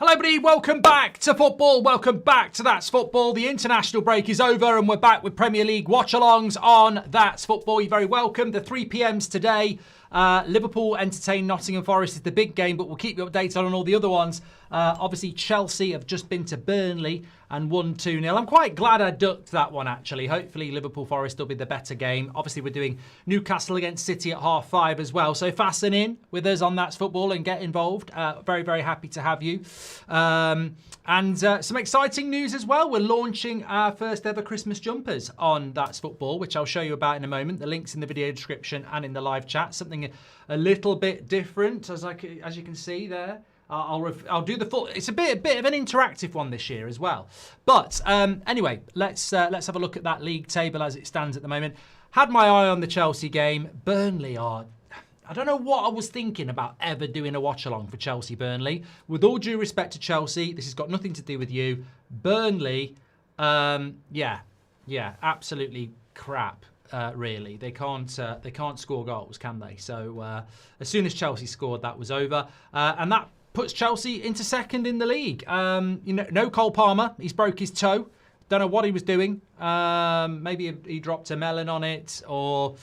Hello everybody, welcome back to football, welcome back to That's Football. The international break is over and we're back with Premier League watch-alongs on That's Football. You're very welcome. The 3 p.m.s today. Liverpool entertain Nottingham Forest is the big game, but we'll keep you updated on all the other ones. Obviously, Chelsea have just been to Burnley and won 2-0. I'm quite glad I ducked that one, actually. Hopefully, Liverpool Forest will be the better game. Obviously, we're doing Newcastle against City at 5:30 as well. So fasten in with us on That's Football and get involved. Very, very happy to have you. And some exciting news as well. We're launching our first ever Christmas jumpers on That's Football, which I'll show you about in a moment. The link's in the video description and in the live chat. Something a little bit different, as you can see there. I'll do the full. It's a bit of an interactive one this year as well. But anyway, let's have a look at that league table as it stands at the moment. Had my eye on the Chelsea game. Burnley are. I don't know what I was thinking about ever doing a watch along for Chelsea Burnley. With all due respect to Chelsea, this has got nothing to do with you. Burnley, yeah, absolutely crap. Really, they can't score goals, can they? So as soon as Chelsea scored, that was over, and that puts Chelsea into second in the league. No Cole Palmer, he's broke his toe. Don't know what he was doing. Maybe he dropped a melon on it or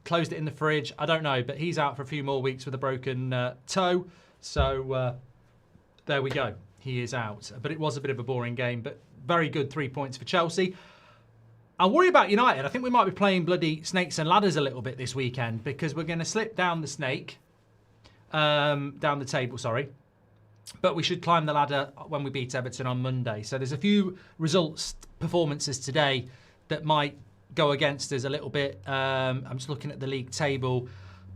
closed it in the fridge. I don't know, but he's out for a few more weeks with a broken toe. So there we go. He is out. But it was a bit of a boring game, but very good 3 points for Chelsea. I worry about United. I think we might be playing bloody snakes and ladders a little bit this weekend because we're going to slip down the snake, down the table, sorry. But we should climb the ladder when we beat Everton on Monday. So there's a few performances today that might go against us a little bit. I'm just looking at the league table.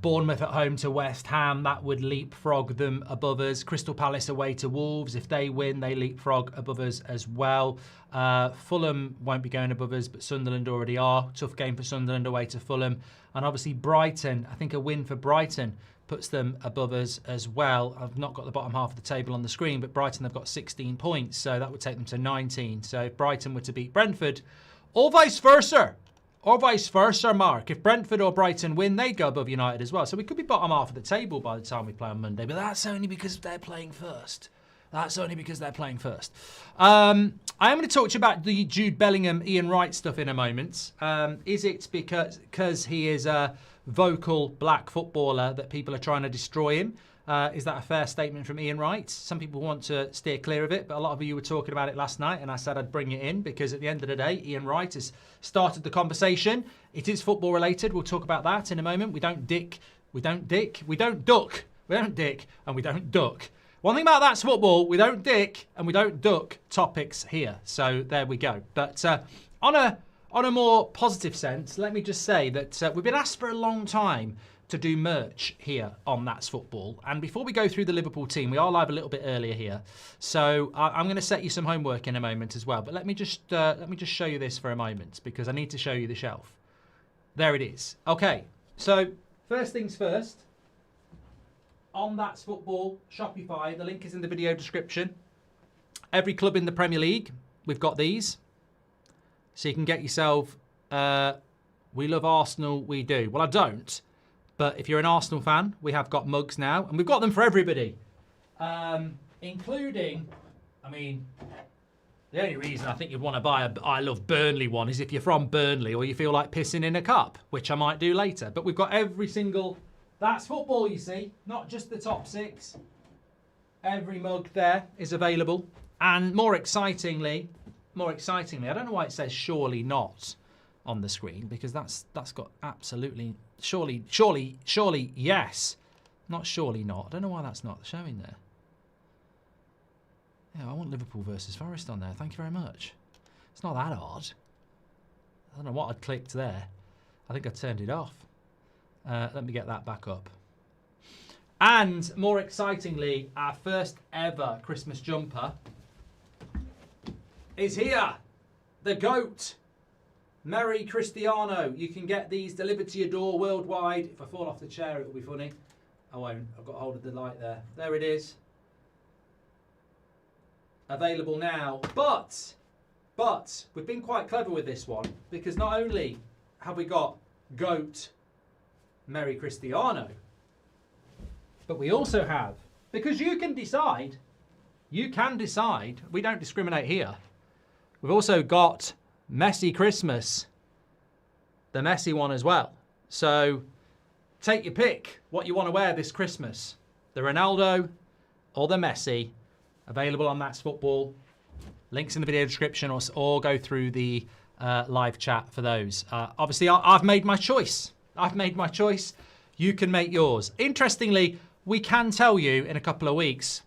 Bournemouth at home to West Ham, that would leapfrog them above us. Crystal Palace away to Wolves. If they win, they leapfrog above us as well. Fulham won't be going above us, but Sunderland already are. Tough game for Sunderland away to Fulham. And obviously Brighton, I think a win for Brighton puts them above us as well. I've not got the bottom half of the table on the screen, but Brighton have got 16 points, so that would take them to 19. So if Brighton were to beat Brentford, or vice versa, Mark. If Brentford or Brighton win, they'd go above United as well. So we could be bottom half of the table by the time we play on Monday. But that's only because they're playing first. I am going to talk to you about the Jude Bellingham, Ian Wright stuff in a moment. Is it because he is a vocal black footballer that people are trying to destroy him? Is that a fair statement from Ian Wright? Some people want to steer clear of it, but a lot of you were talking about it last night, and I said I'd bring it in because at the end of the day, Ian Wright has started the conversation. It is football related. We'll talk about that in a moment. We don't duck, and we don't duck. One thing about That's Football, we don't dick and we don't duck topics here. So there we go. But on a more positive sense, let me just say that we've been asked for a long time to do merch here on That's Football. And before we go through the Liverpool team, we are live a little bit earlier here. So I'm going to set you some homework in a moment as well. But let me just show you this for a moment because I need to show you the shelf. There it is. Okay, so first things first. On That's Football Shopify, the link is in the video description. Every club in the Premier League, we've got these. So you can get yourself, we love Arsenal, we do. Well, I don't. But if you're an Arsenal fan, we have got mugs now. And we've got them for everybody. Including, I mean, the only reason I think you'd want to buy a I Love Burnley one is if you're from Burnley or you feel like pissing in a cup, which I might do later. But we've got every single... That's Football, you see. Not just the top 6. Every mug there is available. And more excitingly, I don't know why it says surely not on the screen because that's got absolutely... Surely, yes. Not surely not. I don't know why that's not showing there. Yeah, I want Liverpool versus Forest on there. Thank you very much. It's not that hard. I don't know what I'd clicked there. I think I turned it off. Let me get that back up. And more excitingly, our first ever Christmas jumper is here. The GOAT. Merry Cristiano. You can get these delivered to your door worldwide. If I fall off the chair, it'll be funny. I won't. I've got hold of the light there. There it is. Available now. But we've been quite clever with this one because not only have we got GOAT Merry Cristiano, but we also have, because you can decide You can decide. We don't discriminate here. We've also got Messi Christmas, the Messi one as well. So take your pick what you want to wear this Christmas. The Ronaldo or the Messi, available on That's Football. Links in the video description, or go through the live chat for those. Obviously, I've made my choice. I've made my choice. You can make yours. Interestingly, we can tell you in a couple of weeks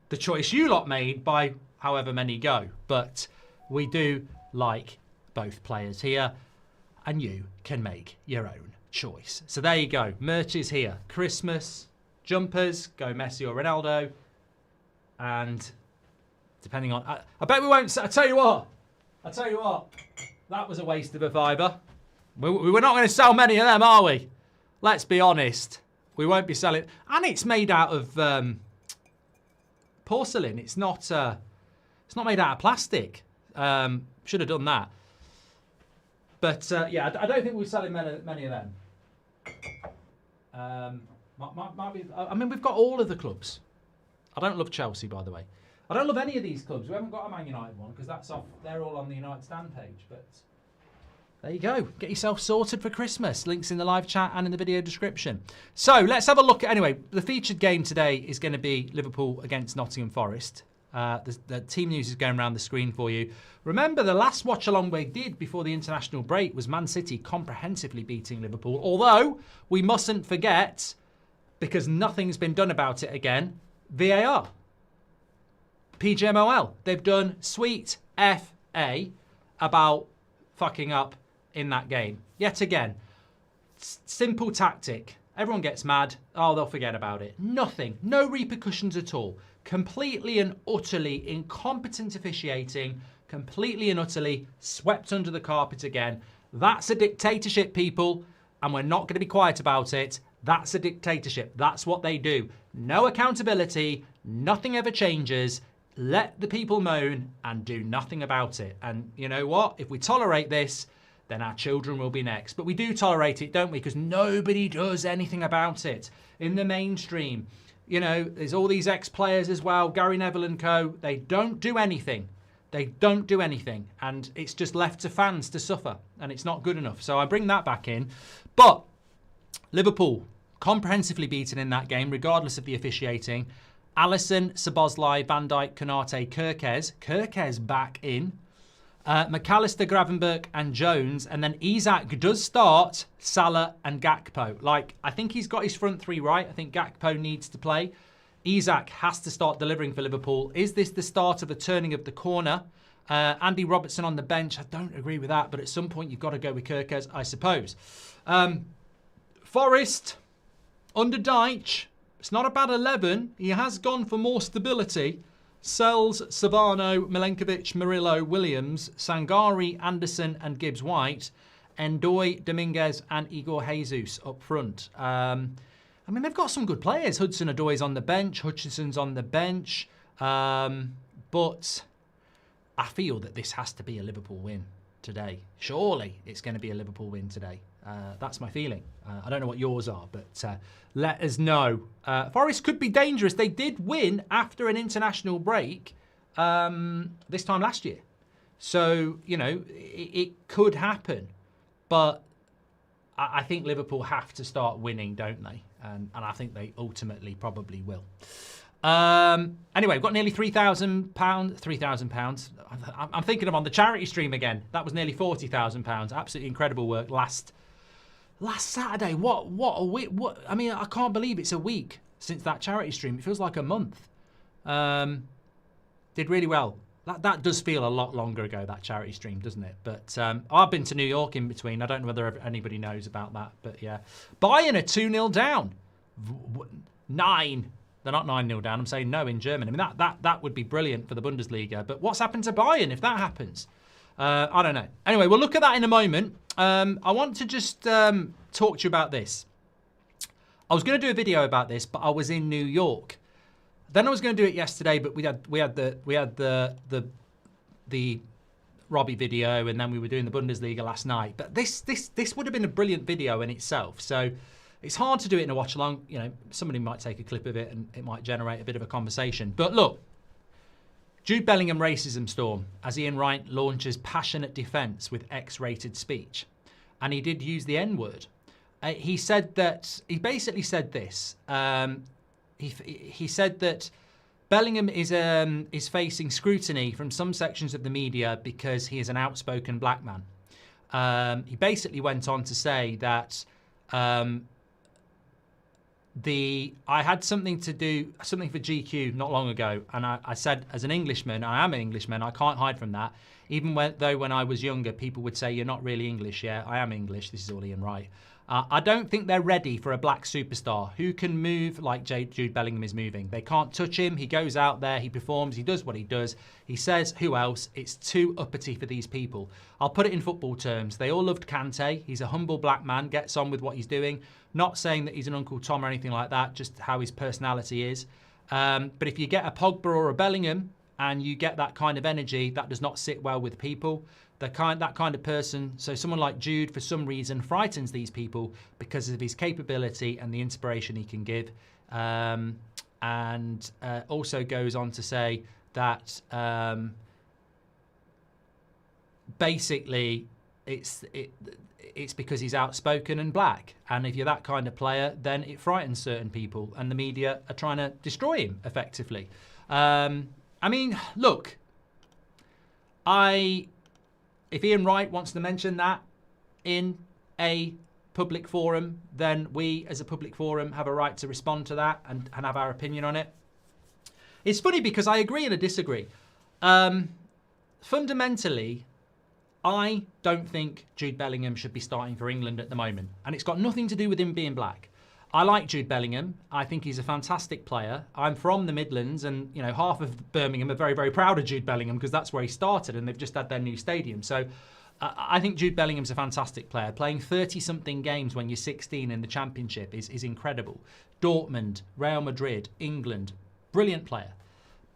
the choice you lot made by however many go. But we do like both players here, and you can make your own choice. So there you go. Merch is here. Christmas, jumpers, go Messi or Ronaldo. And depending on... I bet we won't... I tell you what. That was a waste of a fiver. We're not going to sell many of them, are we? Let's be honest. We won't be selling... And it's made out of porcelain. It's not made out of plastic. Should have done that. But, yeah, I don't think we're selling many of them. Might be, I mean, we've got all of the clubs. I don't love Chelsea, by the way. I don't love any of these clubs. We haven't got a Man United one because that's off. They're all on the United Stand page. But there you go. Get yourself sorted for Christmas. Links in the live chat and in the video description. So let's have a look at, anyway, the featured game today is going to be Liverpool against Nottingham Forest. The team news is going around the screen for you. Remember, the last watch-along we did before the international break was Man City comprehensively beating Liverpool. Although, we mustn't forget, because nothing's been done about it again, VAR. PGMOL. They've done sweet FA about fucking up in that game. Yet again, simple tactic. Everyone gets mad. Oh, they'll forget about it. Nothing. No repercussions at all. Completely and utterly incompetent officiating. Completely and utterly swept under the carpet again. That's a dictatorship, people. And we're not going to be quiet about it. That's a dictatorship. That's what they do. No accountability. Nothing ever changes. Let the people moan and do nothing about it. And you know what? If we tolerate this, then our children will be next. But we do tolerate it, don't we? Because nobody does anything about it. In the mainstream, you know, there's all these ex-players as well, Gary Neville and co. They don't do anything. They don't do anything. And it's just left to fans to suffer. And it's not good enough. So I bring that back in. But Liverpool, comprehensively beaten in that game, regardless of the officiating. Alisson, Szoboszlai, Van Dijk, Konate, Kirkez back in. McAllister, Gravenberch and Jones. And then Isak does start Salah and Gakpo. Like, I think he's got his front three right. I think Gakpo needs to play. Isak has to start delivering for Liverpool. Is this the start of a turning of the corner? Andy Robertson on the bench. I don't agree with that, but at some point you've got to go with Kirkez, I suppose. Forest, under Deitch. It's not a bad 11. He has gone for more stability. Sells, Savano, Milenkovic, Murillo, Williams, Sangari, Anderson and Gibbs-White. Ndoye, Dominguez and Igor Jesus up front. I mean, they've got some good players. Hudson-Odoi's on the bench. Hutchinson's on the bench. But I feel that this has to be a Liverpool win today. Surely it's going to be a Liverpool win today. That's my feeling. I don't know what yours are, but let us know. Forest could be dangerous. They did win after an international break this time last year. So, you know, it could happen. But I think Liverpool have to start winning, don't they? And I think they ultimately probably will. Anyway, we've got nearly £3,000. £3,000. I'm thinking I'm on the charity stream again. That was nearly £40,000. Absolutely incredible work last Saturday. What a week. I mean, I can't believe it's a week since that charity stream. It feels like a month. Did really well. That does feel a lot longer ago, that charity stream, doesn't it? But I've been to New York in between. I don't know whether anybody knows about that, but yeah. Bayern are 2-0 down. 9. They're not 9-0 down. I'm saying no in German. I mean, that would be brilliant for the Bundesliga. But what's happened to Bayern if that happens? I don't know. Anyway, we'll look at that in a moment. I want to just talk to you about this. I was going to do a video about this, but I was in New York. Then I was going to do it yesterday, but we had the Robbie video, and then we were doing the Bundesliga last night. But this would have been a brilliant video in itself. So it's hard to do it in a watch along. You know, somebody might take a clip of it, and it might generate a bit of a conversation. But look, Jude Bellingham racism storm as Ian Wright launches passionate defence with X-rated speech. And he did use the N-word. He basically said this. He said that Bellingham is facing scrutiny from some sections of the media because he is an outspoken black man. He basically went on to say that I had something for GQ not long ago, and I said, as an Englishman, I am an Englishman, I can't hide from that. Even though when I was younger, people would say, you're not really English. Yeah, I am English. This is all Ian Wright. I don't think they're ready for a black superstar who can move like Jude Bellingham is moving. They can't touch him. He goes out there, he performs, he does what he does. He says, who else? It's too uppity for these people. I'll put it in football terms. They all loved Kante. He's a humble black man, gets on with what he's doing. Not saying that he's an Uncle Tom or anything like that, just how his personality is. But if you get a Pogba or a Bellingham and you get that kind of energy, that does not sit well with people. That kind of person, so someone like Jude, for some reason, frightens these people because of his capability and the inspiration he can give. And also goes on to say that basically it's because he's outspoken and black. And if you're that kind of player, then it frightens certain people. And the media are trying to destroy him, effectively. I mean, look, if Ian Wright wants to mention that in a public forum, then we as a public forum have a right to respond to that and have our opinion on it. It's funny because I agree and I disagree. Fundamentally, I don't think Jude Bellingham should be starting for England at the moment. And it's got nothing to do with him being black. I like Jude Bellingham. I think he's a fantastic player. I'm from the Midlands, and half of Birmingham are very, very proud of Jude Bellingham because that's where he started, and they've just had their new stadium. So I think Jude Bellingham's a fantastic player. Playing 30-something games when you're 16 in the Championship is incredible. Dortmund, Real Madrid, England, brilliant player.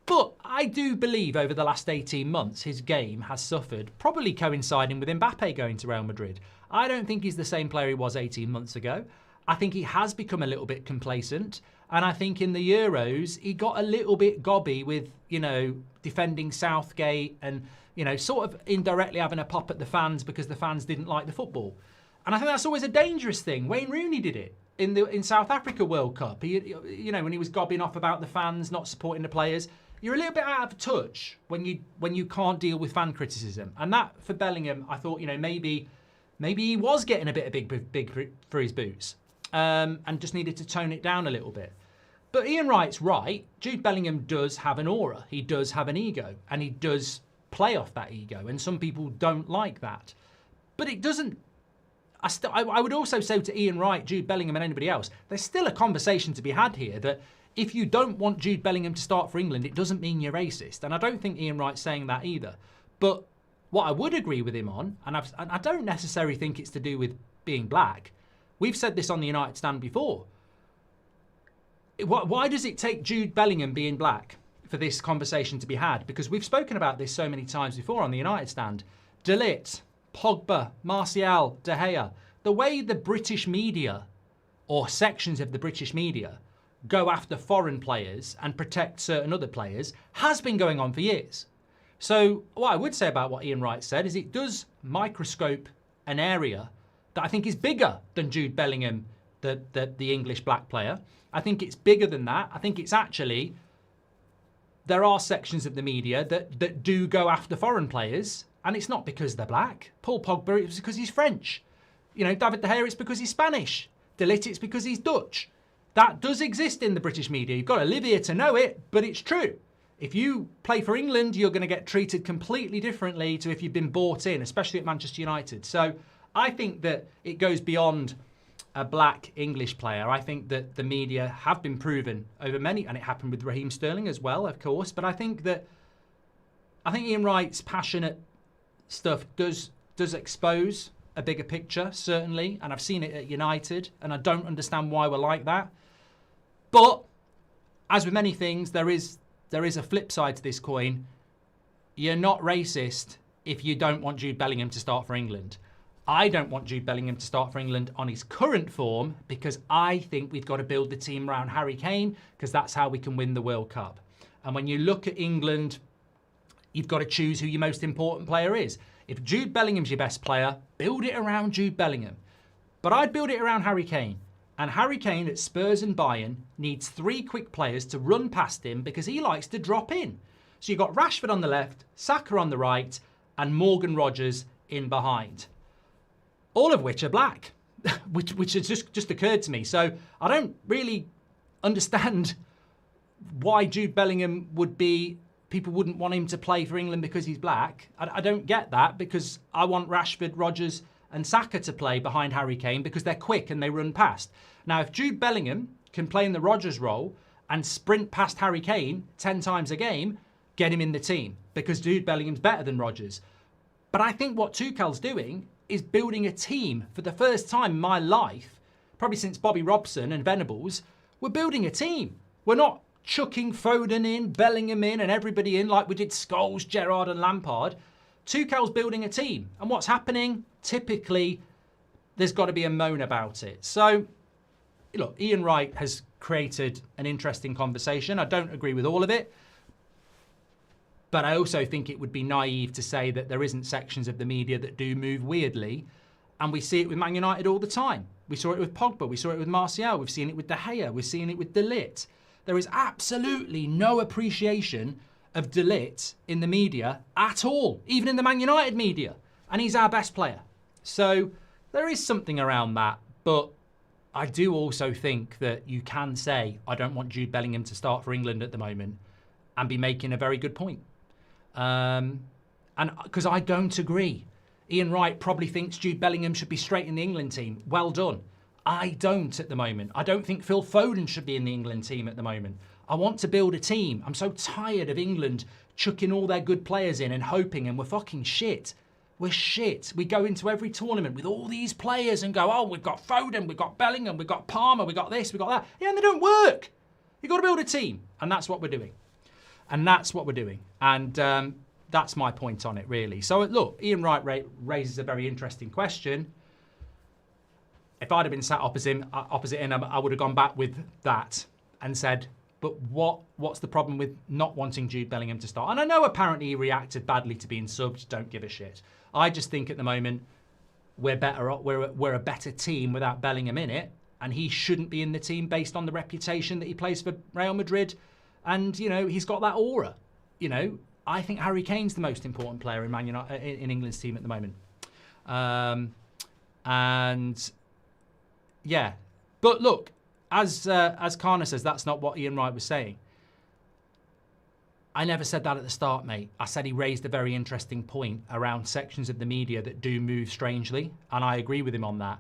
But I do believe over the last 18 months, his game has suffered, probably coinciding with Mbappe going to Real Madrid. I don't think he's the same player he was 18 months ago. I think he has become a little bit complacent. And I think in the Euros, he got a little bit gobby with, defending Southgate and, sort of indirectly having a pop at the fans because the fans didn't like the football. And I think that's always a dangerous thing. Wayne Rooney did it in South Africa World Cup. He, when he was gobbing off about the fans not supporting the players. You're a little bit out of touch when you can't deal with fan criticism. And that, for Bellingham, I thought, maybe he was getting a bit big for his boots. And just needed to tone it down a little bit. But Ian Wright's right. Jude Bellingham does have an aura. He does have an ego. And he does play off that ego. And some people don't like that. But it doesn't... I would also say to Ian Wright, Jude Bellingham and anybody else, there's still a conversation to be had here that if you don't want Jude Bellingham to start for England, it doesn't mean you're racist. And I don't think Ian Wright's saying that either. But what I would agree with him on, and I don't necessarily think it's to do with being black... We've said this on the United Stand before. Why does it take Jude Bellingham being black for this conversation to be had? Because we've spoken about this so many times before on the United Stand. De Ligt, Pogba, Martial, De Gea. The way the British media, or sections of the British media, go after foreign players and protect certain other players has been going on for years. So what I would say about what Ian Wright said is it does microscope an area that I think is bigger than Jude Bellingham, the English black player. I think it's bigger than that. I think it's actually, there are sections of the media that do go after foreign players, and it's not because they're black. Paul Pogba, it's because he's French. David De Gea, it's because he's Spanish. De Ligt, it's because he's Dutch. That does exist in the British media. You've got to live here to know it, but it's true. If you play for England, you're going to get treated completely differently to if you've been bought in, especially at Manchester United. So I think that it goes beyond a black English player. I think that the media have been proven over many, and it happened with Raheem Sterling as well, of course. But I think Ian Wright's passionate stuff does expose a bigger picture, certainly. And I've seen it at United, and I don't understand why we're like that. But as with many things, there is a flip side to this coin. You're not racist if you don't want Jude Bellingham to start for England. I don't want Jude Bellingham to start for England on his current form because I think we've got to build the team around Harry Kane because that's how we can win the World Cup. And when you look at England you've got to choose who your most important player is. If Jude Bellingham's your best player, build it around Jude Bellingham. But I'd build it around Harry Kane. And Harry Kane at Spurs and Bayern needs 3 quick players to run past him because he likes to drop in. So you've got Rashford on the left, Saka on the right, and Morgan Rogers in behind. All of which are black, which has just occurred to me. So I don't really understand why Jude Bellingham people wouldn't want him to play for England because he's black. I don't get that, because I want Rashford, Rogers and Saka to play behind Harry Kane because they're quick and they run past. Now, if Jude Bellingham can play in the Rogers role and sprint past Harry Kane 10 times a game, get him in the team, because Jude Bellingham's better than Rogers. But I think what Tuchel's doing is building a team for the first time in my life, probably since Bobby Robson and Venables. We're building a team. We're not chucking Foden in, Bellingham in and everybody in like we did Scholes, Gerrard and Lampard. Tuchel's building a team. And what's happening? Typically, there's got to be a moan about it. So, look, Ian Wright has created an interesting conversation. I don't agree with all of it. But I also think it would be naive to say that there isn't sections of the media that do move weirdly. And we see it with Man United all the time. We saw it with Pogba. We saw it with Martial. We've seen it with De Gea. We've seen it with De Ligt. There is absolutely no appreciation of De Ligt in the media at all, even in the Man United media. And he's our best player. So there is something around that. But I do also think that you can say, I don't want Jude Bellingham to start for England at the moment, and be making a very good point. And because I don't agree. Ian Wright probably thinks Jude Bellingham should be straight in the England team. Well done. I don't at the moment. I don't think Phil Foden should be in the England team at the moment. I want to build a team. I'm so tired of England chucking all their good players in and hoping, and we're fucking shit. We're shit. We go into every tournament with all these players and go, oh, we've got Foden, we've got Bellingham, we've got Palmer, we've got this, we've got that. Yeah, and they don't work. You've got to build a team. And that's what we're doing. And that's my point on it, really. So, look, Ian Wright raises a very interesting question. If I'd have been sat opposite him, I would have gone back with that and said, but what's the problem with not wanting Jude Bellingham to start? And I know apparently he reacted badly to being subbed. Don't give a shit. I just think at the moment we're better. We're a better team without Bellingham in it, and he shouldn't be in the team based on the reputation that he plays for Real Madrid. And, you know, he's got that aura. You know, I think Harry Kane's the most important player in Man United, in England's team at the moment. And yeah, but look, as Kana says, that's not what Ian Wright was saying. I never said that at the start, mate. I said he raised a very interesting point around sections of the media that do move strangely, and I agree with him on that.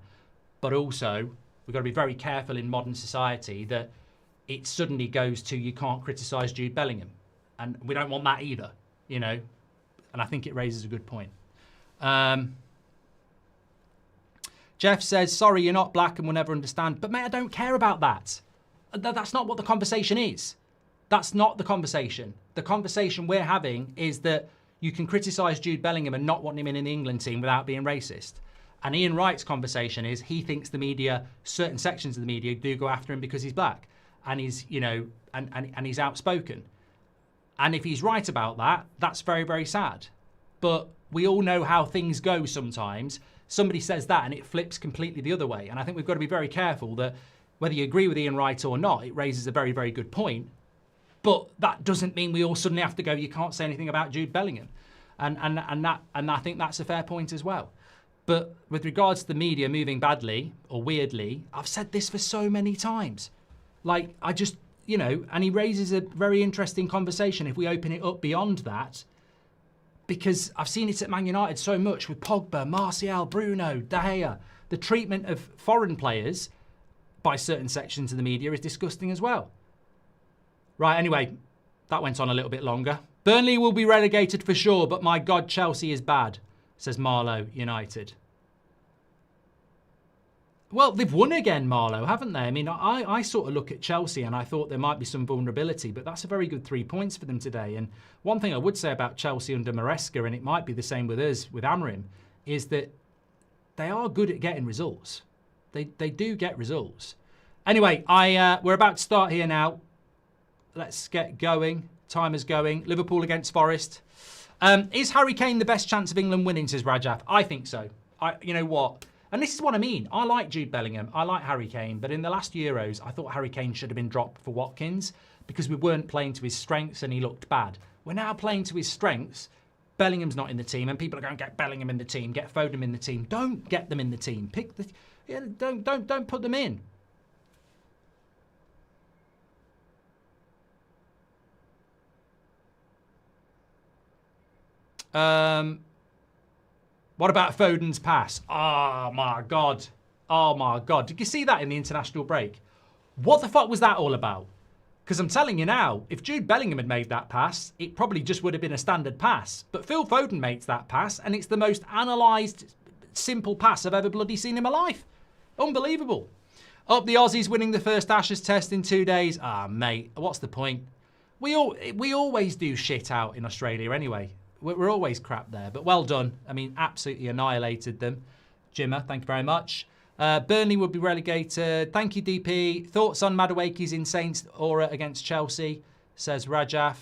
But also, we've got to be very careful in modern society that it suddenly goes to you can't criticise Jude Bellingham. And we don't want that either, you know. And I think it raises a good point. Jeff says, sorry, you're not black and will never understand. But, mate, I don't care about that. That's not what the conversation is. That's not the conversation. The conversation we're having is that you can criticise Jude Bellingham and not want him in the England team without being racist. And Ian Wright's conversation is he thinks the media, certain sections of the media, do go after him because he's black. And he's, you know, and he's outspoken. And if he's right about that, that's very, very sad. But we all know how things go sometimes. Somebody says that and it flips completely the other way. And I think we've got to be very careful that whether you agree with Ian Wright or not, it raises a very, very good point. But that doesn't mean we all suddenly have to go, you can't say anything about Jude Bellingham. And I think that's a fair point as well. But with regards to the media moving badly or weirdly, I've said this for so many times. Like, I just, you know, and he raises a very interesting conversation if we open it up beyond that. Because I've seen it at Man United so much with Pogba, Martial, Bruno, De Gea. The treatment of foreign players by certain sections of the media is disgusting as well. Right, anyway, that went on a little bit longer. Burnley will be relegated for sure, but my God, Chelsea is bad, says Marlow United. Well, they've won again, Marlow, haven't they? I mean, I sort of look at Chelsea and I thought there might be some vulnerability, but that's a very good 3 points for them today. And one thing I would say about Chelsea under Maresca, and it might be the same with us, with Amorim, is that they are good at getting results. They do get results. Anyway, we're about to start here now. Let's get going. Timer's going. Liverpool against Forest. Is Harry Kane the best chance of England winning, says Rajaf? I think so. You know what? And this is what I mean. I like Jude Bellingham. I like Harry Kane. But in the last Euros, I thought Harry Kane should have been dropped for Watkins because we weren't playing to his strengths and he looked bad. We're now playing to his strengths. Bellingham's not in the team and people are going, get Bellingham in the team, get Foden in the team. Don't get them in the team. Don't put them in. What about Foden's pass? Oh my God. Oh my God. Did you see that in the international break? What the fuck was that all about? Because I'm telling you now, if Jude Bellingham had made that pass, it probably just would have been a standard pass. But Phil Foden makes that pass, and it's the most analysed, simple pass I've ever bloody seen in my life. Unbelievable. Up the Aussies winning the first Ashes test in 2 days. Ah, mate, what's the point? We always do shit out in Australia anyway. We're always crap there. But well done. I mean, absolutely annihilated them. Jimmer, thank you very much. Burnley would be relegated. Thank you, DP. Thoughts on Madueke's insane aura against Chelsea, says Rajaf.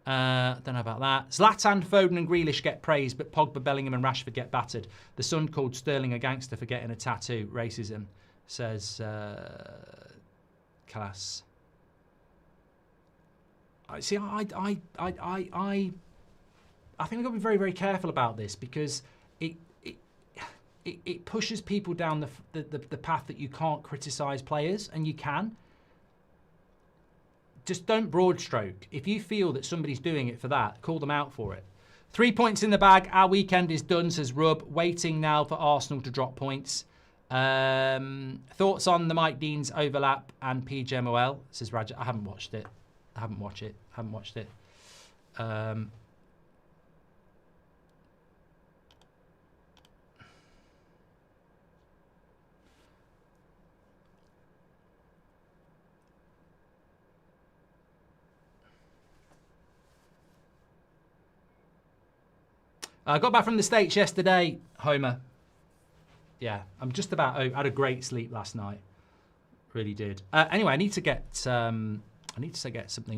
Don't know about that. Zlatan, Foden and Grealish get praised, but Pogba, Bellingham and Rashford get battered. The Sun called Sterling a gangster for getting a tattoo. Racism, says Class. See, I think we've got to be very, very careful about this because it pushes people down the path that you can't criticise players, and you can. Just don't broad stroke. If you feel that somebody's doing it for that, call them out for it. 3 points in the bag. Our weekend is done, says Rub. Waiting now for Arsenal to drop points. Thoughts on the Mike Dean's overlap and PGMOL, says Raja. I haven't watched it. I haven't watched it. I got back from the States yesterday, Homer. Yeah, I'm just about over. I had a great sleep last night. Really did. Anyway, I need to get something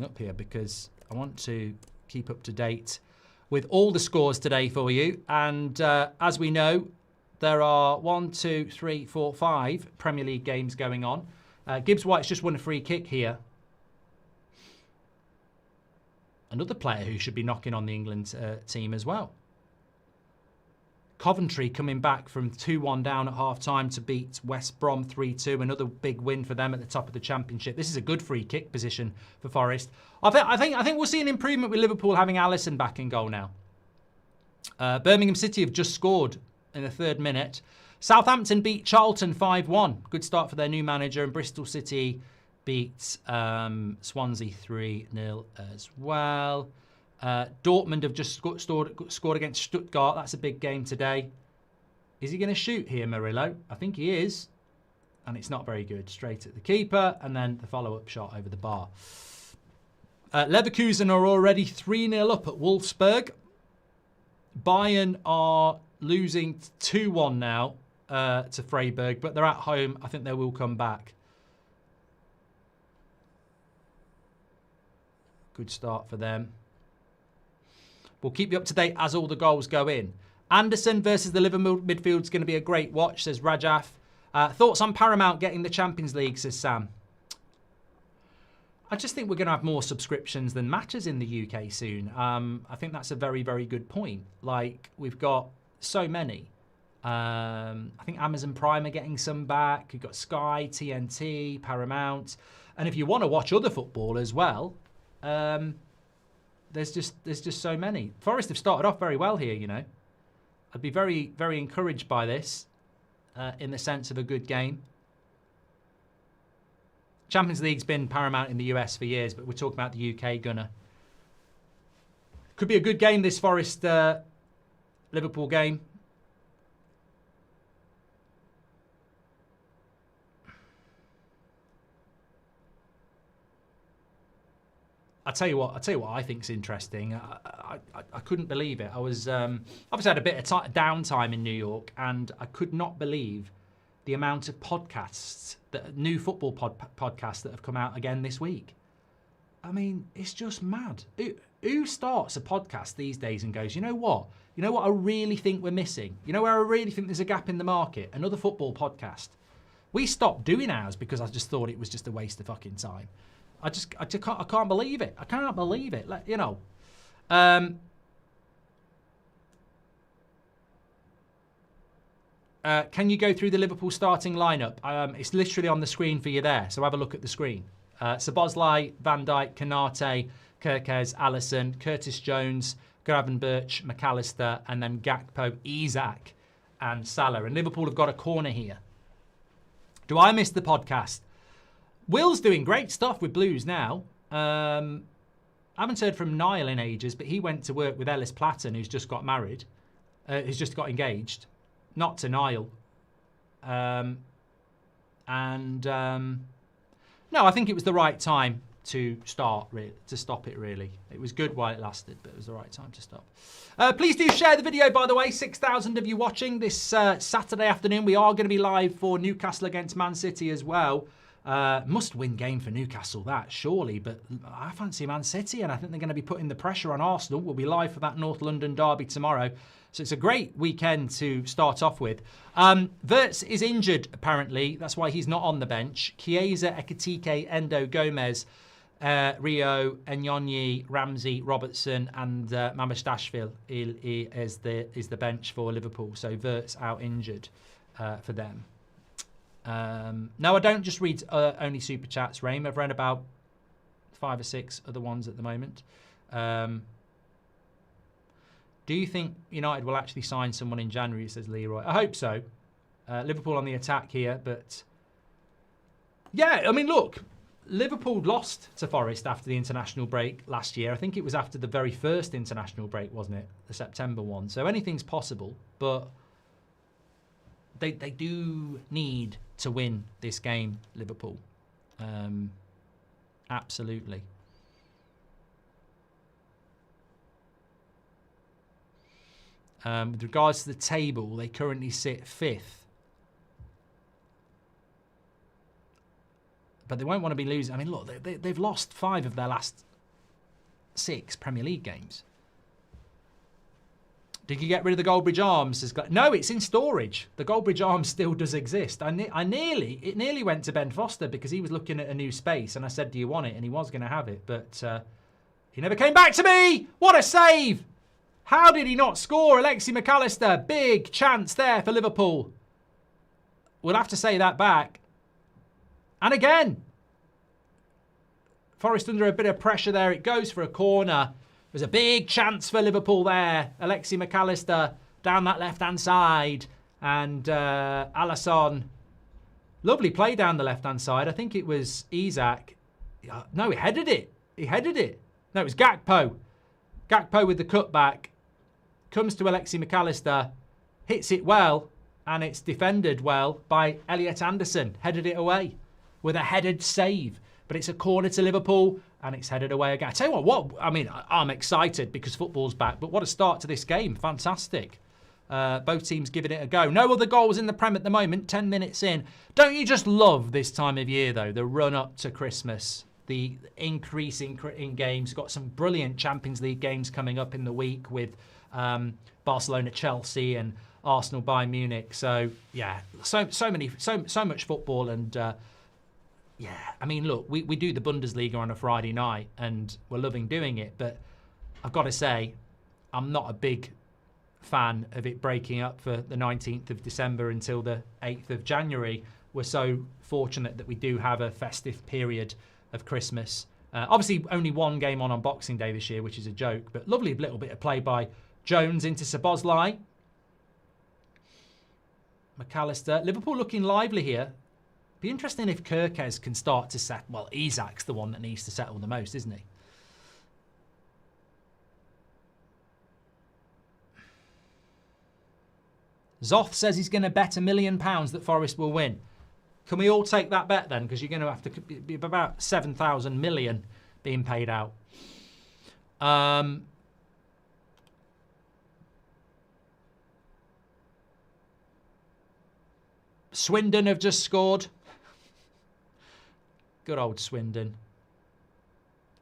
up here because I want to keep up to date with all the scores today for you. And as we know, there are 1, 2, 3, 4, 5 Premier League games going on. Gibbs White's just won a free kick here. Another player who should be knocking on the England team as well. Coventry coming back from 2-1 down at half-time to beat West Brom 3-2. Another big win for them at the top of the Championship. This is a good free kick position for Forest. I think we'll see an improvement with Liverpool having Alisson back in goal now. Birmingham City have just scored in the 3rd minute. Southampton beat Charlton 5-1. Good start for their new manager. And Bristol City beat Swansea 3-0 as well. Dortmund have just scored against Stuttgart. That's a big game today. Is he going to shoot here, Murillo? I think he is. And it's not very good. Straight at the keeper. And then the follow-up shot over the bar. Leverkusen are already 3-0 up at Wolfsburg. Bayern are losing 2-1 now to Freiburg. But they're at home. I think they will come back. Good start for them. We'll keep you up to date as all the goals go in. Anderson versus the Liverpool midfield is going to be a great watch, says Rajaf. Thoughts on Paramount getting the Champions League, says Sam. I just think we're going to have more subscriptions than matches in the UK soon. I think that's a very, very good point. Like, we've got so many. I think Amazon Prime are getting some back. You've got Sky, TNT, Paramount. And if you want to watch other football as well... There's just so many. Forest have started off very well here, you know. I'd be very, very encouraged by this in the sense of a good game. Champions League's been paramount in the US for years, but we're talking about the UK, Gunner. Could be a good game, this Forest Liverpool game. I tell you what I think's interesting. I couldn't believe it. I was obviously had a bit of downtime in New York, and I could not believe the amount of podcasts, new football podcasts that have come out again this week. I mean, it's just mad. Who starts a podcast these days and goes, you know what? You know what I really think we're missing? You know where I really think there's a gap in the market? Another football podcast. We stopped doing ours because I just thought it was just a waste of fucking time. I can't believe it. I can't believe it. Like, you know. Can you go through the Liverpool starting lineup? It's literally on the screen for you there, so have a look at the screen. Szoboszlai, Van Dijk, Konate, Kerkez, Alisson, Curtis Jones, Gravenberch, McAllister, and then Gakpo, Isak, and Salah. And Liverpool have got a corner here. Do I miss the podcast? Will's doing great stuff with Blues now. I haven't heard from Niall in ages, but he went to work with Ellis Platten, who's just got married, who's just got engaged. Not to Niall. No, I think it was the right time to stop it, really. It was good while it lasted, but it was the right time to stop. Please do share the video, by the way. 6,000 of you watching this Saturday afternoon. We are going to be live for Newcastle against Man City as well. Must-win game for Newcastle, that, surely. But I fancy Man City, and I think they're going to be putting the pressure on Arsenal. We'll be live for that North London derby tomorrow. So it's a great weekend to start off with. Wirtz is injured, apparently. That's why he's not on the bench. Chiesa, Ekitike, Endo, Gomez, Rio, Enyonyi, Ramsey, Robertson, and Mamardashvili is the bench for Liverpool. So Wirtz out injured for them. No, I don't just read only Super Chats, Raim. I've read about 5 or 6 other ones at the moment. Do you think United will actually sign someone in January, says Leroy? I hope so. Liverpool on the attack here, but... Yeah, I mean, look, Liverpool lost to Forest after the international break last year. I think it was after the very first international break, wasn't it? The September one. So anything's possible, but they do need to win this game, Liverpool. Absolutely. With regards to the table, they currently sit 5th. But they won't want to be losing. I mean, look, they've lost 5 of their last 6 Premier League games. Did you get rid of the Goldbridge Arms? No, it's in storage. The Goldbridge Arms still does exist. It nearly went to Ben Foster because he was looking at a new space, and I said, do you want it? And he was going to have it, but he never came back to me. What a save! How did he not score? Alexi McAllister, big chance there for Liverpool. We'll have to say that back. And again, Forest under a bit of pressure there. It goes for a corner. There's a big chance for Liverpool there. Alexi McAllister down that left-hand side. And Alisson. Lovely play down the left-hand side. I think it was Isak. No, he headed it. No, it was Gakpo. Gakpo with the cutback. Comes to Alexi McAllister. Hits it well. And it's defended well by Elliot Anderson. Headed it away with a headed save. But it's a corner to Liverpool, and it's headed away again. I tell you what, I mean, I'm excited because football's back, but what a start to this game. Fantastic. Both teams giving it a go. No other goals in the Prem at the moment, 10 minutes in. Don't you just love this time of year, though, the run-up to Christmas, the increase in games. Got some brilliant Champions League games coming up in the week with Barcelona-Chelsea and Arsenal-Bayern Munich. So, yeah, so much football and... yeah, I mean, look, we do the Bundesliga on a Friday night and we're loving doing it, but I've got to say, I'm not a big fan of it breaking up for the 19th of December until the 8th of January. We're so fortunate that we do have a festive period of Christmas. Obviously, only one game on Boxing Day this year, which is a joke, but lovely little bit of play by Jones into Szoboszlai. McAllister. Liverpool looking lively here. Be interesting if Kerkez can start to set. Well, Isak's the one that needs to settle the most, isn't he? Zoth says he's going to bet £1 million that Forest will win. Can we all take that bet then? Because you're going to have to be about 7,000 million being paid out. Swindon have just scored. Good old Swindon.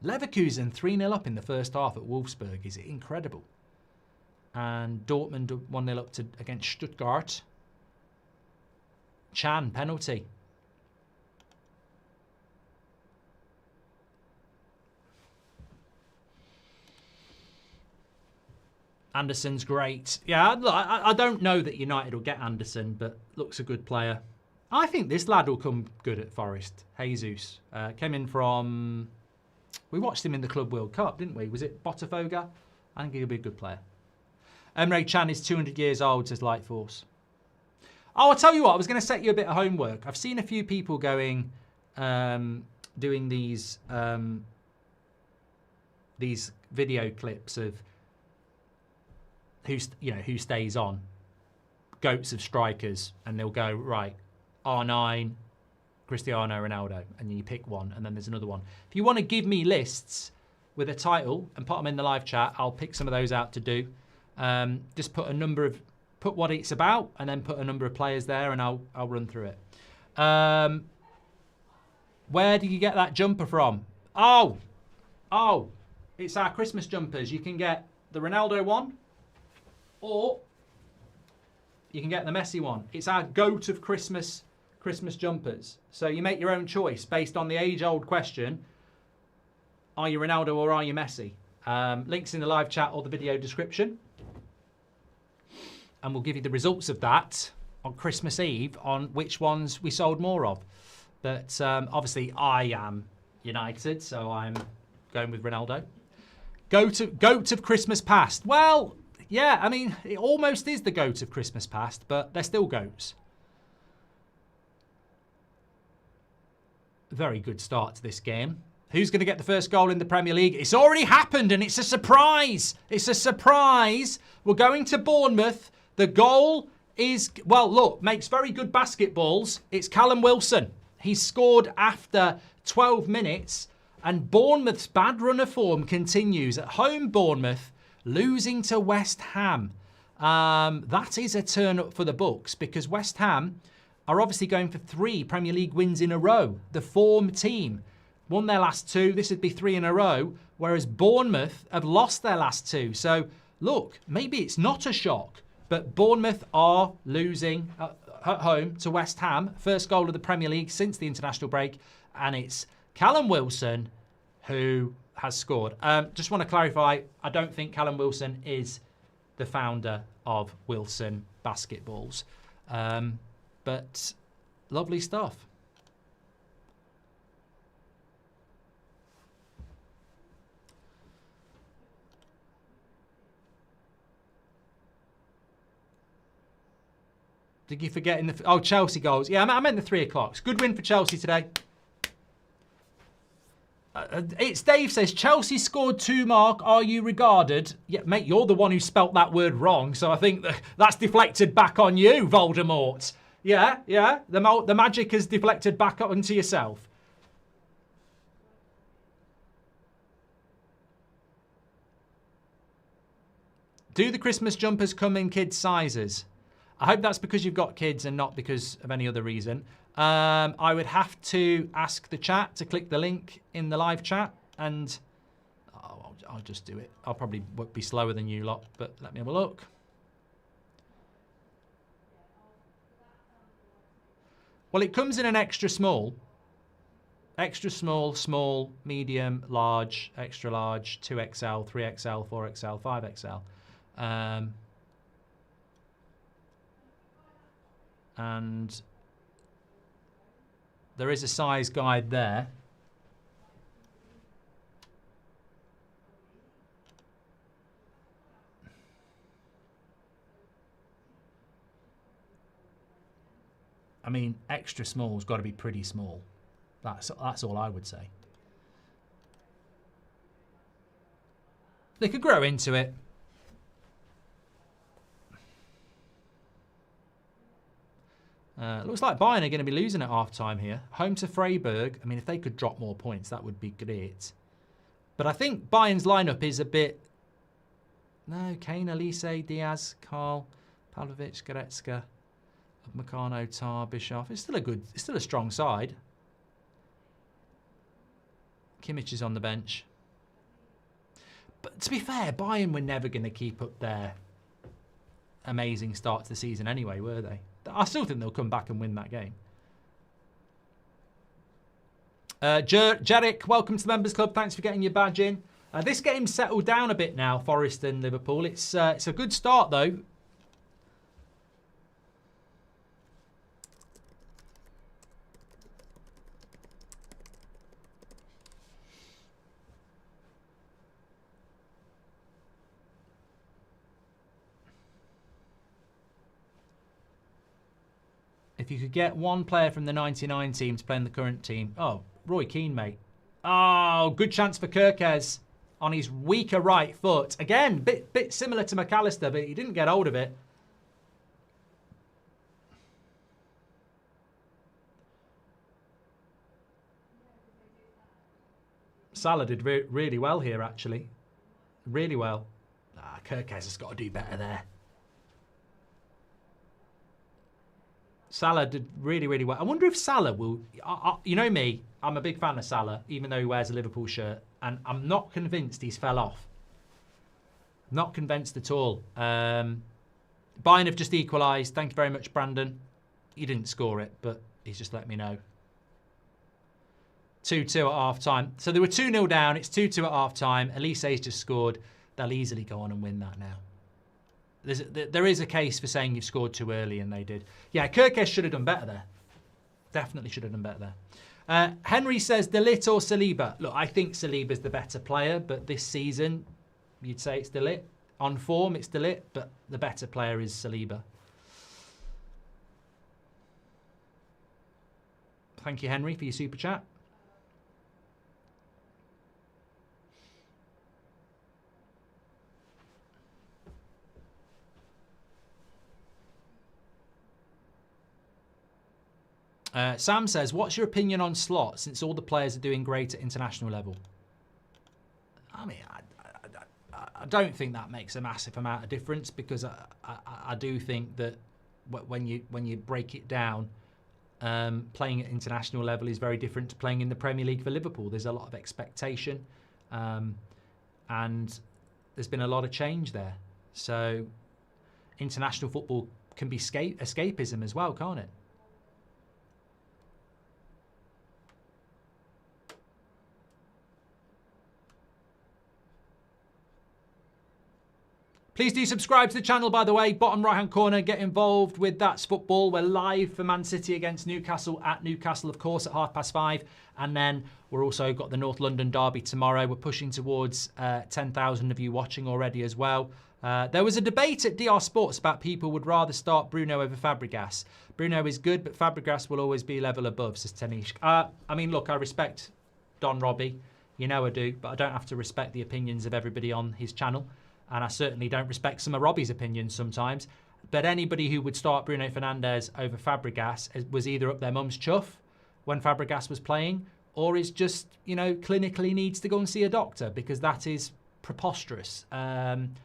Leverkusen 3-0 up in the first half at Wolfsburg is incredible. And Dortmund 1-0 up against Stuttgart. Chan, penalty. Anderson's great. Yeah, I don't know that United will get Anderson, but looks a good player. I think this lad will come good at Forest. Jesus. Came in from... We watched him in the Club World Cup, didn't we? Was it Botafogo? I think he'll be a good player. Emre Can is 200 years old, says Lightforce. Oh, I'll tell you what, I was going to set you a bit of homework. I've seen a few people going, doing these video clips of who stays on, goats of strikers, and they'll go, right, R9, Cristiano Ronaldo, and then you pick one, and then there's another one. If you want to give me lists with a title and put them in the live chat, I'll pick some of those out to do. Just put what it's about, and then put a number of players there, and I'll run through it. Where did you get that jumper from? Oh, it's our Christmas jumpers. You can get the Ronaldo one, or you can get the Messi one. It's our goat of Christmas jumpers. So you make your own choice based on the age-old question: are you Ronaldo or are you Messi? Links in the live chat or the video description. And we'll give you the results of that on Christmas Eve on which ones we sold more of. But obviously I am United, so I'm going with Ronaldo. Goat of Christmas past. Well, yeah, I mean, it almost is the goat of Christmas past, but they're still goats. Very good start to this game. Who's going to get the first goal in the Premier League? It's already happened, and it's a surprise. It's a surprise. We're going to Bournemouth. The goal is, well, look, makes very good basketballs. It's Callum Wilson. He scored after 12 minutes, and Bournemouth's bad run of form continues. At home, Bournemouth losing to West Ham. That is a turn up for the books, because West Ham are obviously going for 3 Premier League wins in a row. The form team won their last 2. This would be 3 in a row, whereas Bournemouth have lost their last 2. So, look, maybe it's not a shock, but Bournemouth are losing at home to West Ham. First goal of the Premier League since the international break, and it's Callum Wilson who has scored. Just want to clarify, I don't think Callum Wilson is the founder of Wilson Basketballs, but lovely stuff. Did you forget in the... Oh, Chelsea goals. Yeah, I meant the 3 o'clocks. Good win for Chelsea today. It's Dave says, Chelsea scored 2, Mark. Are you regarded? Yeah, mate, you're the one who spelt that word wrong, so I think that's deflected back on you, Voldemort. Yeah. The magic has deflected back onto yourself. Do the Christmas jumpers come in kids' sizes? I hope that's because you've got kids and not because of any other reason. I would have to ask the chat to click the link in the live chat, and I'll just do it. I'll probably be slower than you lot, but let me have a look. Well, it comes in an extra small, small, medium, large, extra large, 2XL, 3XL, 4XL, 5XL. And there is a size guide there. I mean, extra small's got to be pretty small. That's all I would say. They could grow into it. Looks like Bayern are going to be losing at half-time here. Home to Freiburg. I mean, if they could drop more points, that would be great. But I think Bayern's lineup is a bit... No, Kane, Elise, Diaz, Karl, Pavlovic, Goretzka, Meccano, Tar, Bischoff. It's still a strong side. Kimmich is on the bench. But to be fair, Bayern were never going to keep up their amazing start to the season anyway, were they? I still think they'll come back and win that game. Jarek, welcome to the Members Club. Thanks for getting your badge in. This game's settled down a bit now, Forest and Liverpool. It's a good start, though. If you could get one player from the 99 team to play in the current team. Oh, Roy Keane, mate. Oh, good chance for Kirkes on his weaker right foot. Again, bit similar to McAllister, but he didn't get hold of it. Salah did really well here, actually. Really well. Kirkes has got to do better there. Salah did really, really well. I wonder if Salah will... you know me, I'm a big fan of Salah, even though he wears a Liverpool shirt. And I'm not convinced he's fell off. Not convinced at all. Bayern have just equalised. Thank you very much, Brandon. He didn't score it, but he's just let me know. 2-2 at half-time. So they were 2-0 down. It's 2-2 at half-time. Elise's just scored. They'll easily go on and win that now. There is a case for saying you've scored too early, and they did. Yeah, Kirkes should have done better there. Definitely should have done better there. Henry says, De Ligt or Saliba? Look, I think Saliba's the better player, but this season, you'd say it's De Ligt. On form, it's De Ligt, but the better player is Saliba. Thank you, Henry, for your super chat. Sam says, what's your opinion on Slot since all the players are doing great at international level? I mean, I don't think that makes a massive amount of difference, because I do think that when you break it down, playing at international level is very different to playing in the Premier League for Liverpool. There's a lot of expectation, and there's been a lot of change there. So international football can be escapism as well, can't it? Please do subscribe to the channel, by the way. Bottom right-hand corner, get involved with That's Football. We're live for Man City against Newcastle at Newcastle, of course, at 5:30. And then we're also got the North London derby tomorrow. We're pushing towards 10,000 of you watching already as well. There was a debate at DR Sports about people would rather start Bruno over Fabregas. Bruno is good, but Fabregas will always be level above, says Tanishq. I mean, look, I respect Don Robbie. You know I do, but I don't have to respect the opinions of everybody on his channel. And I certainly don't respect some of Robbie's opinions sometimes. But anybody who would start Bruno Fernandes over Fabregas was either up their mum's chuff when Fabregas was playing, or is just, you know, clinically needs to go and see a doctor, because that is preposterous. I'm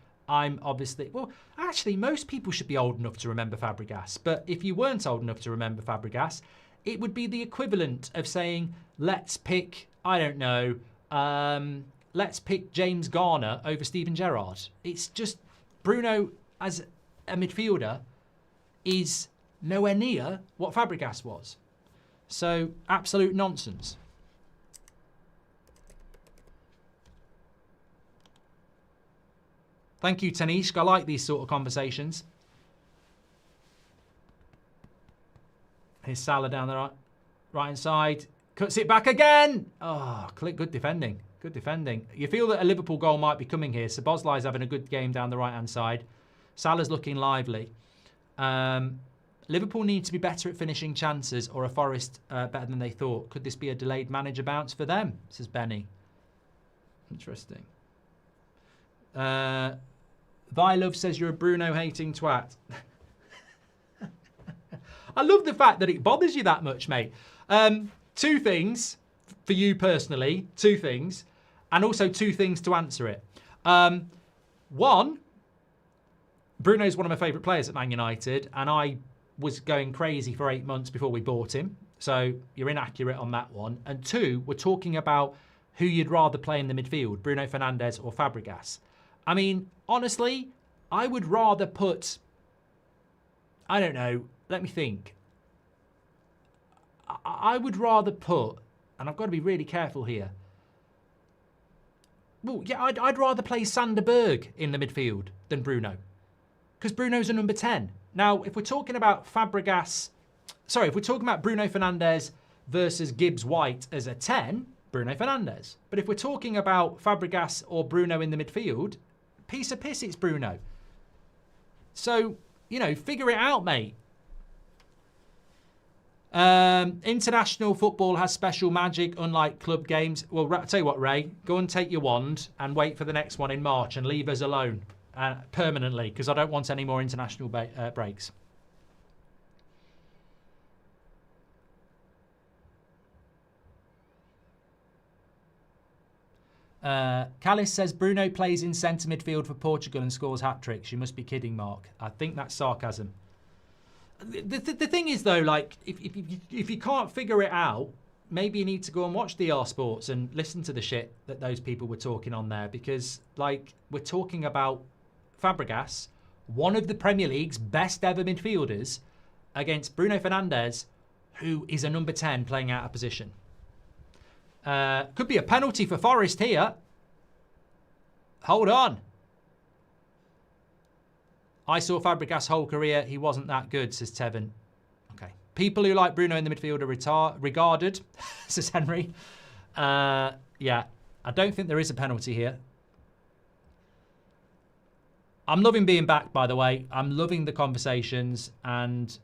obviously... Well, actually, most people should be old enough to remember Fabregas. But if you weren't old enough to remember Fabregas, it would be the equivalent of saying, let's pick, I don't know... let's pick James Garner over Steven Gerrard. It's just Bruno as a midfielder is nowhere near what Fabregas was. So absolute nonsense. Thank you, Tanishq. I like these sort of conversations. Here's Salah down the right-hand side. Cuts it back again. Oh, good defending. Good defending. You feel that a Liverpool goal might be coming here. Szoboszlai's having a good game down the right-hand side. Salah's looking lively. Liverpool need to be better at finishing chances, or a Forest better than they thought. Could this be a delayed manager bounce for them? Says Benny. Interesting. Vilove says you're a Bruno-hating twat. I love the fact that it bothers you that much, mate. Two things for you personally. Two things. And also two things to answer it. One, Bruno's one of my favourite players at Man United, and I was going crazy for 8 months before we bought him. So you're inaccurate on that one. And two, we're talking about who you'd rather play in the midfield, Bruno Fernandes or Fabregas. I mean, honestly, I would rather put, I don't know, let me think. I would rather put, and I've got to be really careful here. Well, yeah, I'd rather play Sander Berg in the midfield than Bruno, because Bruno's a number 10. Now, if we're talking about if we're talking about Bruno Fernandes versus Gibbs White as a 10, Bruno Fernandes. But if we're talking about Fabregas or Bruno in the midfield, piece of piss, it's Bruno. So, figure it out, mate. International football has special magic, unlike club games. Well, I'll tell you what, Ray, go and take your wand and wait for the next one in March and leave us alone permanently, because I don't want any more international breaks. Callis says Bruno plays in centre midfield for Portugal and scores hat-tricks. You must be kidding, Mark. I think that's sarcasm. The thing is, though, like, if you can't figure it out, maybe you need to go and watch the R Sports and listen to the shit that those people were talking on there, because, like, we're talking about Fabregas, one of the Premier League's best ever midfielders, against Bruno Fernandes, who is a number 10 playing out of position. Could be a penalty for Forest here. Hold on. I saw Fabregas' whole career. He wasn't that good, says Tevin. Okay. People who like Bruno in the midfield are regarded, says Henry. Yeah. I don't think there is a penalty here. I'm loving being back, by the way. I'm loving the conversations, and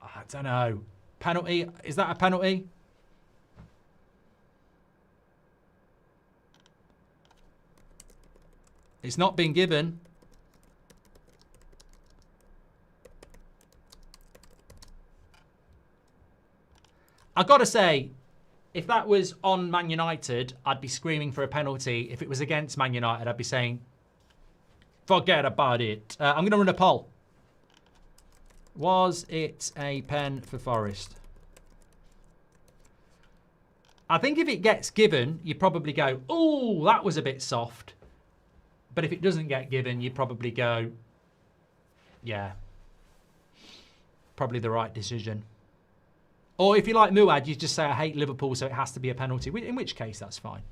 I don't know. Penalty? Is that a penalty? It's not been given. I've got to say, if that was on Man United, I'd be screaming for a penalty. If it was against Man United, I'd be saying, forget about it. I'm going to run a poll. Was it a pen for Forest? I think if it gets given, you probably go, oh, that was a bit soft. But if it doesn't get given, you probably go, yeah, probably the right decision. Or if you like Muad, you just say, I hate Liverpool, so it has to be a penalty, in which case that's fine.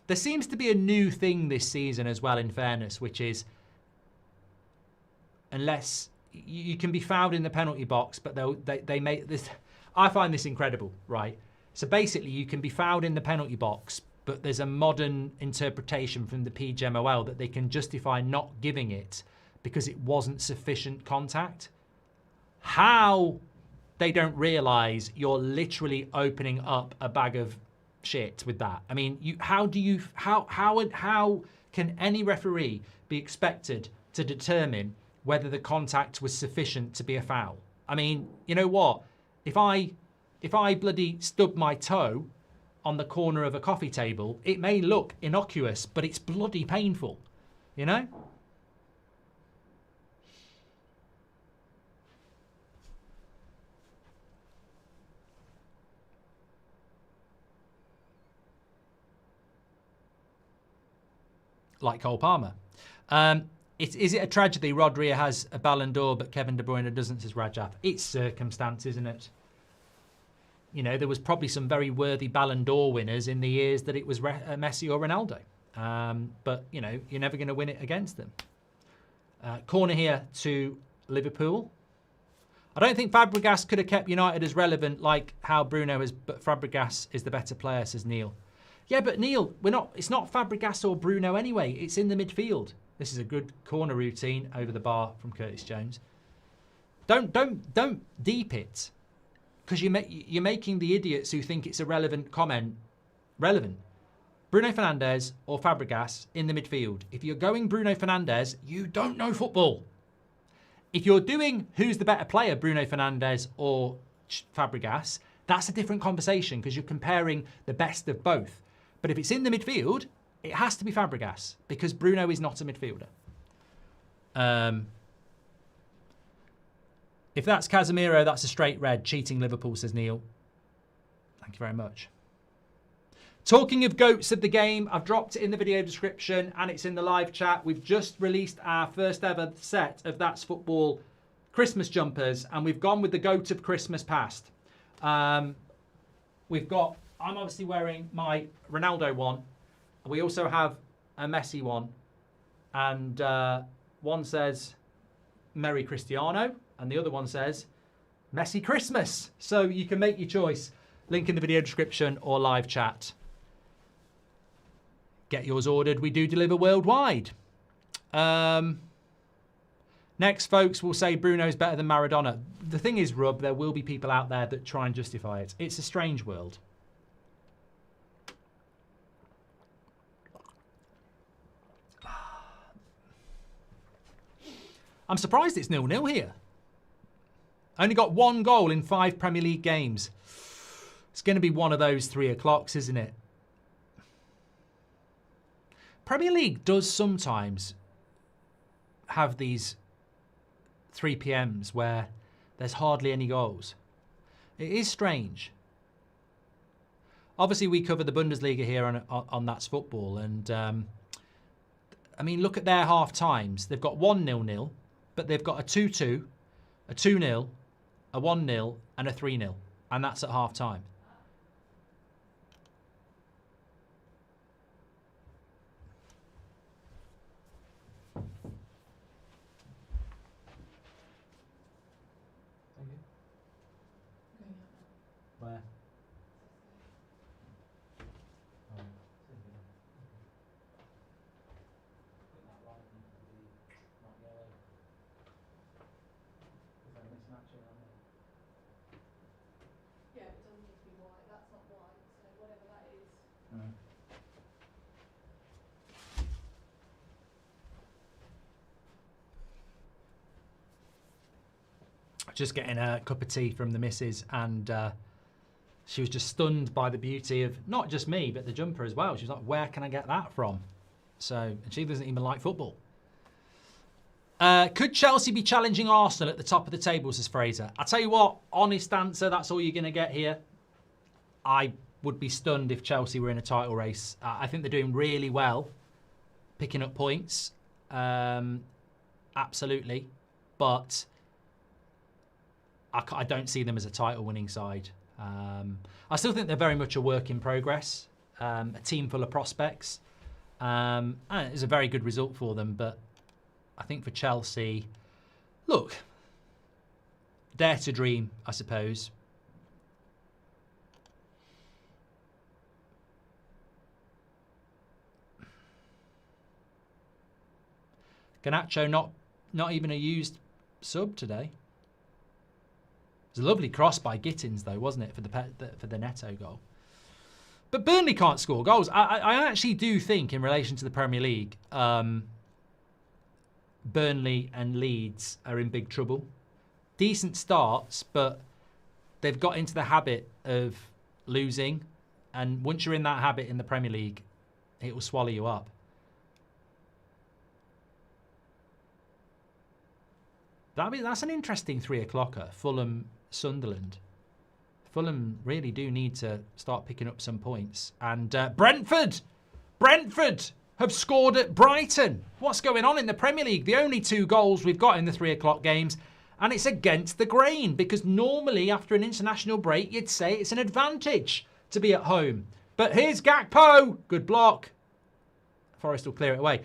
There seems to be a new thing this season as well, in fairness, which is, unless you can be fouled in the penalty box, but they make this. I find this incredible, right? So basically, you can be fouled in the penalty box, but there's a modern interpretation from the PGMOL that they can justify not giving it because it wasn't sufficient contact. How they don't realise you're literally opening up a bag of shit with that. I mean, how can any referee be expected to determine whether the contact was sufficient to be a foul? I mean, you know what? If I bloody stub my toe on the corner of a coffee table, it may look innocuous, but it's bloody painful, you know? Like Cole Palmer. Is it a tragedy Rodri has a Ballon d'Or but Kevin De Bruyne doesn't, says Rajaf? It's circumstance, isn't it? You know, there was probably some very worthy Ballon d'Or winners in the years that it was Messi or Ronaldo. But, you know, you're never going to win it against them. Corner here to Liverpool. I don't think Fabregas could have kept United as relevant like how Bruno is, but Fabregas is the better player, says Neil. Yeah, but Neil, it's not Fabregas or Bruno anyway. It's in the midfield. This is a good corner routine over the bar from Curtis Jones. Don't deep it, because you're making the idiots who think it's a relevant comment relevant. Bruno Fernandes or Fabregas in the midfield. If you're going Bruno Fernandes, you don't know football. If you're doing who's the better player, Bruno Fernandes or Fabregas, That's a different conversation because you're comparing the best of both. But if it's in the midfield, it has to be Fabregas because Bruno is not a midfielder. If that's Casemiro, that's a straight red. Cheating Liverpool, says Neil. Thank you very much. Talking of goats of the game, I've dropped it in the video description and it's in the live chat. We've just released our first ever set of That's Football Christmas jumpers and we've gone with the goat of Christmas past. I'm obviously wearing my Ronaldo one. We also have a Messi one. And one says Merry Cristiano and the other one says Messi Christmas. So you can make your choice. Link in the video description or live chat. Get yours ordered. We do deliver worldwide. Next, folks, will say Bruno's better than Maradona. The thing is, Rub, there will be people out there that try and justify it. It's a strange world. I'm surprised it's 0-0 here. Only got 1 goal in 5 Premier League games. It's going to be one of those 3 o'clocks, isn't it? Premier League does sometimes have these 3 p.m.s where there's hardly any goals. It is strange. Obviously, we cover the Bundesliga here on That's Football. And, I mean, look at their half-times. They've got 1-0-0, but they've got a 2-2, a 2-0, a 1-0, and a 3-0. And that's at half-time. Where? Yeah, it doesn't need to be white. That's not white, so whatever that is. Just getting a cup of tea from the missus and she was just stunned by the beauty of not just me, but the jumper as well. She was like, where can I get that from? So, and she doesn't even like football. Could Chelsea be challenging Arsenal at the top of the table, says Fraser? I'll tell you what, honest answer, that's all you're going to get here. I would be stunned if Chelsea were in a title race. I think they're doing really well, picking up points. Absolutely. But I don't see them as a title-winning side. I still think they're very much a work in progress, a team full of prospects. And it's a very good result for them, but I think for Chelsea, look, dare to dream, I suppose. Garnacho not even a used sub today. It was a lovely cross by Gittins, though, wasn't it, for the Neto goal? But Burnley can't score goals. I actually do think, in relation to the Premier League, Burnley and Leeds are in big trouble. Decent starts, but they've got into the habit of losing. And once you're in that habit in the Premier League, it will swallow you up. That's an interesting 3 o'clocker, Fulham, Sunderland. Fulham really do need to start picking up some points. And Brentford have scored at Brighton. What's going on in the Premier League? The only 2 goals we've got in the 3 o'clock games, and it's against the grain, because normally after an international break, you'd say it's an advantage to be at home. But here's Gakpo. Good block. Forrest will clear it away.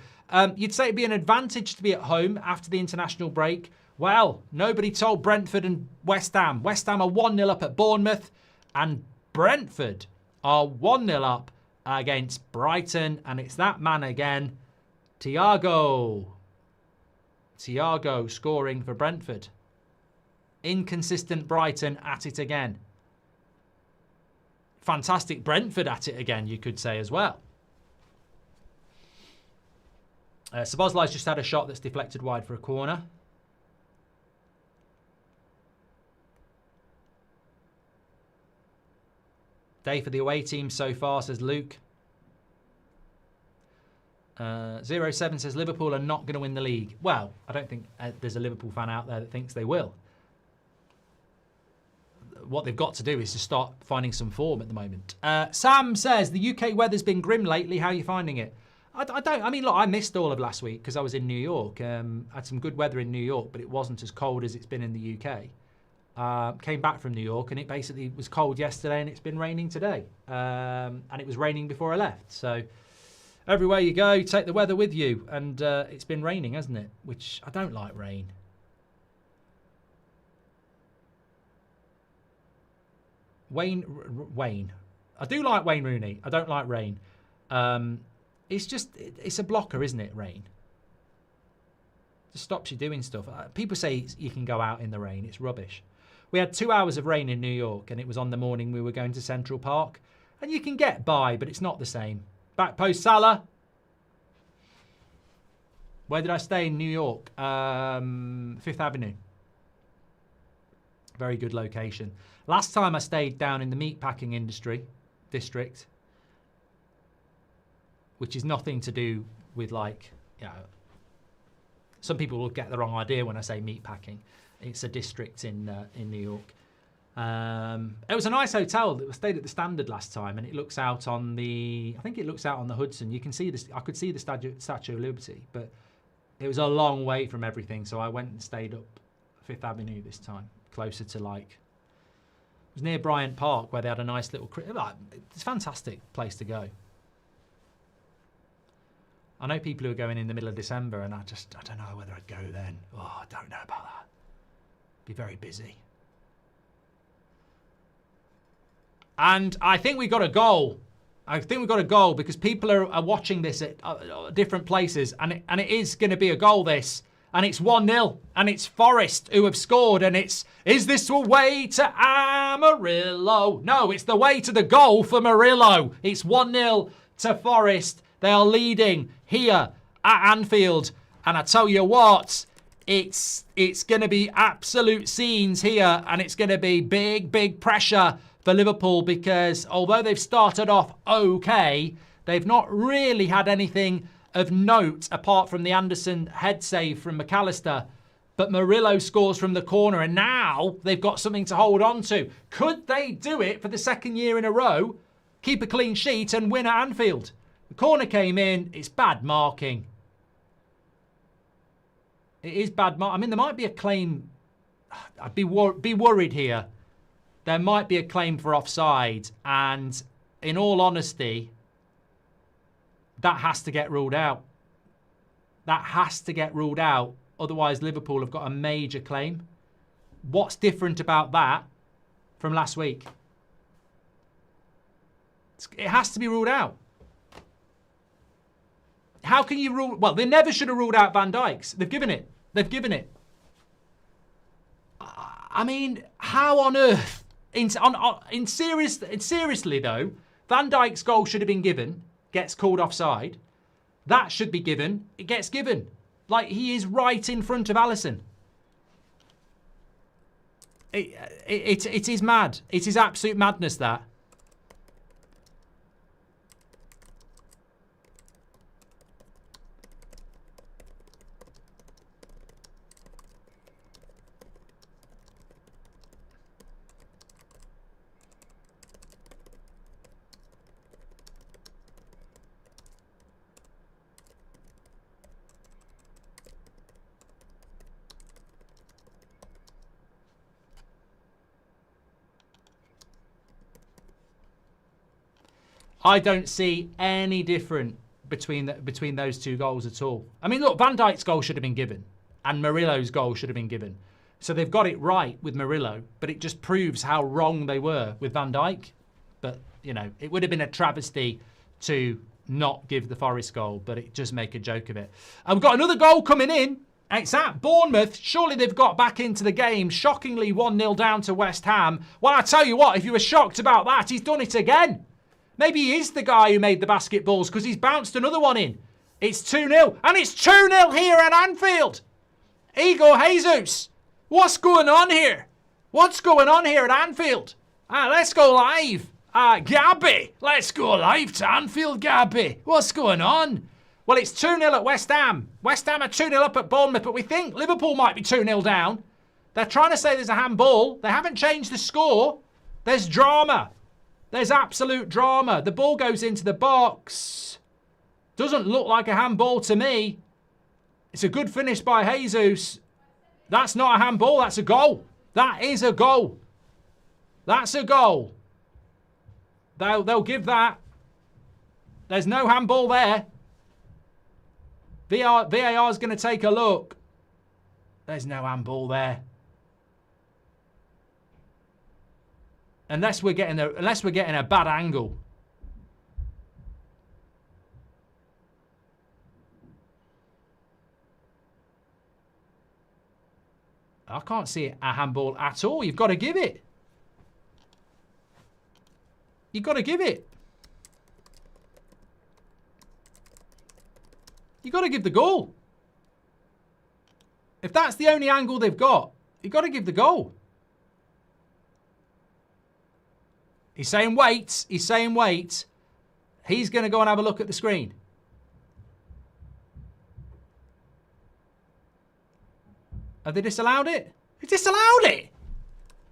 You'd say it'd be an advantage to be at home after the international break. Well, nobody told Brentford and West Ham. West Ham are 1-0 up at Bournemouth, and Brentford are 1-0 up against Brighton, and it's that man again, Thiago scoring for Brentford. Inconsistent Brighton at it again. Fantastic Brentford at it again, you could say as well. Szoboszlai's just had a shot that's deflected wide for a corner. Day for the away team so far, says Luke. 07 says Liverpool are not going to win the league. Well, I don't think there's a Liverpool fan out there that thinks they will. What they've got to do is to start finding some form at the moment. Sam says the UK weather's been grim lately. How are you finding it? I mean, look, I missed all of last week because I was in New York. Had some good weather in New York, but it wasn't as cold as it's been in the UK. Came back from New York and it basically was cold yesterday and it's been raining today. And it was raining before I left. So everywhere you go, take the weather with you. And it's been raining, hasn't it? Which I don't like rain. Wayne. I do like Wayne Rooney. I don't like rain. It's a blocker, isn't it, rain? Just stops you doing stuff. People say you can go out in the rain. It's rubbish. We had 2 hours of rain in New York, and it was on the morning we were going to Central Park. And you can get by, but it's not the same. Back post Salah. Where did I stay in New York? Fifth Avenue. Very good location. Last time I stayed down in the meatpacking industry district, which is nothing to do with some people will get the wrong idea when I say meatpacking. It's a district in New York. It was a nice hotel that stayed at the Standard last time, and it looks out on I think it looks out on the Hudson. You can see this. I could see the Statue of Liberty, but it was a long way from everything, so I went and stayed up Fifth Avenue this time, closer to it was near Bryant Park where they had a nice little... It's a fantastic place to go. I know people who are going in the middle of December and I don't know whether I'd go then. Oh, I don't know about that. Be very busy. And I think we got a goal. I think we got a goal because people are watching this at different places and it is going to be a goal this. And it's 1-0. And it's Forest who have scored. And is this the way to Amarillo? No, it's the way to the goal for Murillo. It's 1-0 to Forest. They are leading here at Anfield. And I tell you what, it's going to be absolute scenes here. And it's going to be big pressure for Liverpool because although they've started off okay, they've not really had anything of note apart from the Anderson head save from McAllister. But Murillo scores from the corner and now they've got something to hold on to. Could they do it for the second year in a row, keep a clean sheet and win at Anfield? The corner came in. It's bad marking. It is bad marking. I mean, there might be a claim. I'd be worried here. There might be a claim for offside. And in all honesty, that has to get ruled out. That has to get ruled out. Otherwise, Liverpool have got a major claim. What's different about that from last week? It has to be ruled out. How can you rule... Well, they never should have ruled out Van Dijk's. They've given it. They've given it. I mean, how on earth... Seriously, though, Van Dijk's goal should have been given. Gets called offside. That should be given. It gets given. Like, he is right in front of Alisson. It is mad. It is absolute madness, that. I don't see any different between those two goals at all. I mean, look, Van Dijk's goal should have been given and Murillo's goal should have been given. So they've got it right with Murillo, but it just proves how wrong they were with Van Dijk. But, you know, it would have been a travesty to not give the Forest goal, but it just make a joke of it. And we've got another goal coming in. It's at Bournemouth. Surely they've got back into the game. Shockingly 1-0 down to West Ham. Well, I tell you what, if you were shocked about that, he's done it again. Maybe he is the guy who made the basketballs because he's bounced another one in. It's 2-0. And it's 2-0 here at Anfield. Igor Jesus. What's going on here? What's going on here at Anfield? Let's go live. Gabby, let's go live to Anfield, Gabby. What's going on? Well, it's 2-0 at West Ham. West Ham are 2-0 up at Bournemouth, but we think Liverpool might be 2-0 down. They're trying to say there's a handball. They haven't changed the score. There's drama. There's absolute drama. The ball goes into the box. Doesn't look like a handball to me. It's a good finish by Jesus. That's not a handball. That's a goal. That is a goal. That's a goal. They'll give that. There's no handball there. VAR is going to take a look. There's no handball there. Unless we're getting a bad angle. I can't see a handball at all. You've got to give it. You've got to give it. You've got to give the goal. If that's the only angle they've got, you've got to give the goal. He's saying wait. He's saying wait. He's going to go and have a look at the screen. Have they disallowed it? They disallowed it?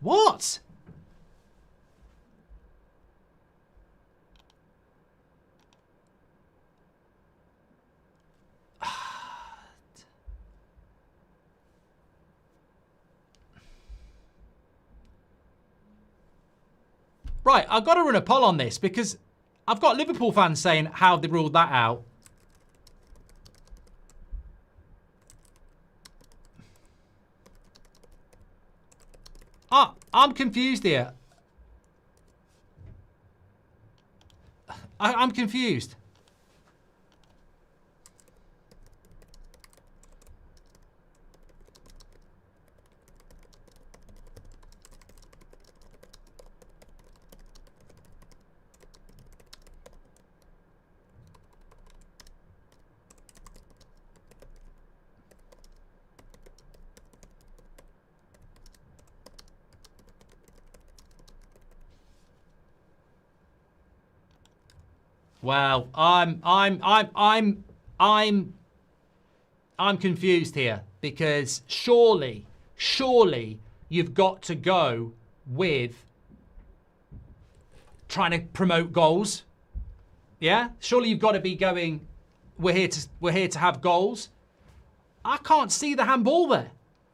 What? Right, I've got to run a poll on this because I've got Liverpool fans saying how they ruled that out. I'm confused here. I'm confused. Well, I'm confused here because surely you've got to go with trying to promote goals. Yeah? Surely you've got to be going, we're here to have goals. I can't see the handball there.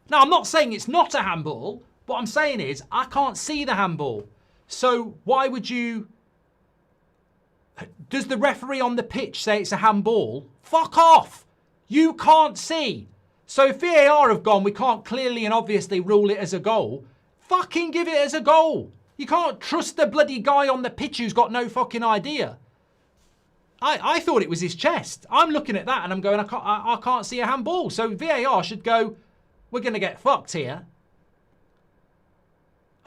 Now, I'm not saying it's not a handball. What I'm saying is I can't see the handball. So why would you... Does the referee on the pitch say it's a handball? Fuck off! You can't see. So if VAR have gone, we can't clearly and obviously rule it as a goal. Fucking give it as a goal. You can't trust the bloody guy on the pitch who's got no fucking idea. I thought it was his chest. I'm looking at that and I'm going, I can't see a handball. So VAR should go, we're going to get fucked here.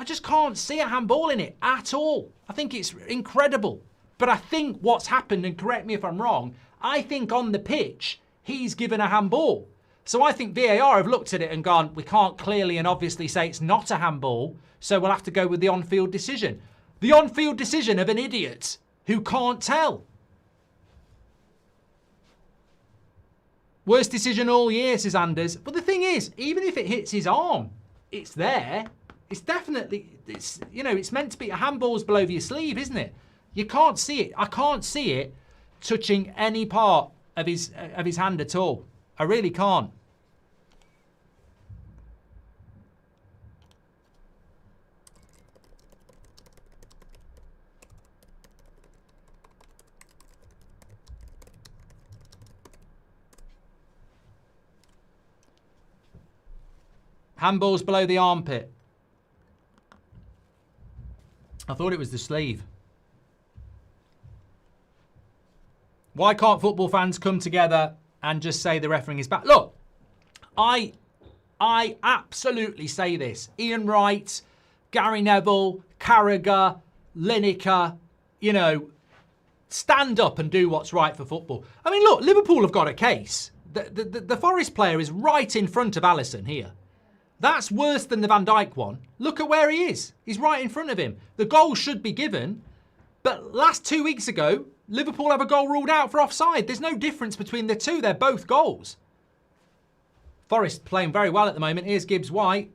I just can't see a handball in it at all. I think it's incredible. But I think what's happened, and correct me if I'm wrong, I think on the pitch, he's given a handball. So I think VAR have looked at it and gone, we can't clearly and obviously say it's not a handball, so we'll have to go with the on-field decision. The on-field decision of an idiot who can't tell. Worst decision all year, says Anders. But the thing is, even if it hits his arm, it's there. It's definitely, it's meant to be, a handball's below your sleeve, isn't it? You can't see it. I can't see it touching any part of his hand at all. I really can't. Handball's below the armpit. I thought it was the sleeve. Why can't football fans come together and just say the refereeing is bad? Look, I absolutely say this. Ian Wright, Gary Neville, Carragher, Lineker, stand up and do what's right for football. I mean, look, Liverpool have got a case. The Forest player is right in front of Alisson here. That's worse than the Van Dijk one. Look at where he is. He's right in front of him. The goal should be given. But last 2 weeks ago, Liverpool have a goal ruled out for offside. There's no difference between the two. They're both goals. Forest playing very well at the moment. Here's Gibbs White.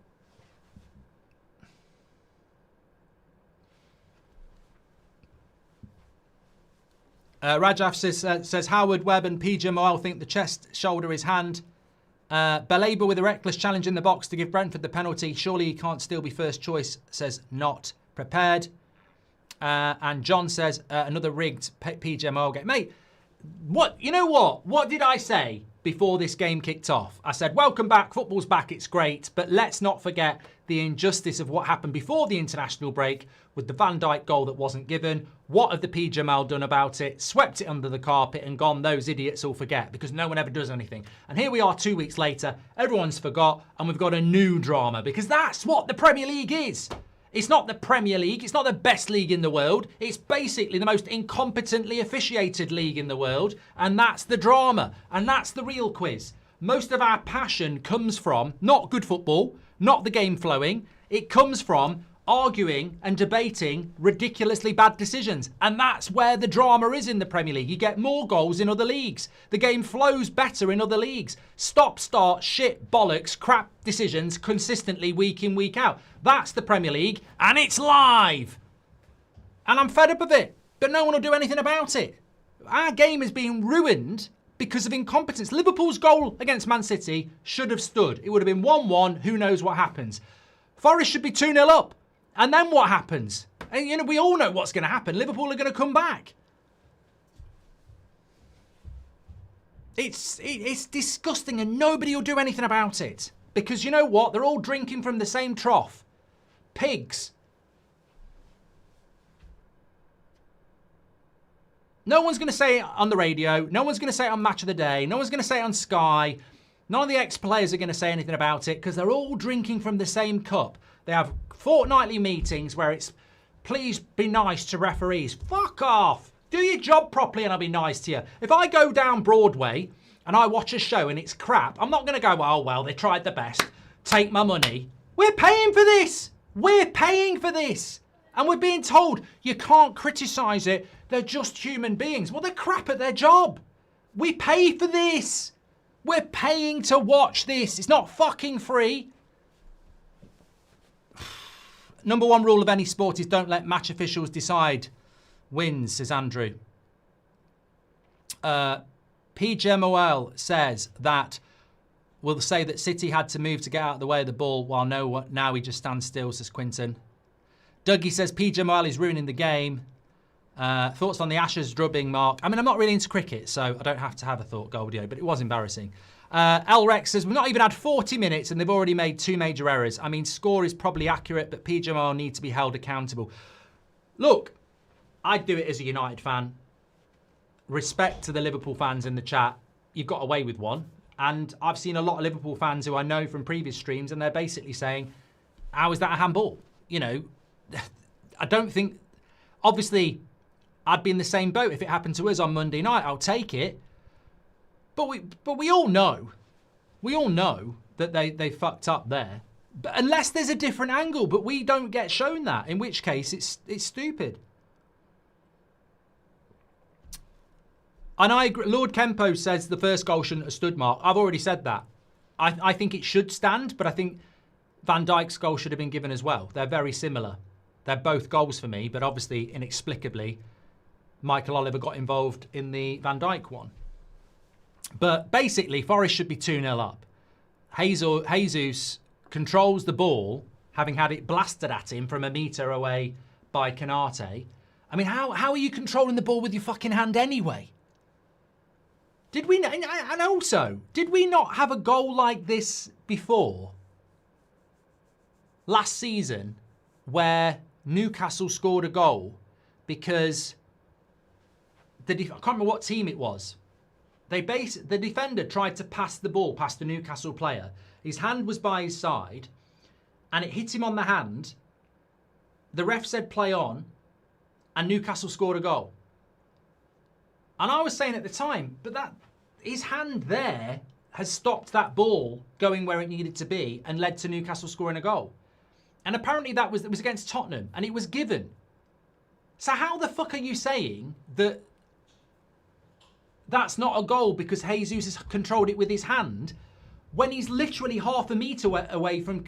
Rajaf says Howard, Webb and PJ Moel think the chest, shoulder is hand. Belabor with a reckless challenge in the box to give Brentford the penalty. Surely he can't still be first choice, says not prepared. And John says another rigged PJ Moel game. Mate, you know what? What did I say before this game kicked off? I said, welcome back, football's back, it's great. But let's not forget the injustice of what happened before the international break with the Van Dijk goal that wasn't given. What have the PJ Moel done about it? Swept it under the carpet and gone, those idiots will forget, because no one ever does anything. And here we are 2 weeks later, everyone's forgot, and we've got a new drama, because that's what the Premier League is. It's not the Premier League, it's not the best league in the world, it's basically the most incompetently officiated league in the world, and that's the drama, and that's the real quiz. Most of our passion comes from not good football, not the game flowing, it comes from arguing and debating ridiculously bad decisions. And that's where the drama is in the Premier League. You get more goals in other leagues. The game flows better in other leagues. Stop, start, shit, bollocks, crap decisions consistently week in, week out. That's the Premier League, and it's live. And I'm fed up of it, but no one will do anything about it. Our game is being ruined because of incompetence. Liverpool's goal against Man City should have stood. It would have been 1-1. Who knows what happens? Forest should be 2-0 up. And then what happens? And, we all know what's going to happen. Liverpool are going to come back. It's disgusting, and nobody will do anything about it. Because you know what? They're all drinking from the same trough. Pigs. No one's going to say it on the radio. No one's going to say it on Match of the Day. No one's going to say it on Sky. None of the ex-players are going to say anything about it because they're all drinking from the same cup. They have fortnightly meetings where it's, please be nice to referees. Fuck off. Do your job properly and I'll be nice to you. If I go down Broadway and I watch a show and it's crap, I'm not going to go, oh, well, they tried their best. Take my money. We're paying for this. We're paying for this. And we're being told you can't criticise it. They're just human beings. Well, they're crap at their job. We pay for this. We're paying to watch this. It's not fucking free. Number one rule of any sport is don't let match officials decide wins, says Andrew. PJ Moel says that we'll say that City had to move to get out of the way of the ball while now he just stands still, says Quinton. Dougie says PJ Moel is ruining the game. Thoughts on the Ashes drubbing, Mark? I mean, I'm not really into cricket, so I don't have to have a thought, Goldio, but it was embarrassing. L Rex says, we've not even had 40 minutes and they've already made 2 major errors. I mean, score is probably accurate, but PJ Moel needs to be held accountable. Look, I'd do it as a United fan. Respect to the Liverpool fans in the chat. You've got away with one. And I've seen a lot of Liverpool fans who I know from previous streams, and they're basically saying, how is that a handball? You know, I don't think... Obviously, I'd be in the same boat if it happened to us on Monday night. I'll take it. But we all know that they fucked up there. But unless there's a different angle, but we don't get shown that, in which case it's stupid. And I agree. Lord Kempo says the first goal shouldn't have stood, Mark. I've already said that. I think it should stand, but I think Van Dijk's goal should have been given as well. They're very similar. They're both goals for me, but obviously, inexplicably, Michael Oliver got involved in the Van Dijk one. But basically, Forest should be 2-0 up. Jesus controls the ball, having had it blasted at him from a metre away by Canate. I mean, how are you controlling the ball with your fucking hand anyway? Did we not have a goal like this before? Last season, where Newcastle scored a goal because I can't remember what team it was. The defender tried to pass the ball past the Newcastle player. His hand was by his side and it hit him on the hand. The ref said play on and Newcastle scored a goal. And I was saying at the time, but his hand there has stopped that ball going where it needed to be and led to Newcastle scoring a goal. And apparently it was against Tottenham and it was given. So how the fuck are you saying that that's not a goal because Jesus has controlled it with his hand when he's literally half a metre away from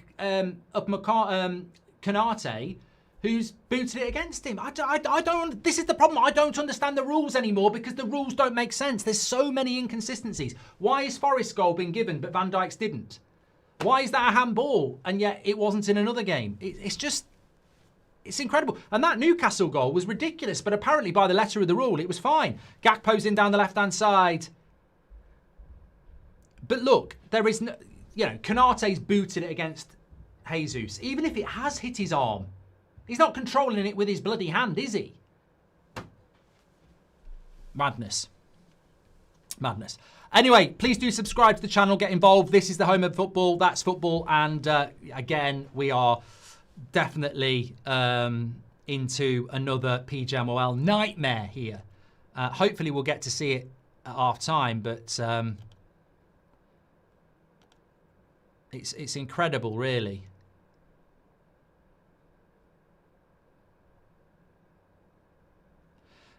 Kanate, who's booted it against him? I don't. This is the problem. I don't understand the rules anymore because the rules don't make sense. There's so many inconsistencies. Why is Forest's goal been given but Van Dijk's didn't? Why is that a handball and yet it wasn't in another game? It's incredible. And that Newcastle goal was ridiculous, but apparently by the letter of the rule, it was fine. Gakpo's in down the left-hand side. But look, there is no, Kanate's booted it against Jesus. Even if it has hit his arm, he's not controlling it with his bloody hand, is he? Madness. Madness. Anyway, please do subscribe to the channel, get involved. This is the home of football. That's football. And again, we are definitely into another PGMOL nightmare here. Hopefully we'll get to see it at half time, but it's incredible, really.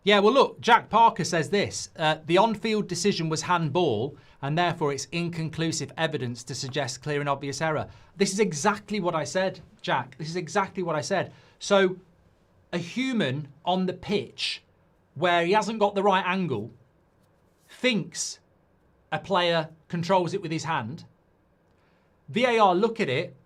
Yeah, well, look, Jack Parker says this. The on-field decision was handball, and therefore it's inconclusive evidence to suggest clear and obvious error. This is exactly what I said, Jack. This is exactly what I said. So a human on the pitch where he hasn't got the right angle thinks a player controls it with his hand. VAR look at it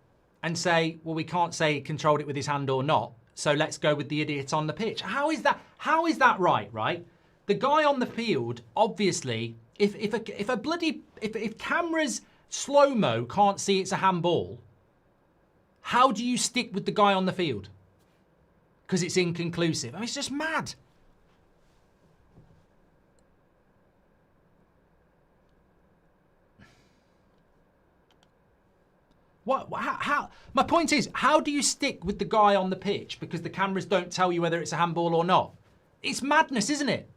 and say, well, we can't say he controlled it with his hand or not. So let's go with the idiot on the pitch. How is that right, right? The guy on the field, obviously, if cameras slow-mo can't see it's a handball, how do you stick with the guy on the field? Because it's inconclusive. I mean, it's just mad. How? My point is, how do you stick with the guy on the pitch because the cameras don't tell you whether it's a handball or not? It's madness, isn't it?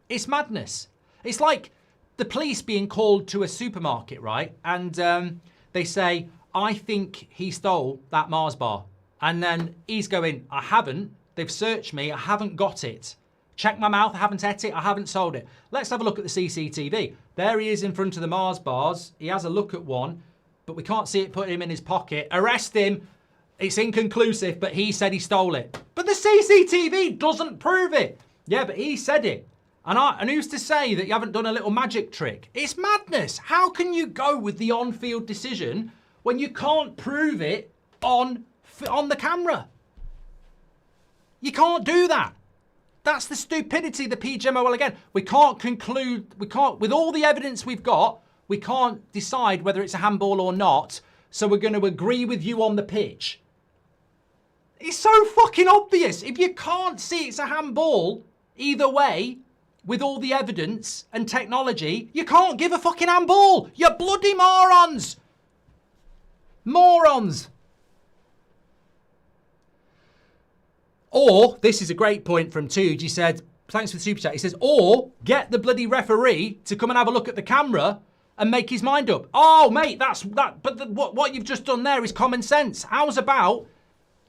It's madness. It's like the police being called to a supermarket, right? And they say, I think he stole that Mars bar. And then he's going, I haven't. They've searched me. I haven't got it. Check my mouth. I haven't ate it. I haven't sold it. Let's have a look at the CCTV. There he is in front of the Mars bars. He has a look at one, but we can't see it put him in his pocket. Arrest him. It's inconclusive, but he said he stole it. But the CCTV doesn't prove it. Yeah, but he said it. And who's to say that you haven't done a little magic trick? It's madness. How can you go with the on-field decision when you can't prove it on the camera? You can't do that. That's the stupidity of the PGMOL again. We can't conclude, with all the evidence we've got, we can't decide whether it's a handball or not, so we're going to agree with you on the pitch. It's so fucking obvious. If you can't see it's a handball, either way, with all the evidence and technology, you can't give a fucking handball. You bloody morons. Morons. Or, this is a great point from Tuge, he said, thanks for the super chat, he says, or get the bloody referee to come and have a look at the camera and make his mind up. Oh, mate, what you've just done there is common sense. How's about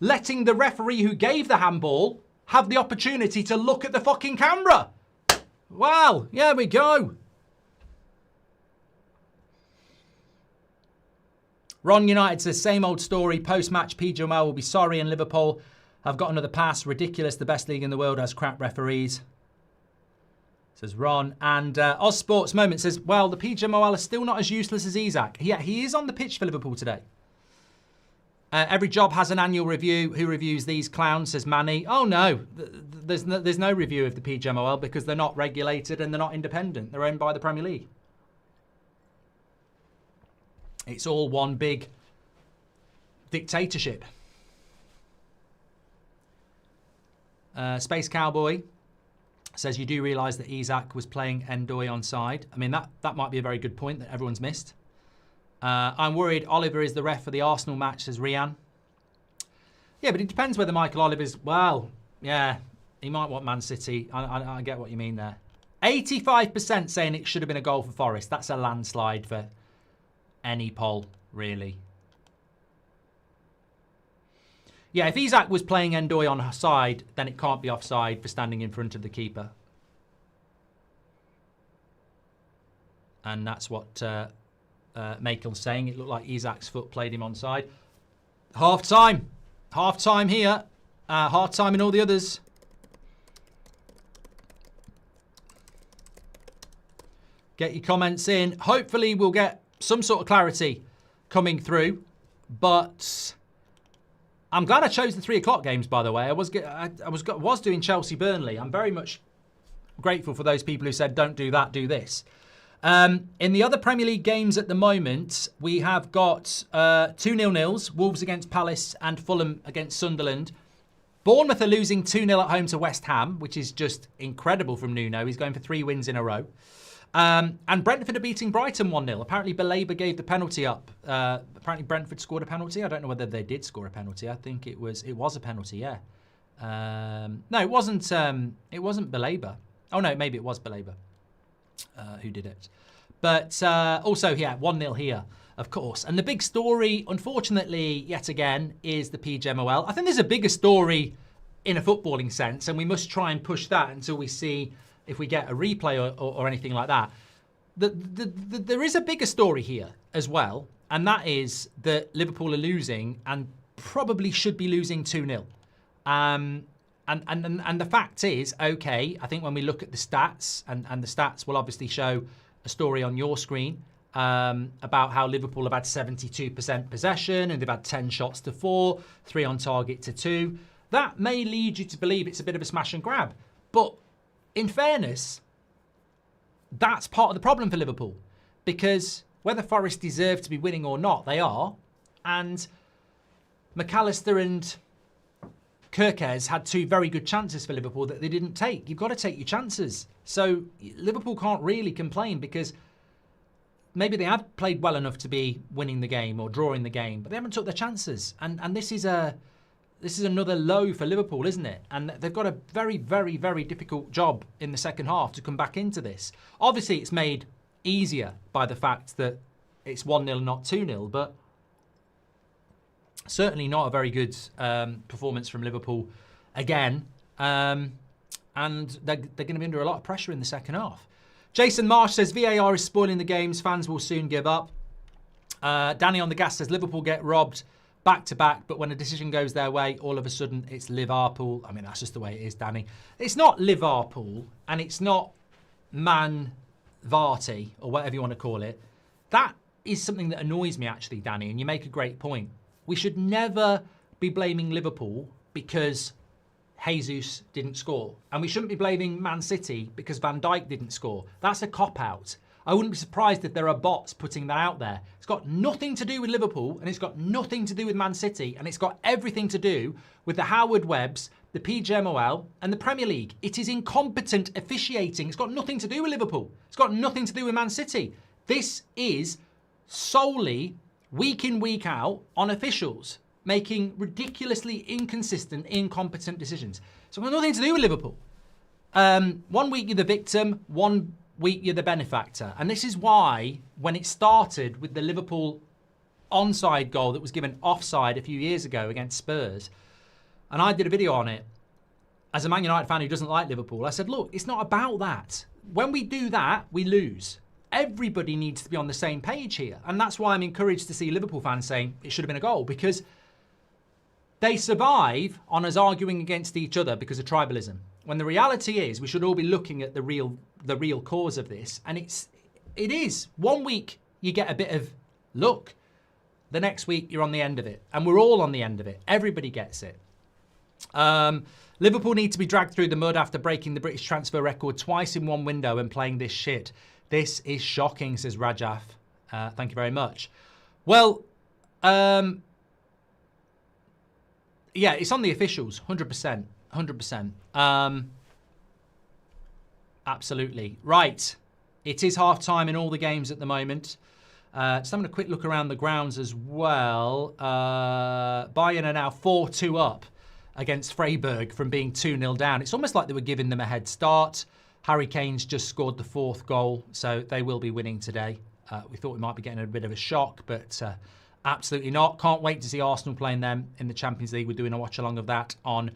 letting the referee who gave the handball have the opportunity to look at the fucking camera? Well, yeah, we go. Ron United says, same old story. Post-match, PGML will be sorry and Liverpool have got another pass. Ridiculous. The best league in the world has crap referees. Says Ron. And Oz Sports Moment says, well, the PGMOL is still not as useless as Isaac. Yeah, he is on the pitch for Liverpool today. Every job has an annual review. Who reviews these clowns, says Manny. Oh, no. There's no review of the PGMOL because they're not regulated and they're not independent. They're owned by the Premier League. It's all one big dictatorship. Space Cowboy says you do realise that Isak was playing Ndoye onside. I mean, that might be a very good point that everyone's missed. I'm worried Oliver is the ref for the Arsenal match, says Rian. Yeah, but it depends whether Michael Oliver's... Well, yeah, he might want Man City. I get what you mean there. 85% saying it should have been a goal for Forest. That's a landslide for any poll, really. Yeah, if Isak was playing Endoy on side, then it can't be offside for standing in front of the keeper. And that's what Michael's saying. It looked like Isak's foot played him onside. Half time. Half time here. Half time in all the others. Get your comments in. Hopefully we'll get some sort of clarity coming through. But I'm glad I chose the 3 o'clock games, by the way. I was doing Chelsea-Burnley. I'm very much grateful for those people who said, don't do that, do this. In the other Premier League games at the moment, we have got 2 0-0s, Wolves against Palace and Fulham against Sunderland. Bournemouth are losing 2-0 at home to West Ham, which is just incredible from Nuno. He's going for 3 wins in a row. And Brentford are beating Brighton 1-0. Apparently, Belabor gave the penalty up. Apparently, Brentford scored a penalty. I don't know whether they did score a penalty. I think it was a penalty, yeah. No, it wasn't Belabor. Oh, no, maybe it was Belabor who did it. But also, yeah, 1-0 here, of course. And the big story, unfortunately, yet again, is the PGMOL. I think there's a bigger story in a footballing sense, and we must try and push that until we see if we get a replay or anything like that. There is a bigger story here as well, and that is that Liverpool are losing and probably should be losing 2-0. And the fact is, okay, I think when we look at the stats, and the stats will obviously show a story on your screen about how Liverpool have had 72% possession and they've had 10 shots to 4, 3 on target to 2. That may lead you to believe it's a bit of a smash and grab. But in fairness, that's part of the problem for Liverpool. Because whether Forest deserve to be winning or not, they are. And McAllister and Kirkes had 2 very good chances for Liverpool that they didn't take. You've got to take your chances. So Liverpool can't really complain because maybe they have played well enough to be winning the game or drawing the game, but they haven't took their chances. And this is another low for Liverpool, isn't it? And they've got a very, very, very difficult job in the second half to come back into this. Obviously, it's made easier by the fact that it's 1-0, not 2-0, but certainly not a very good performance from Liverpool again. And they're going to be under a lot of pressure in the second half. Jason Marsh says VAR is spoiling the games. Fans will soon give up. Danny on the gas says Liverpool get robbed back-to-back, but when a decision goes their way, all of a sudden it's Liverpool. I mean, that's just the way it is, Danny. It's not Liverpool, and it's not Man Varty, or whatever you want to call it. That is something that annoys me, actually, Danny, and you make a great point. We should never be blaming Liverpool because Jesus didn't score. And we shouldn't be blaming Man City because Van Dijk didn't score. That's a cop-out. I wouldn't be surprised if there are bots putting that out there. It's got nothing to do with Liverpool, and it's got nothing to do with Man City, and it's got everything to do with the Howard Webbs, the PGMOL, and the Premier League. It is incompetent officiating. It's got nothing to do with Liverpool. It's got nothing to do with Man City. This is solely, week in, week out, on officials making ridiculously inconsistent, incompetent decisions. So it's got nothing to do with Liverpool. 1 week you're the victim, 1 week you're the benefactor. And this is why, when it started with the Liverpool onside goal that was given offside a few years ago against Spurs, and I did a video on it, as a Man United fan who doesn't like Liverpool, I said, look, it's not about that. When we do that, we lose. Everybody needs to be on the same page here. And that's why I'm encouraged to see Liverpool fans saying it should have been a goal, because they survive on us arguing against each other because of tribalism. When the reality is we should all be looking at the real cause of this. And it is. 1 week you get a bit of luck. The next week you're on the end of it. And we're all on the end of it. Everybody gets it. Liverpool need to be dragged through the mud after breaking the British transfer record twice in one window and playing this shit. This is shocking, says Rajaf. Thank you very much. Well, yeah, it's on the officials, 100%. 100%. Absolutely. Right. It is half-time in all the games at the moment. Just having a quick look around the grounds as well. Bayern are now 4-2 up against Freiburg from being 2-0 down. It's almost like they were giving them a head start. Harry Kane's just scored the 4th goal, so they will be winning today. We thought we might be getting a bit of a shock, but Absolutely not. Can't wait to see Arsenal playing them in the Champions League. We're doing a watch-along of that on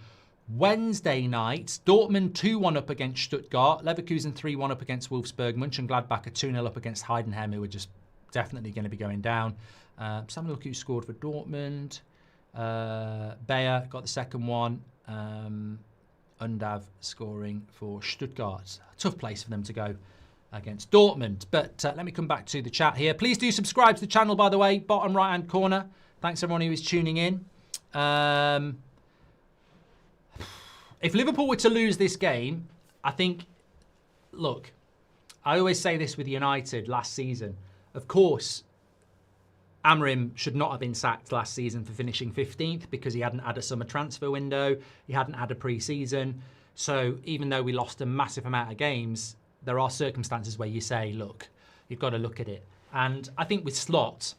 Wednesday night. Dortmund 2-1 up against Stuttgart. Leverkusen 3-1 up against Wolfsburg. Mönchengladbach are 2-0 up against Heidenheim, who are just definitely going to be going down. Let's have a look who scored for Dortmund. Bayer got the second one. Undav scoring for Stuttgart. Tough place for them to go against Dortmund. But let me come back to the chat here. Please do subscribe to the channel, by the way, bottom right-hand corner. Thanks everyone who is tuning in. If Liverpool were to lose this game, I think, look, I always say this with United last season. Of course, Amorim should not have been sacked last season for finishing 15th because he hadn't had a summer transfer window. He hadn't had a pre-season. So even though we lost a massive amount of games, there are circumstances where you say, look, you've got to look at it. And I think with Slot,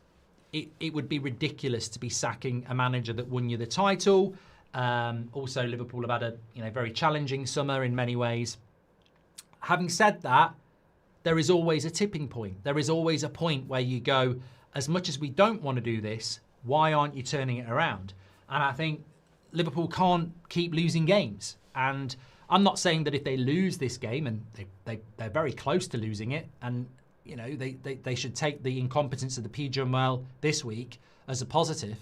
it would be ridiculous to be sacking a manager that won you the title. Also, Liverpool have had a very challenging summer in many ways. Having said that, there is always a tipping point. There is always a point where you go, as much as we don't want to do this, why aren't you turning it around? And I think Liverpool can't keep losing games. And I'm not saying that if they lose this game, and they're very close to losing it, and they should take the incompetence of the PGML this week as a positive.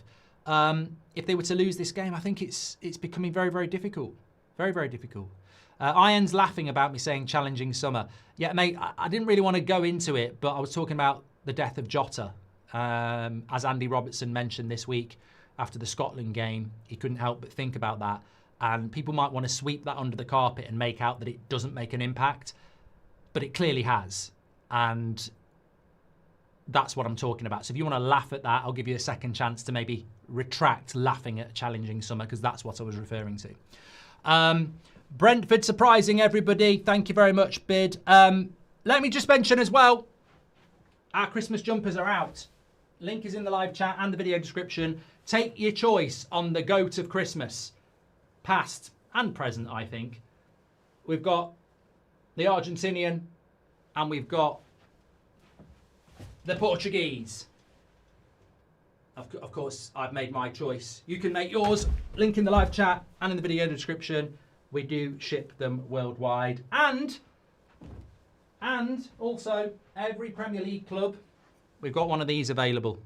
If they were to lose this game, I think it's becoming very, very difficult. Very, very difficult. Iron's laughing about me saying challenging summer. Yeah, mate, I didn't really want to go into it, but I was talking about the death of Jota. As Andy Robertson mentioned this week after the Scotland game, he couldn't help but think about that. And people might want to sweep that under the carpet and make out that it doesn't make an impact, but it clearly has. And that's what I'm talking about. So if you want to laugh at that, I'll give you a second chance to maybe retract laughing at challenging summer, because that's what I was referring to. Brentford surprising everybody. Thank you very much, Bid. Let me just mention as well, our Christmas jumpers are out. Link is in the live chat and the video description. Take your choice on the goat of Christmas, past and present, I think. We've got the Argentinian and we've got the Portuguese. Of course, I've made my choice. You can make yours. Link in the live chat and in the video description. We do ship them worldwide. And also, every Premier League club, we've got one of these available.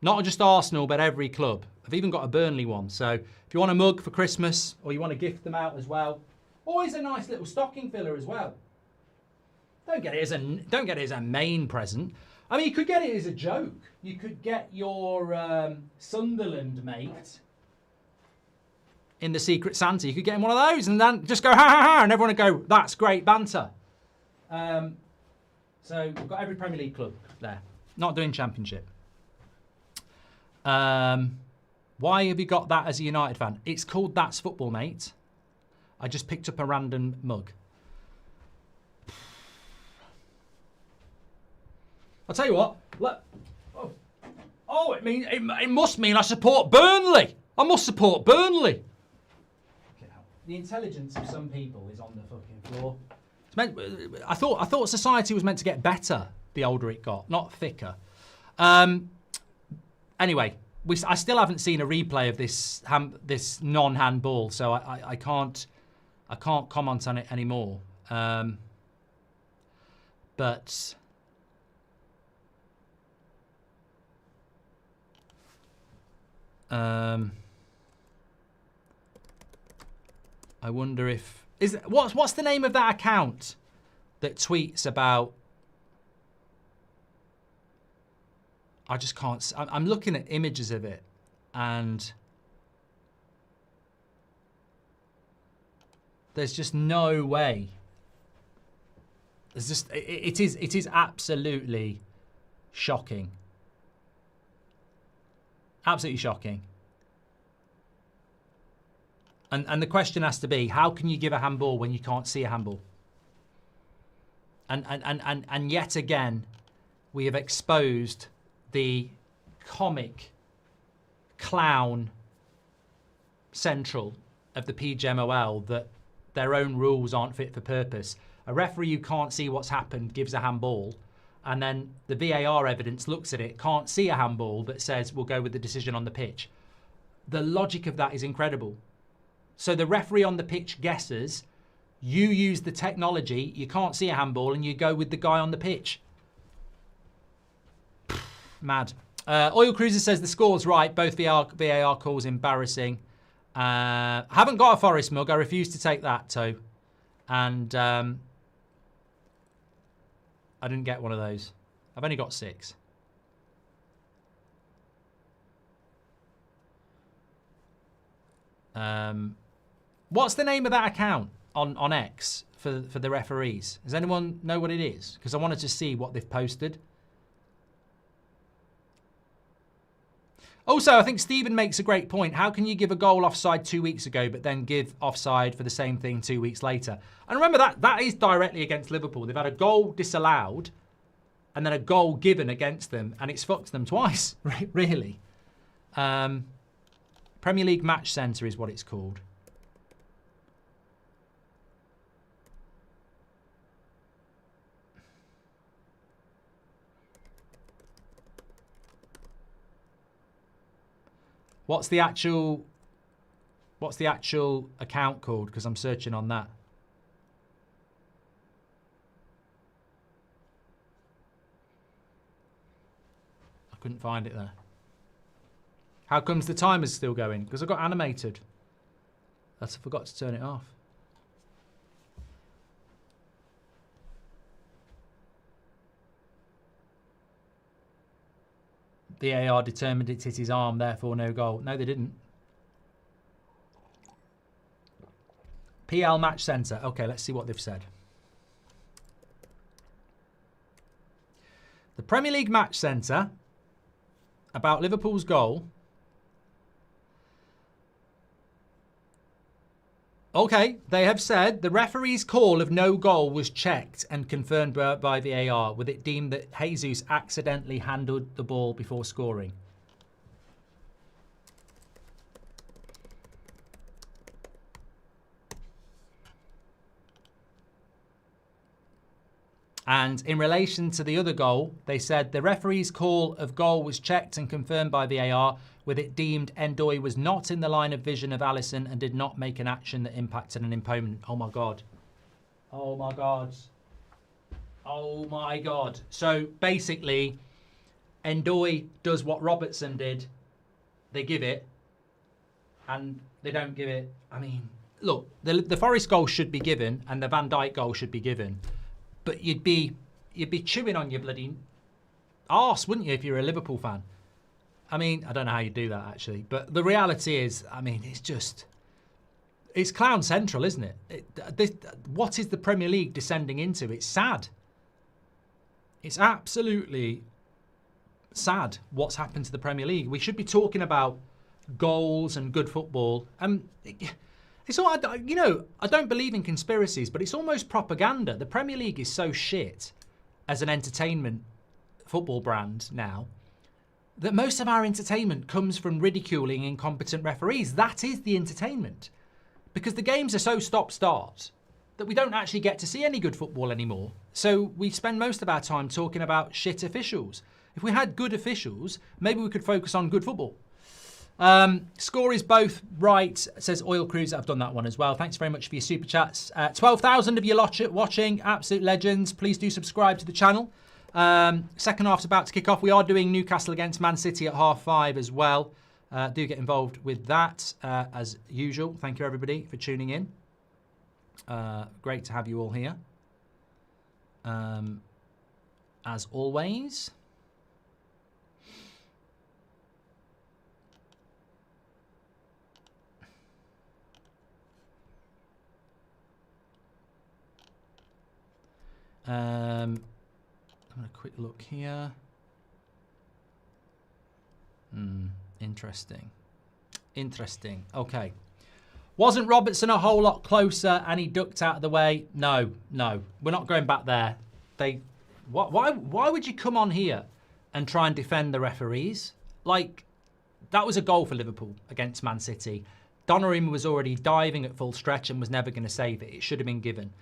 Not just Arsenal, but every club. I've even got a Burnley one. So if you want a mug for Christmas or you want to gift them out as well, always a nice little stocking filler as well. Don't get it as a main present. I mean, you could get it as a joke. You could get your Sunderland mate in the Secret Santa. You could get him one of those and then just go, ha, ha, ha, and everyone would go, that's great banter. So we've got every Premier League club there. Not doing Championship. Why have you got that as a United fan? It's called That's Football, mate. I just picked up a random mug. I'll tell you what. Look. Oh, it must mean I support Burnley. I must support Burnley. The intelligence of some people is on the fucking floor. I thought society was meant to get better the older it got, not thicker. Anyway, I still haven't seen a replay of this non-handball, so I can't comment on it anymore. But I wonder if what's the name of that account that tweets about? I just can't. I'm looking at images of it, and there's just no way. There's just it is absolutely shocking. Absolutely shocking. And the question has to be, how can you give a handball when you can't see a handball? And yet again, we have exposed the comic clown central of the PGMOL that their own rules aren't fit for purpose. A referee who can't see what's happened gives a handball, and then the VAR evidence looks at it, can't see a handball, but says we'll go with the decision on the pitch. The logic of that is incredible. So the referee on the pitch guesses, you use the technology, you can't see a handball, and you go with the guy on the pitch. Mad. Oil Cruiser says the score's right. Both VAR calls embarrassing. Haven't got a Forest mug. I refuse to take that, too. And I didn't get one of those. I've only got 6. What's the name of that account on X for the referees? Does anyone know what it is? Because I wanted to see what they've posted. Also, I think Stephen makes a great point. How can you give a goal offside 2 weeks ago, but then give offside for the same thing 2 weeks later? And remember that is directly against Liverpool. They've had a goal disallowed and then a goal given against them, and it's fucked them twice, really. Premier League Match Centre is what it's called. What's the actual account called? Because I'm searching on that. I couldn't find it there. How comes the timer's still going? Because I got animated. I forgot to turn it off. VAR determined it hit his arm, therefore no goal. No, they didn't. PL Match Centre. Okay, let's see what they've said. The Premier League Match Centre about Liverpool's goal. Okay, they have said the referee's call of no goal was checked and confirmed by VAR, with it deemed that Jesus accidentally handled the ball before scoring. And in relation to the other goal, they said the referee's call of goal was checked and confirmed by VAR, with it deemed Ndoye was not in the line of vision of Alisson and did not make an action that impacted an opponent. Oh my God. Oh my God. Oh my God. So basically, Ndoye does what Robertson did. They give it, and they don't give it. I mean, look, the Forest goal should be given, and the Van Dijk goal should be given. But you'd be chewing on your bloody arse, wouldn't you, if you're a Liverpool fan? I mean, I don't know how you do that, actually. But the reality is, I mean, it's clown central, isn't it? What is the Premier League descending into? It's sad. It's absolutely sad what's happened to the Premier League. We should be talking about goals and good football. It's all, you know, I don't believe in conspiracies, but it's almost propaganda. The Premier League is so shit as an entertainment football brand now that most of our entertainment comes from ridiculing incompetent referees. That is the entertainment. Because the games are so stop-start that we don't actually get to see any good football anymore. So we spend most of our time talking about shit officials. If we had good officials, maybe we could focus on good football. Score is both right, says Oil Cruiser. I've done that one as well. Thanks very much for your super chats. 12,000 of you watching, absolute legends. Please do subscribe to the channel. Second half's about to kick off. We are doing Newcastle against Man City at 5:30 as well. Do get involved with that as usual. Thank you everybody for tuning in. Great to have you all here. As always. I'm going to quick look here. Interesting. Okay. Wasn't Robertson a whole lot closer and he ducked out of the way? No. We're not going back there. Why would you come on here and try and defend the referees? Like, that was a goal for Liverpool against Man City. Donnarumma was already diving at full stretch and was never going to save it. It should have been given.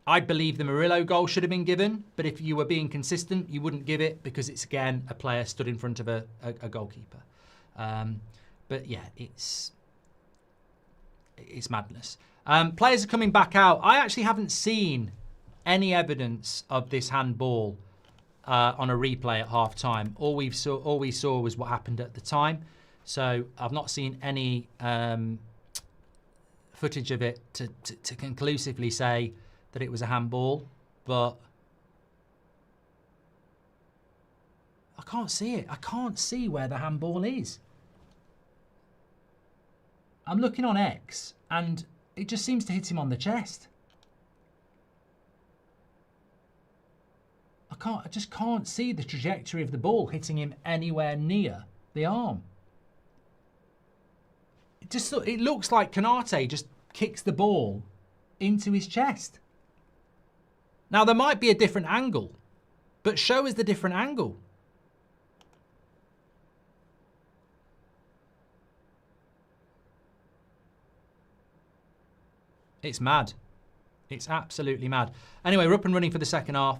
I believe the Murillo goal should have been given, but if you were being consistent, you wouldn't give it because it's, again, a player stood in front of a goalkeeper. But yeah, it's madness. Players are coming back out. I actually haven't seen any evidence of this handball on a replay at half time. All we saw was what happened at the time. So I've not seen any footage of it to conclusively say that it was a handball, but I can't see it. I can't see where the handball is. I'm looking on X and it just seems to hit him on the chest. I just can't see the trajectory of the ball hitting him anywhere near the arm. It looks like Konate just kicks the ball into his chest. Now, there might be a different angle, but show us the different angle. It's mad. It's absolutely mad. Anyway, we're up and running for the second half.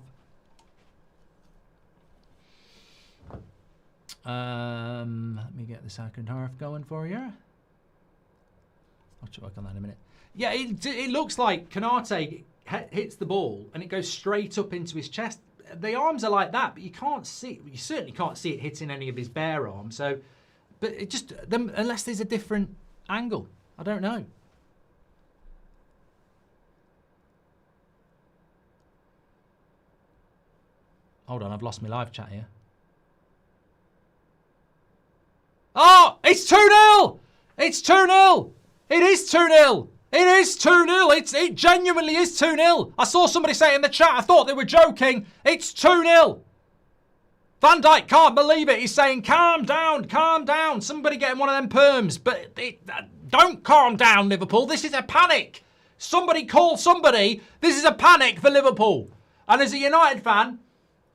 Let me get the second half going for you. I'll work on that in a minute. Yeah, it looks like Konate hits the ball and it goes straight up into his chest. The arms are like that, but you can't see. You certainly can't see it hitting any of his bare arms. So, but it just unless there's a different angle, I don't know. Hold on, I've lost my live chat here. Oh, it's 2-0! It's 2-0! It is 2-0! It is 2-0! It genuinely is 2-0! I saw somebody say in the chat, I thought they were joking. It's 2-0! Van Dijk can't believe it. He's saying, calm down, calm down. Somebody getting one of them perms. But don't calm down, Liverpool. This is a panic. Somebody call somebody. This is a panic for Liverpool. And as a United fan,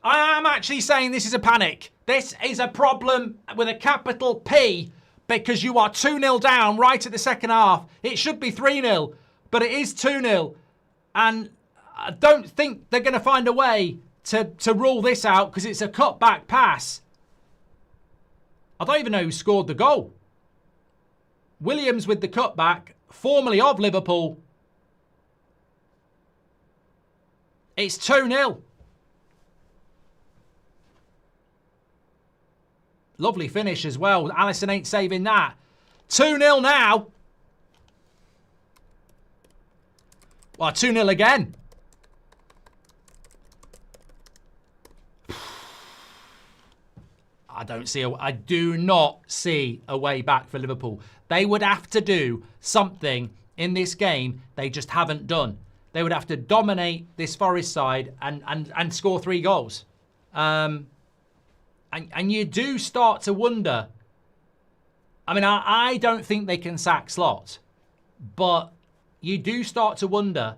I am actually saying this is a panic. This is a problem with a capital P because you are 2-0 down right at the second half. It should be 3-0, but it is 2-0. And I don't think they're going to find a way to rule this out because it's a cut-back pass. I don't even know who scored the goal. Williams with the cutback, formerly of Liverpool. It's 2-0. Lovely finish as well. Alisson ain't saving that. 2-0 now. Well, 2-0 again. I do not see a way back for Liverpool. They would have to do something in this game they just haven't done. They would have to dominate this Forest side and score 3 goals. And you do start to wonder. I mean, I don't think they can sack Slot, but you do start to wonder,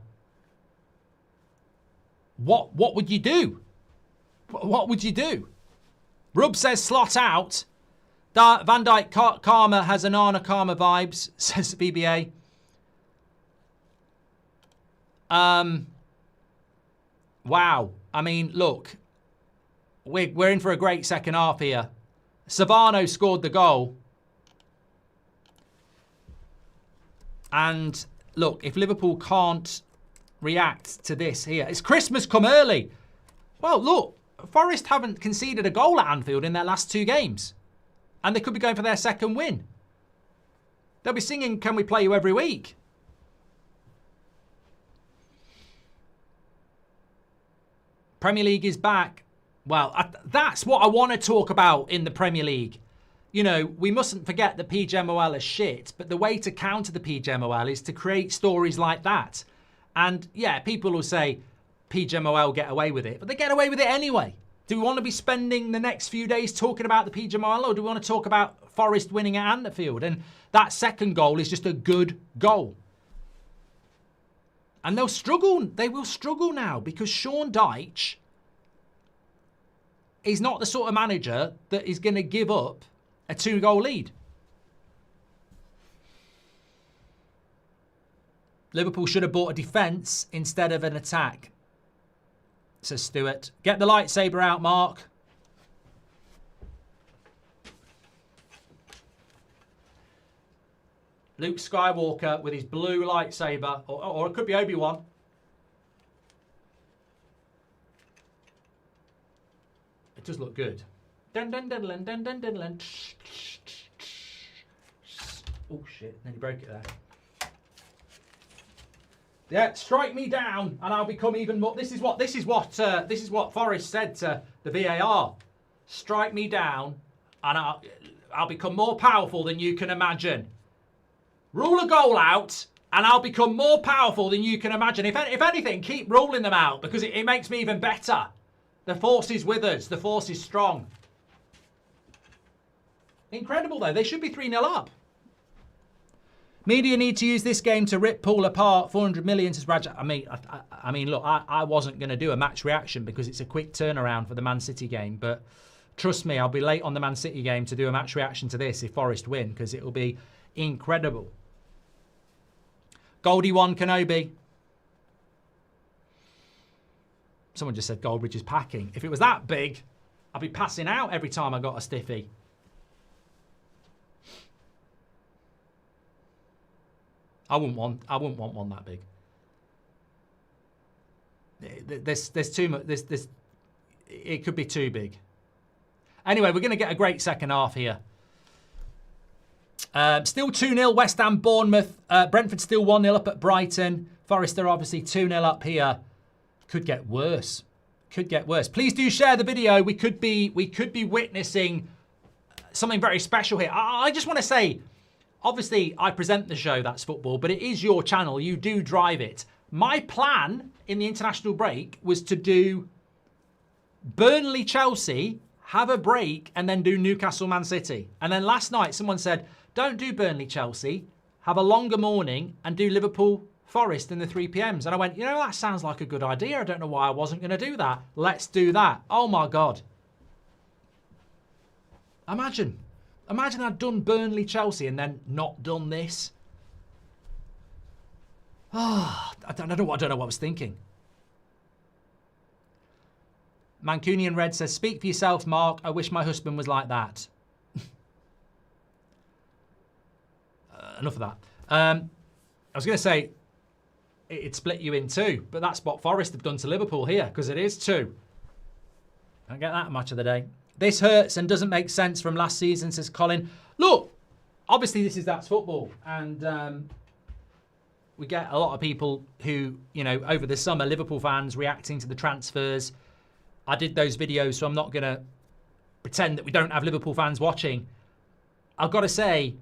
what would you do? What would you do? Rub says Slot out. Van Dijk Karma has Anana Karma vibes, says BBA. Wow. I mean, look. We're in for a great second half here. Savano scored the goal. And look, if Liverpool can't react to this here, it's Christmas come early. Well, look, Forest haven't conceded a goal at Anfield in their last 2 games. And they could be going for their second win. They'll be singing, "Can we play you every week?" Premier League is back. Well, that's what I want to talk about in the Premier League. You know, we mustn't forget that PGMOL is shit, but the way to counter the PGMOL is to create stories like that. And yeah, people will say PGMOL get away with it, but they get away with it anyway. Do we want to be spending the next few days talking about the PGMOL, or do we want to talk about Forest winning at Anfield? And that second goal is just a good goal. And they'll struggle. They will struggle now because Sean Dyche is not the sort of manager that is going to give up a 2-goal lead. Liverpool should have bought a defence instead of an attack, says Stuart. Get the lightsaber out, Mark. Luke Skywalker with his blue lightsaber, or it could be Obi-Wan. It does look good. Dun, dun, dun, dun, dun, dun, dun, dun. Oh shit! Nearly broke it there. Yeah, strike me down, and I'll become even more. This is what Forrest said to the VAR. Strike me down, and I'll become more powerful than you can imagine. Rule a goal out, and I'll become more powerful than you can imagine. If anything, keep ruling them out, because it makes me even better. The force is with us. The force is strong. Incredible, though. They should be 3-0 up. Media need to use this game to rip Pool apart. 400 million, says Raj. I mean, look, I wasn't going to do a match reaction because it's a quick turnaround for the Man City game. But trust me, I'll be late on the Man City game to do a match reaction to this if Forest win, because it will be incredible. Goldie 1, Kenobi. Someone just said Goldbridge is packing. If it was that big, I'd be passing out every time I got a stiffy. I wouldn't want one that big. There's too much. It could be too big. Anyway, we're going to get a great second half here. Still 2-0 West Ham, Bournemouth. Brentford still 1-0 up at Brighton. Forest are obviously 2-0 up here. Could get worse. Could get worse. Please do share the video. We could be witnessing something very special here. I just want to say, obviously, I present the show, That's Football, but it is your channel. You do drive it. My plan in the international break was to do Burnley-Chelsea, have a break, and then do Newcastle-Man City. And then last night, someone said, don't do Burnley-Chelsea, have a longer morning, and do Liverpool-Forest in the 3 p.m s. And I went, you know, that sounds like a good idea. I don't know why I wasn't going to do that. Let's do that. Oh, my God. Imagine I'd done Burnley-Chelsea and then not done this. I don't know what I was thinking. Mancunian Red says, speak for yourself, Mark. I wish my husband was like that. Enough of that. I was going to say it'd split you in two, but that's what Forest have done to Liverpool here, because it is 2. Don't get that much of the day. This hurts and doesn't make sense from last season, says Colin. Look, obviously this is That's Football, and we get a lot of people who, you know, over the summer, Liverpool fans reacting to the transfers. I did those videos, so I'm not going to pretend that we don't have Liverpool fans watching. I've got to say,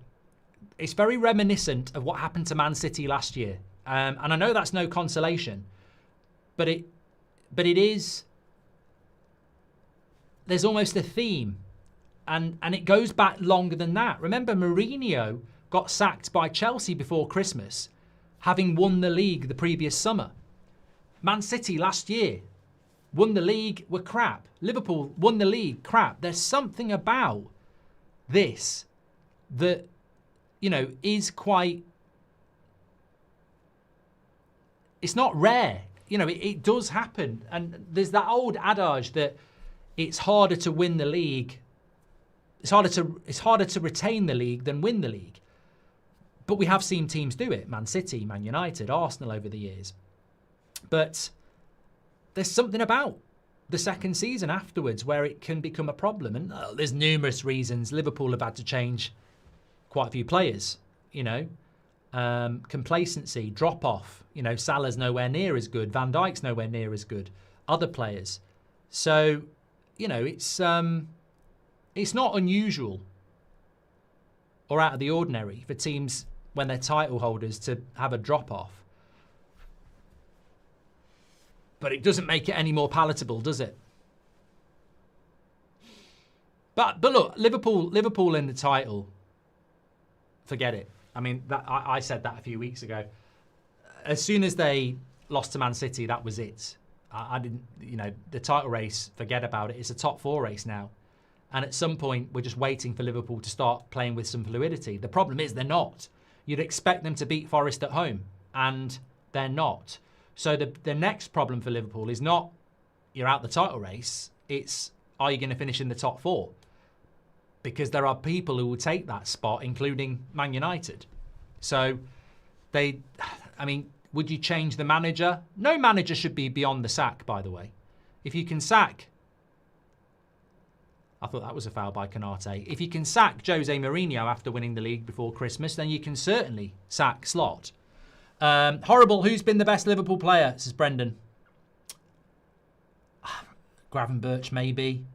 it's very reminiscent of what happened to Man City last year. And I know that's no consolation, but it is... There's almost a theme, and it goes back longer than that. Remember, Mourinho got sacked by Chelsea before Christmas, having won the league the previous summer. Man City last year won the league, were crap. Liverpool won the league, crap. There's something about this that, you know, is quite... It's not rare. You know, it does happen. And there's that old adage that it's harder to win the league. It's harder to retain the league than win the league. But we have seen teams do it. Man City, Man United, Arsenal over the years. But there's something about the second season afterwards where it can become a problem. And there's numerous reasons. Liverpool have had to change quite a few players, you know. Complacency, drop-off. You know, Salah's nowhere near as good. Van Dijk's nowhere near as good. Other players. So... You know, it's not unusual or out of the ordinary for teams, when they're title holders, to have a drop-off. But it doesn't make it any more palatable, does it? But look, Liverpool in the title, forget it. I mean, I said that a few weeks ago. As soon as they lost to Man City, that was it. I didn't, you know, the title race, forget about it. It's a top 4 race now. And at some point, we're just waiting for Liverpool to start playing with some fluidity. The problem is they're not. You'd expect them to beat Forest at home. and they're not. So the next problem for Liverpool is not you're out the title race, it's are you going to finish in the top 4? Because there are people who will take that spot, including Man United. So would you change the manager? No manager should be beyond the sack, by the way. If you can sack, I thought that was a foul by Konate. If you can sack Jose Mourinho after winning the league before Christmas, then you can certainly sack Slot. Horrible. Who's been the best Liverpool player? Says Brendan. Gravenberch, maybe.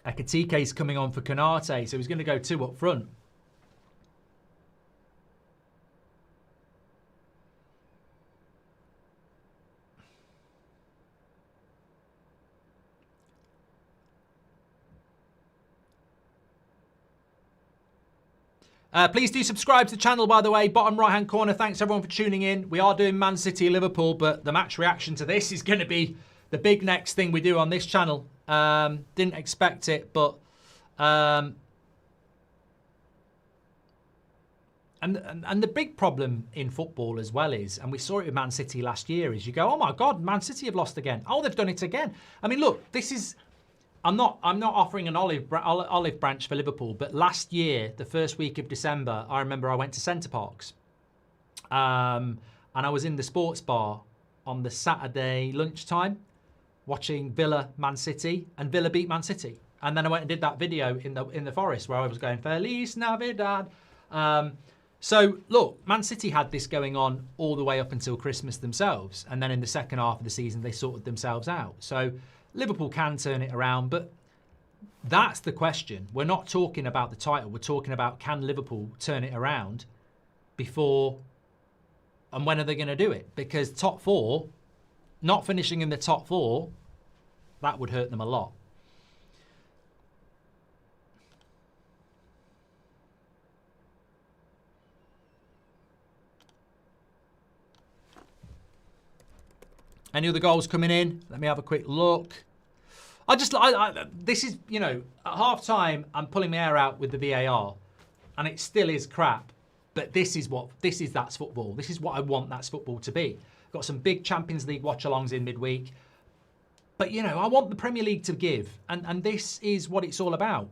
Ekatike's coming on for Konate, so he's going to go 2 up front. Please do subscribe to the channel, by the way. Bottom right-hand corner. Thanks, everyone, for tuning in. We are doing Man City, Liverpool, but the match reaction to this is going to be the big next thing we do on this channel. Didn't expect it, but... And the big problem in football as well is, and we saw it with Man City last year, is you go, oh my God, Man City have lost again. Oh, they've done it again. I mean, look, this is... I'm not offering an olive branch for Liverpool, but last year, the first week of December, I remember I went to Centre Parks, and I was in the sports bar on the Saturday lunchtime, watching Villa Man City, and Villa beat Man City, and then I went and did that video in the forest where I was going Feliz Navidad. So look, Man City had this going on all the way up until Christmas themselves, and then in the second half of the season they sorted themselves out. So Liverpool can turn it around, but that's the question. We're not talking about the title. We're talking about, can Liverpool turn it around before, and when are they going to do it? Because top 4, not finishing in the top 4, that would hurt them a lot. Any other goals coming in? Let me have a quick look. This is, you know, at half time, I'm pulling my hair out with the VAR, and it still is crap. But that's football. This is what I want that's football to be. Got some big Champions League watch-alongs in midweek. But, you know, I want the Premier League to give, and this is what it's all about.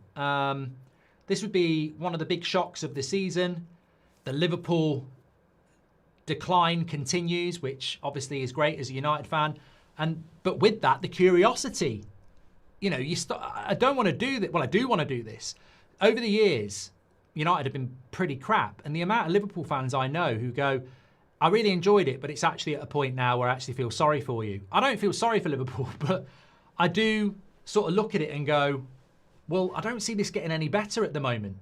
This would be one of the big shocks of the season. The Liverpool decline continues, which obviously is great as a United fan, but with that, the curiosity. You know, I don't want to do that. Well, I do want to do this. Over the years, United have been pretty crap, and the amount of Liverpool fans I know who go, I really enjoyed it, but it's actually at a point now where I actually feel sorry for you. I don't feel sorry for Liverpool, but I do sort of look at it and go, well, I don't see this getting any better at the moment.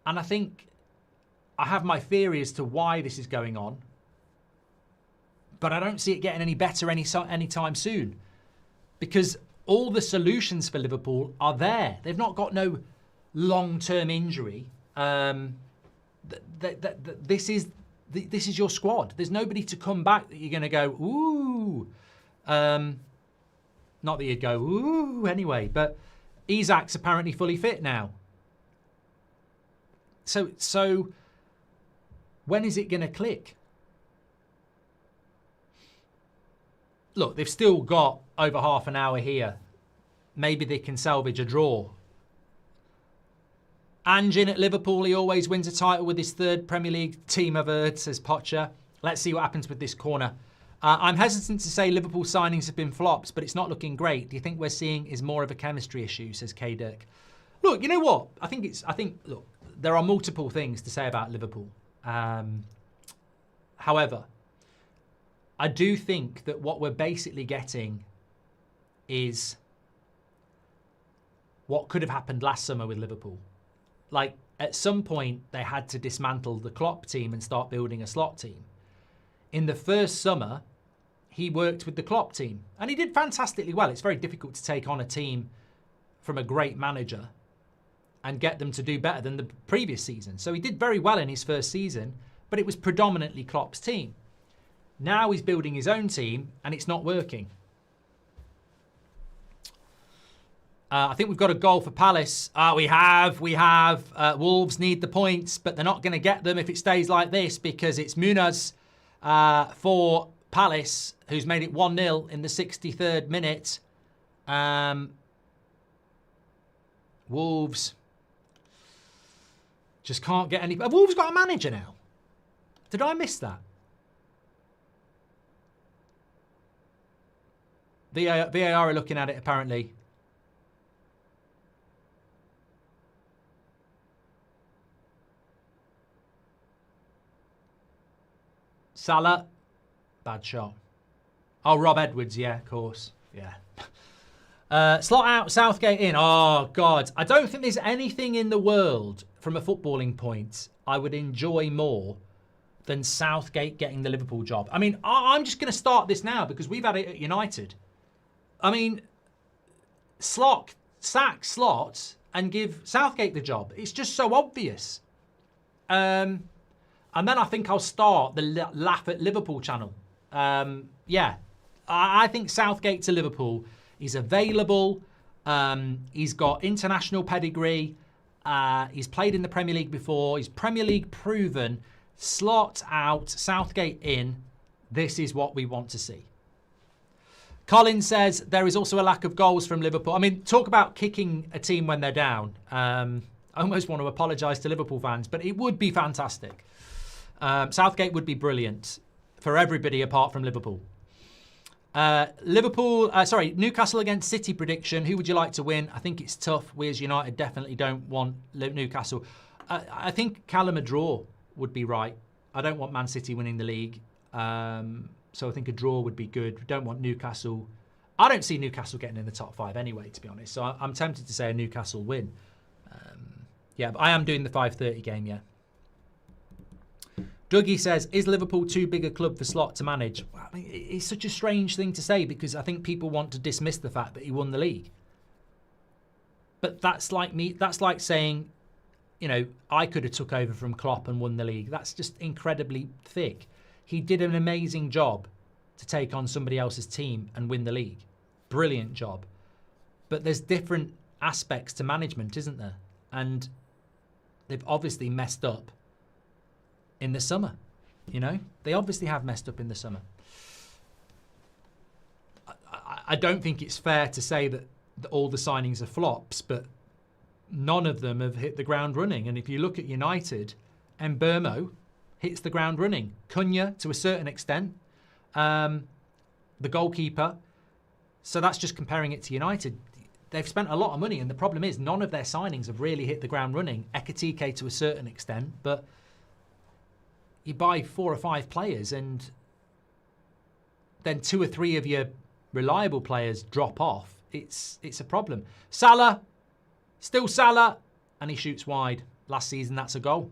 And I think I have my theory as to why this is going on, but I don't see it getting any better anytime soon, because all the solutions for Liverpool are there. They've not got no long-term injury. This is your squad. There's nobody to come back that you're going to go, ooh. Not that you'd go, ooh, anyway, but Isak's apparently fully fit now. So when is it going to click? Look, they've still got over half an hour here. Maybe they can salvage a draw. Anjin at Liverpool, he always wins a title with his third Premier League team, I've heard, says Pocher. Let's see what happens with this corner. I'm hesitant to say Liverpool signings have been flops, but it's not looking great. Do you think we're seeing is more of a chemistry issue, says K. Dirk. Look, you know what? Look, there are multiple things to say about Liverpool. However, I do think that what we're basically getting is what could have happened last summer with Liverpool. Like, at some point, they had to dismantle the Klopp team and start building a slot team. In the first summer, he worked with the Klopp team, and he did fantastically well. It's very difficult to take on a team from a great manager and get them to do better than the previous season. So he did very well in his first season, but it was predominantly Klopp's team. Now he's building his own team, and it's not working. I think we've got a goal for Palace. We have. Wolves need the points, but they're not going to get them if it stays like this, because it's Munoz for Palace, who's made it 1-0 in the 63rd minute. Wolves just can't get any... Have Wolves got a manager now? Did I miss that? VAR are looking at it, apparently. Salah, bad shot. Oh, Rob Edwards, yeah, of course. Yeah. Slot out, Southgate in. Oh, God. I don't think there's anything in the world, from a footballing point, I would enjoy more than Southgate getting the Liverpool job. I mean, I'm just going to start this now because we've had it at United. I mean, sack Slot and give Southgate the job. It's just so obvious. And then I think I'll start the Laugh at Liverpool channel. Yeah, I think Southgate to Liverpool. He's available. He's got international pedigree. He's played in the Premier League before. He's Premier League proven. Slot out, Southgate in. This is what we want to see. Colin says there is also a lack of goals from Liverpool. I mean, talk about kicking a team when they're down. I almost want to apologise to Liverpool fans, but it would be fantastic. Southgate would be brilliant for everybody apart from Liverpool. Newcastle against City prediction. Who would you like to win? I think it's tough. We as United definitely don't want Newcastle. I think Callum a draw would be right. I don't want Man City winning the league. So I think a draw would be good. We don't want Newcastle. I don't see Newcastle getting in the top 5 anyway, to be honest. So I'm tempted to say a Newcastle win. Yeah, but I am doing the 5:30 game, yeah. Dougie says, is Liverpool too big a club for Slot to manage? Well, I mean, it's such a strange thing to say because I think people want to dismiss the fact that he won the league. But that's like saying, you know, I could have took over from Klopp and won the league. That's just incredibly thick. He did an amazing job to take on somebody else's team and win the league. Brilliant job. But there's different aspects to management, isn't there? And they've obviously messed up in the summer. You know, they obviously have messed up in the summer. I don't think it's fair to say that all the signings are flops, but none of them have hit the ground running. And if you look at United, Mbeumo hits the ground running. Cunha, to a certain extent. The goalkeeper. So that's just comparing it to United. They've spent a lot of money, and the problem is none of their signings have really hit the ground running. Ekitike to a certain extent, but you buy 4 or 5 players and then 2 or 3 of your reliable players drop off. It's a problem. Salah, still Salah, and he shoots wide. Last season, that's a goal.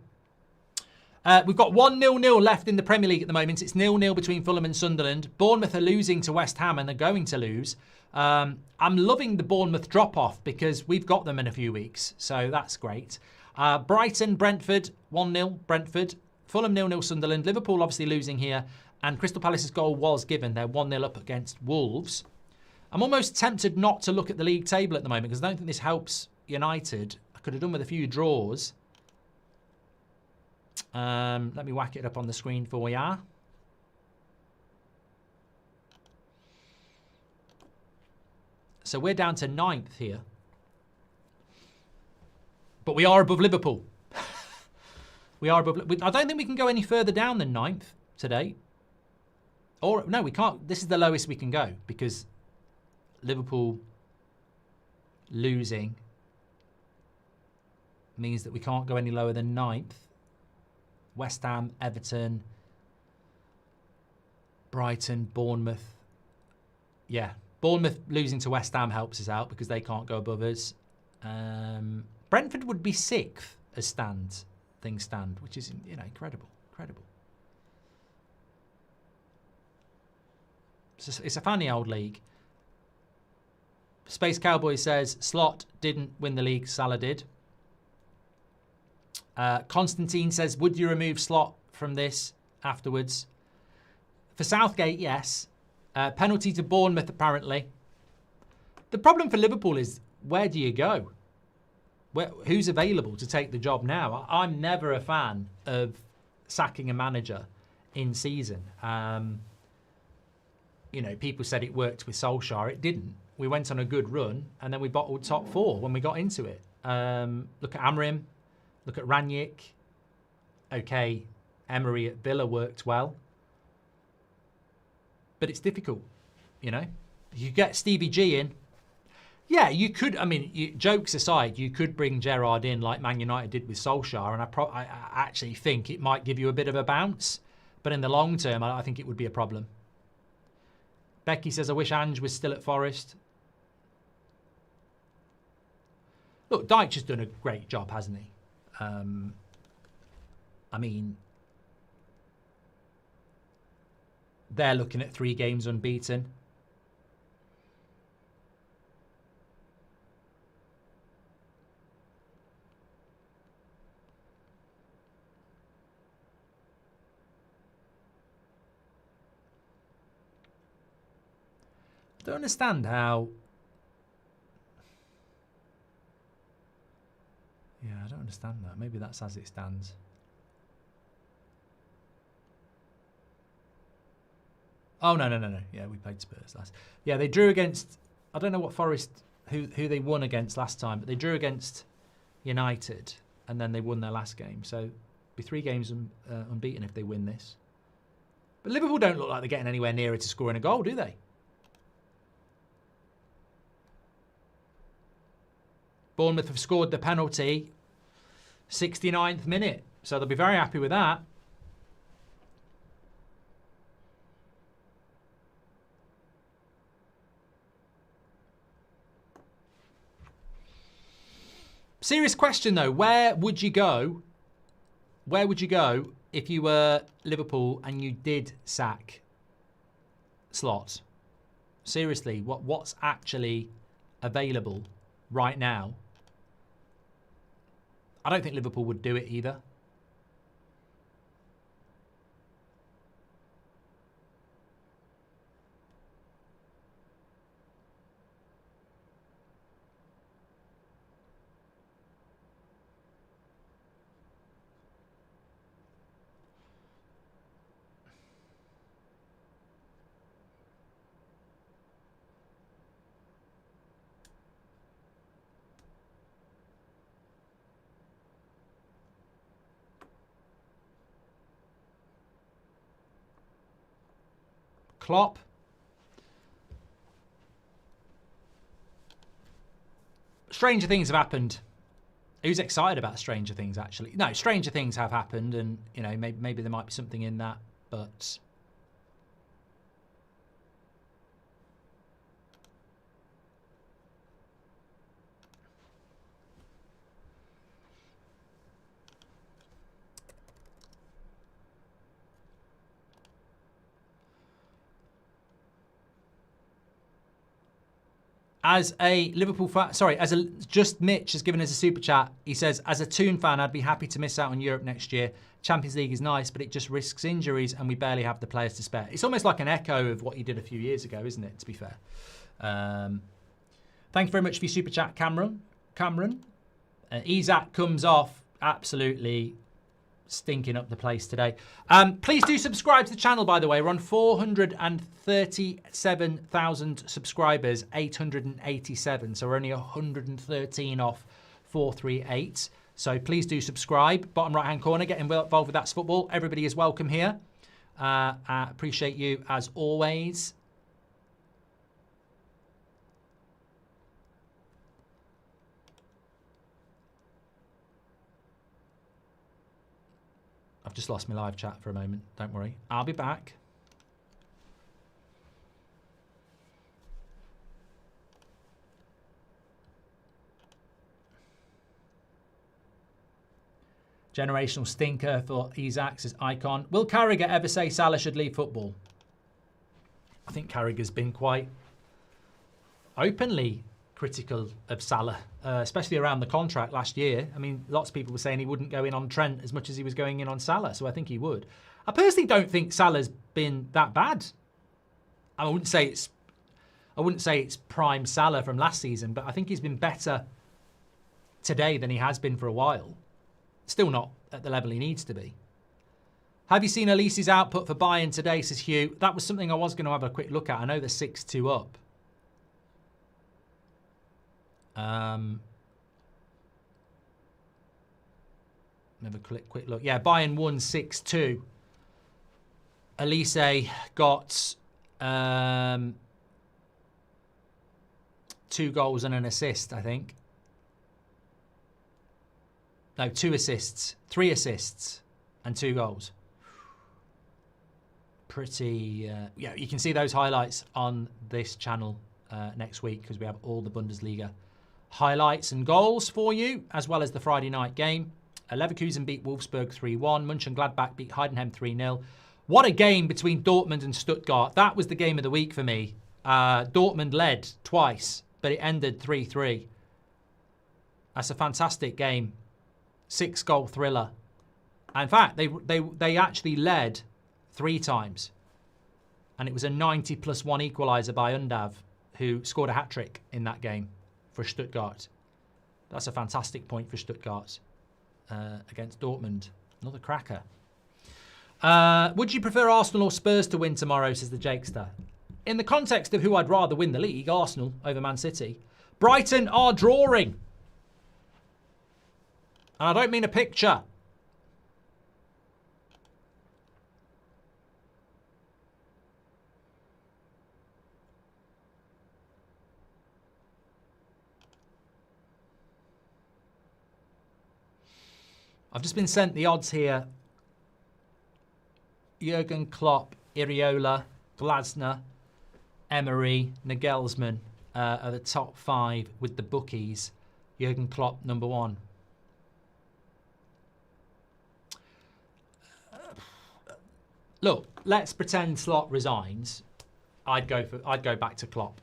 We've got 1-0 left in the Premier League at the moment. It's 0-0 between Fulham and Sunderland. Bournemouth are losing to West Ham, and they're going to lose. I'm loving the Bournemouth drop-off because we've got them in a few weeks, so that's great. Brighton, Brentford, 1-0 Brentford. Fulham 0-0 Sunderland. Liverpool obviously losing here, and Crystal Palace's goal was given. They're 1-0 up against Wolves. I'm almost tempted not to look at the league table at the moment because I don't think this helps United. I could have done with a few draws. Let me whack it up on the screen for you. So we're down to 9th here. But we are above Liverpool. We are above. I don't think we can go any further down than 9th today. Or, no, we can't. This is the lowest we can go because Liverpool losing means that we can't go any lower than 9th. West Ham, Everton, Brighton, Bournemouth. Yeah, Bournemouth losing to West Ham helps us out because they can't go above us. Brentford would be 6th as things stand, which is, you know, incredible. It's a funny old league. Space Cowboy says Slot didn't win the league, Salah did. Constantine says, would you remove Slot from this afterwards? For Southgate, yes. Penalty to Bournemouth, apparently. The problem for Liverpool is, where do you go? Who's available to take the job now? I'm never a fan of sacking a manager in season. People said it worked with Solskjaer. It didn't. We went on a good run, and then we bottled top 4 when we got into it. Look at Amrim. Look at Ranić. Okay, Emery at Villa worked well. But it's difficult, You get Stevie G in. Yeah, you could, jokes aside, you could bring Gerrard in like Man United did with Solskjaer, and I actually think it might give you a bit of a bounce. But in the long term, I think it would be a problem. Becky says, I wish Ange was still at Forest. Look, Dyche's has done a great job, hasn't he? They're looking at 3 games unbeaten. I don't understand how... Yeah, I don't understand that. Maybe that's as it stands. Oh, no. Yeah, we played Spurs last. Yeah, they drew against... I don't know what Forest... Who they won against last time, but they drew against United, and then they won their last game. So, be 3 games unbeaten if they win this. But Liverpool don't look like they're getting anywhere nearer to scoring a goal, do they? Bournemouth have scored the penalty 69th minute, so they'll be very happy with that. Serious question though, where would you go? Where would you go if you were Liverpool and you did sack Slot? Seriously, what's actually available right now? I don't think Liverpool would do it either. Klopp. Stranger things have happened. Who's excited about Stranger Things, actually? No, Stranger Things have happened, and, maybe there might be something in that, but... As a Liverpool fan, just Mitch has given us a super chat. He says, as a Toon fan, I'd be happy to miss out on Europe next year. Champions League is nice, but it just risks injuries and we barely have the players to spare. It's almost like an echo of what you did a few years ago, isn't it, to be fair? Thank you very much for your super chat, Cameron. Isaac comes off absolutely stinking up the place today. Please do subscribe to the channel, by the way. We're on 437,000 subscribers, 887. So we're only 113 off 438. So please do subscribe. Bottom right-hand corner, get involved with That's Football. Everybody is welcome here. I appreciate you as always. I've just lost my live chat for a moment. Don't worry. I'll be back. Generational stinker for Isaacs as icon. Will Carragher ever say Salah should leave football? I think Carragher's been quite openly critical of Salah, especially around the contract last year. I mean, lots of people were saying he wouldn't go in on Trent as much as he was going in on Salah, so I think he would. I personally don't think Salah's been that bad. I wouldn't say it's prime Salah from last season, but I think he's been better today than he has been for a while. Still not at the level he needs to be. Have you seen Elise's output for Bayern today, says Hugh? That was something I was going to have a quick look at. I know they're 6-2 up. Have a quick look. Yeah, Bayern won 6-2. Elise got 2 goals and an assist, I think. No, 2 assists. 3 assists and 2 goals. Pretty... yeah, you can see those highlights on this channel next week because we have all the Bundesliga highlights and goals for you, as well as the Friday night game. Leverkusen beat Wolfsburg 3-1. Mönchengladbach beat Heidenheim 3-0. What a game between Dortmund and Stuttgart. That was the game of the week for me. Dortmund led twice, but it ended 3-3. That's a fantastic game. 6-goal thriller. In fact, they actually led 3 times. And it was a 90+1 equaliser by Undav, who scored a hat-trick in that game for Stuttgart. That's a fantastic point for Stuttgart against Dortmund. Another cracker. Would you prefer Arsenal or Spurs to win tomorrow, says the Jakester? In the context of who I'd rather win the league, Arsenal over Man City. Brighton are drawing. And I don't mean a picture. I've just been sent the odds here. Jurgen Klopp, Iriola, Glasner, Emery, Nagelsmann are the top 5 with the bookies. Jurgen Klopp, number 1. Look, let's pretend Slot resigns. I'd go back to Klopp,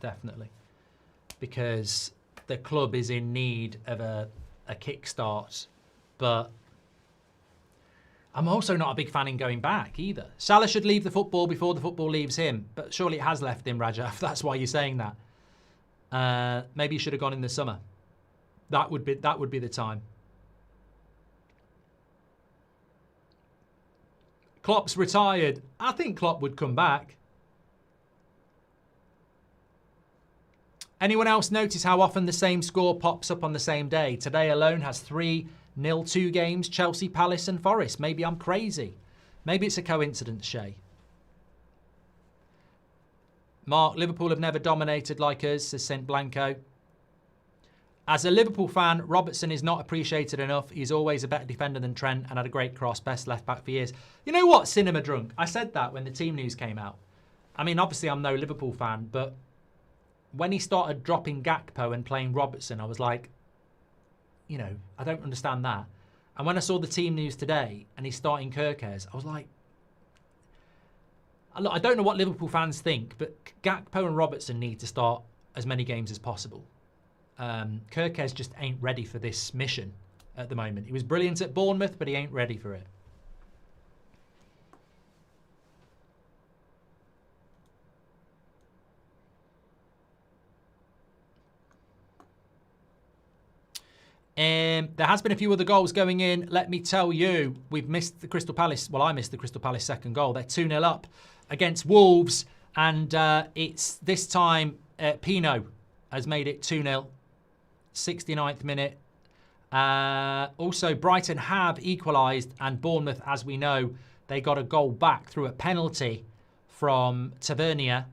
definitely, because the club is in need of a kickstart. But I'm also not a big fan in going back either. Salah should leave the football before the football leaves him, but surely it has left him, Rajaf. That's why you're saying that. Maybe he should have gone in the summer. That would be the time. Klopp's retired. I think Klopp would come back. Anyone else notice how often the same score pops up on the same day? Today alone has 3 0-2 games, Chelsea, Palace and Forest. Maybe I'm crazy. Maybe it's a coincidence, Shay. Mark, Liverpool have never dominated like us, says St. Blanco. As a Liverpool fan, Robertson is not appreciated enough. He's always a better defender than Trent and had a great cross, best left back for years. You know what, Cinema Drunk? I said that when the team news came out. I mean, obviously I'm no Liverpool fan, but when he started dropping Gakpo and playing Robertson, I was like, you know, I don't understand that. And when I saw the team news today and he's starting Kerkez, I was like, look, I don't know what Liverpool fans think, but Gakpo and Robertson need to start as many games as possible. Kerkez just ain't ready for this mission at the moment. He was brilliant at Bournemouth, but he ain't ready for it. There has been a few other goals going in. Let me tell you, we've missed the Crystal Palace. Well, I missed the Crystal Palace second goal. They're 2-0 up against Wolves. And it's this time Pino has made it 2-0. 69th minute. Also, Brighton have equalised. And Bournemouth, as we know, they got a goal back through a penalty from Tavernier.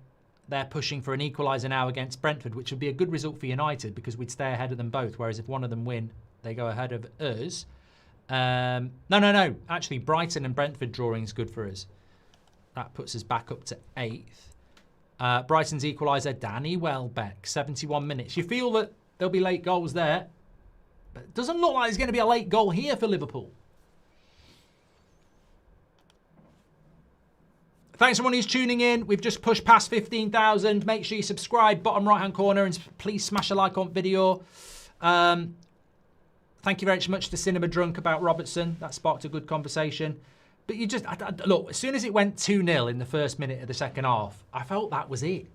They're pushing for an equaliser now against Brentford, which would be a good result for United because we'd stay ahead of them both. Whereas if one of them win, they go ahead of us. No. Actually, Brighton and Brentford drawing is good for us. That puts us back up to 8th. Brighton's equaliser, Danny Welbeck, 71 minutes. You feel that there'll be late goals there. But it doesn't look like there's going to be a late goal here for Liverpool. Thanks everyone who's tuning in. We've just pushed past 15,000. Make sure you subscribe, bottom right-hand corner, and please smash a like on video. Thank you very much to Cinema Drunk about Robertson. That sparked a good conversation. But you just, look, as soon as it went 2-0 in the first minute of the second half, I felt that was it.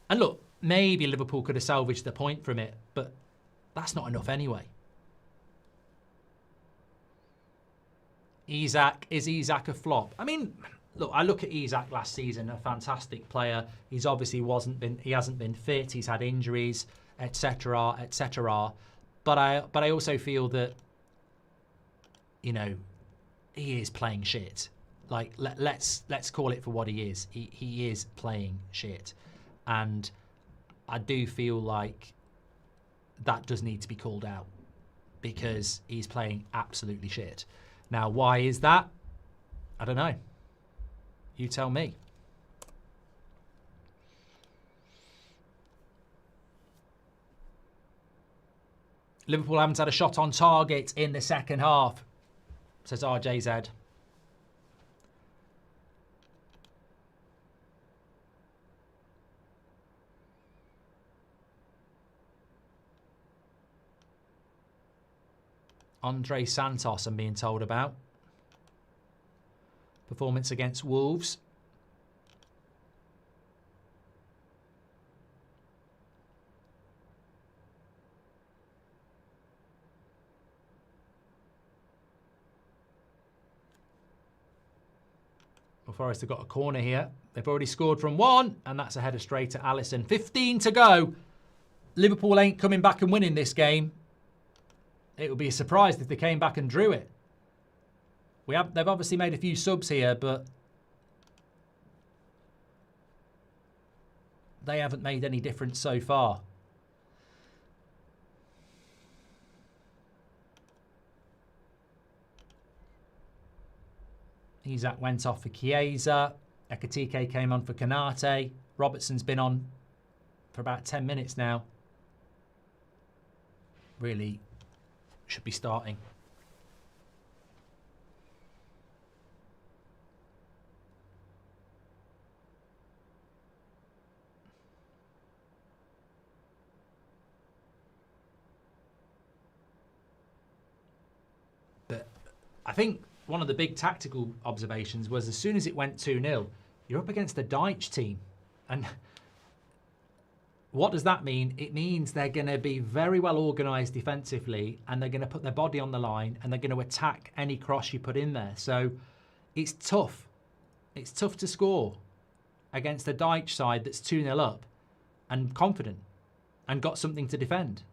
And look, maybe Liverpool could have salvaged the point from it, but that's not enough anyway. Isak, is Isak a flop? I mean, look, I look at Isak last season, a fantastic player. He's obviously he hasn't been fit. He's had injuries, etc., etc. But I also feel that, you know, he is playing shit. Like, let's call it for what he is. He is playing shit. And I do feel like that does need to be called out because he's playing absolutely shit. Now, why is that? I don't know. You tell me. Liverpool haven't had a shot on target in the second half, says RJZ. Andre Santos, I'm being told about. Performance against Wolves. Well, Forest have got a corner here. They've already scored from one, and that's a header straight at Alisson. 15 to go. Liverpool ain't coming back and winning this game. It would be a surprise if they came back and drew it. They've obviously made a few subs here, but they haven't made any difference so far. Isak went off for Chiesa. Ekitike came on for Konate. Robertson's been on for about 10 minutes now. Really should be starting. But I think one of the big tactical observations was as soon as it went 2-0, you're up against the Deitch team. And what does that mean? It means they're going to be very well organised defensively and they're going to put their body on the line and they're going to attack any cross you put in there. So it's tough. It's tough to score against a Deitch side that's 2-0 up and confident and got something to defend.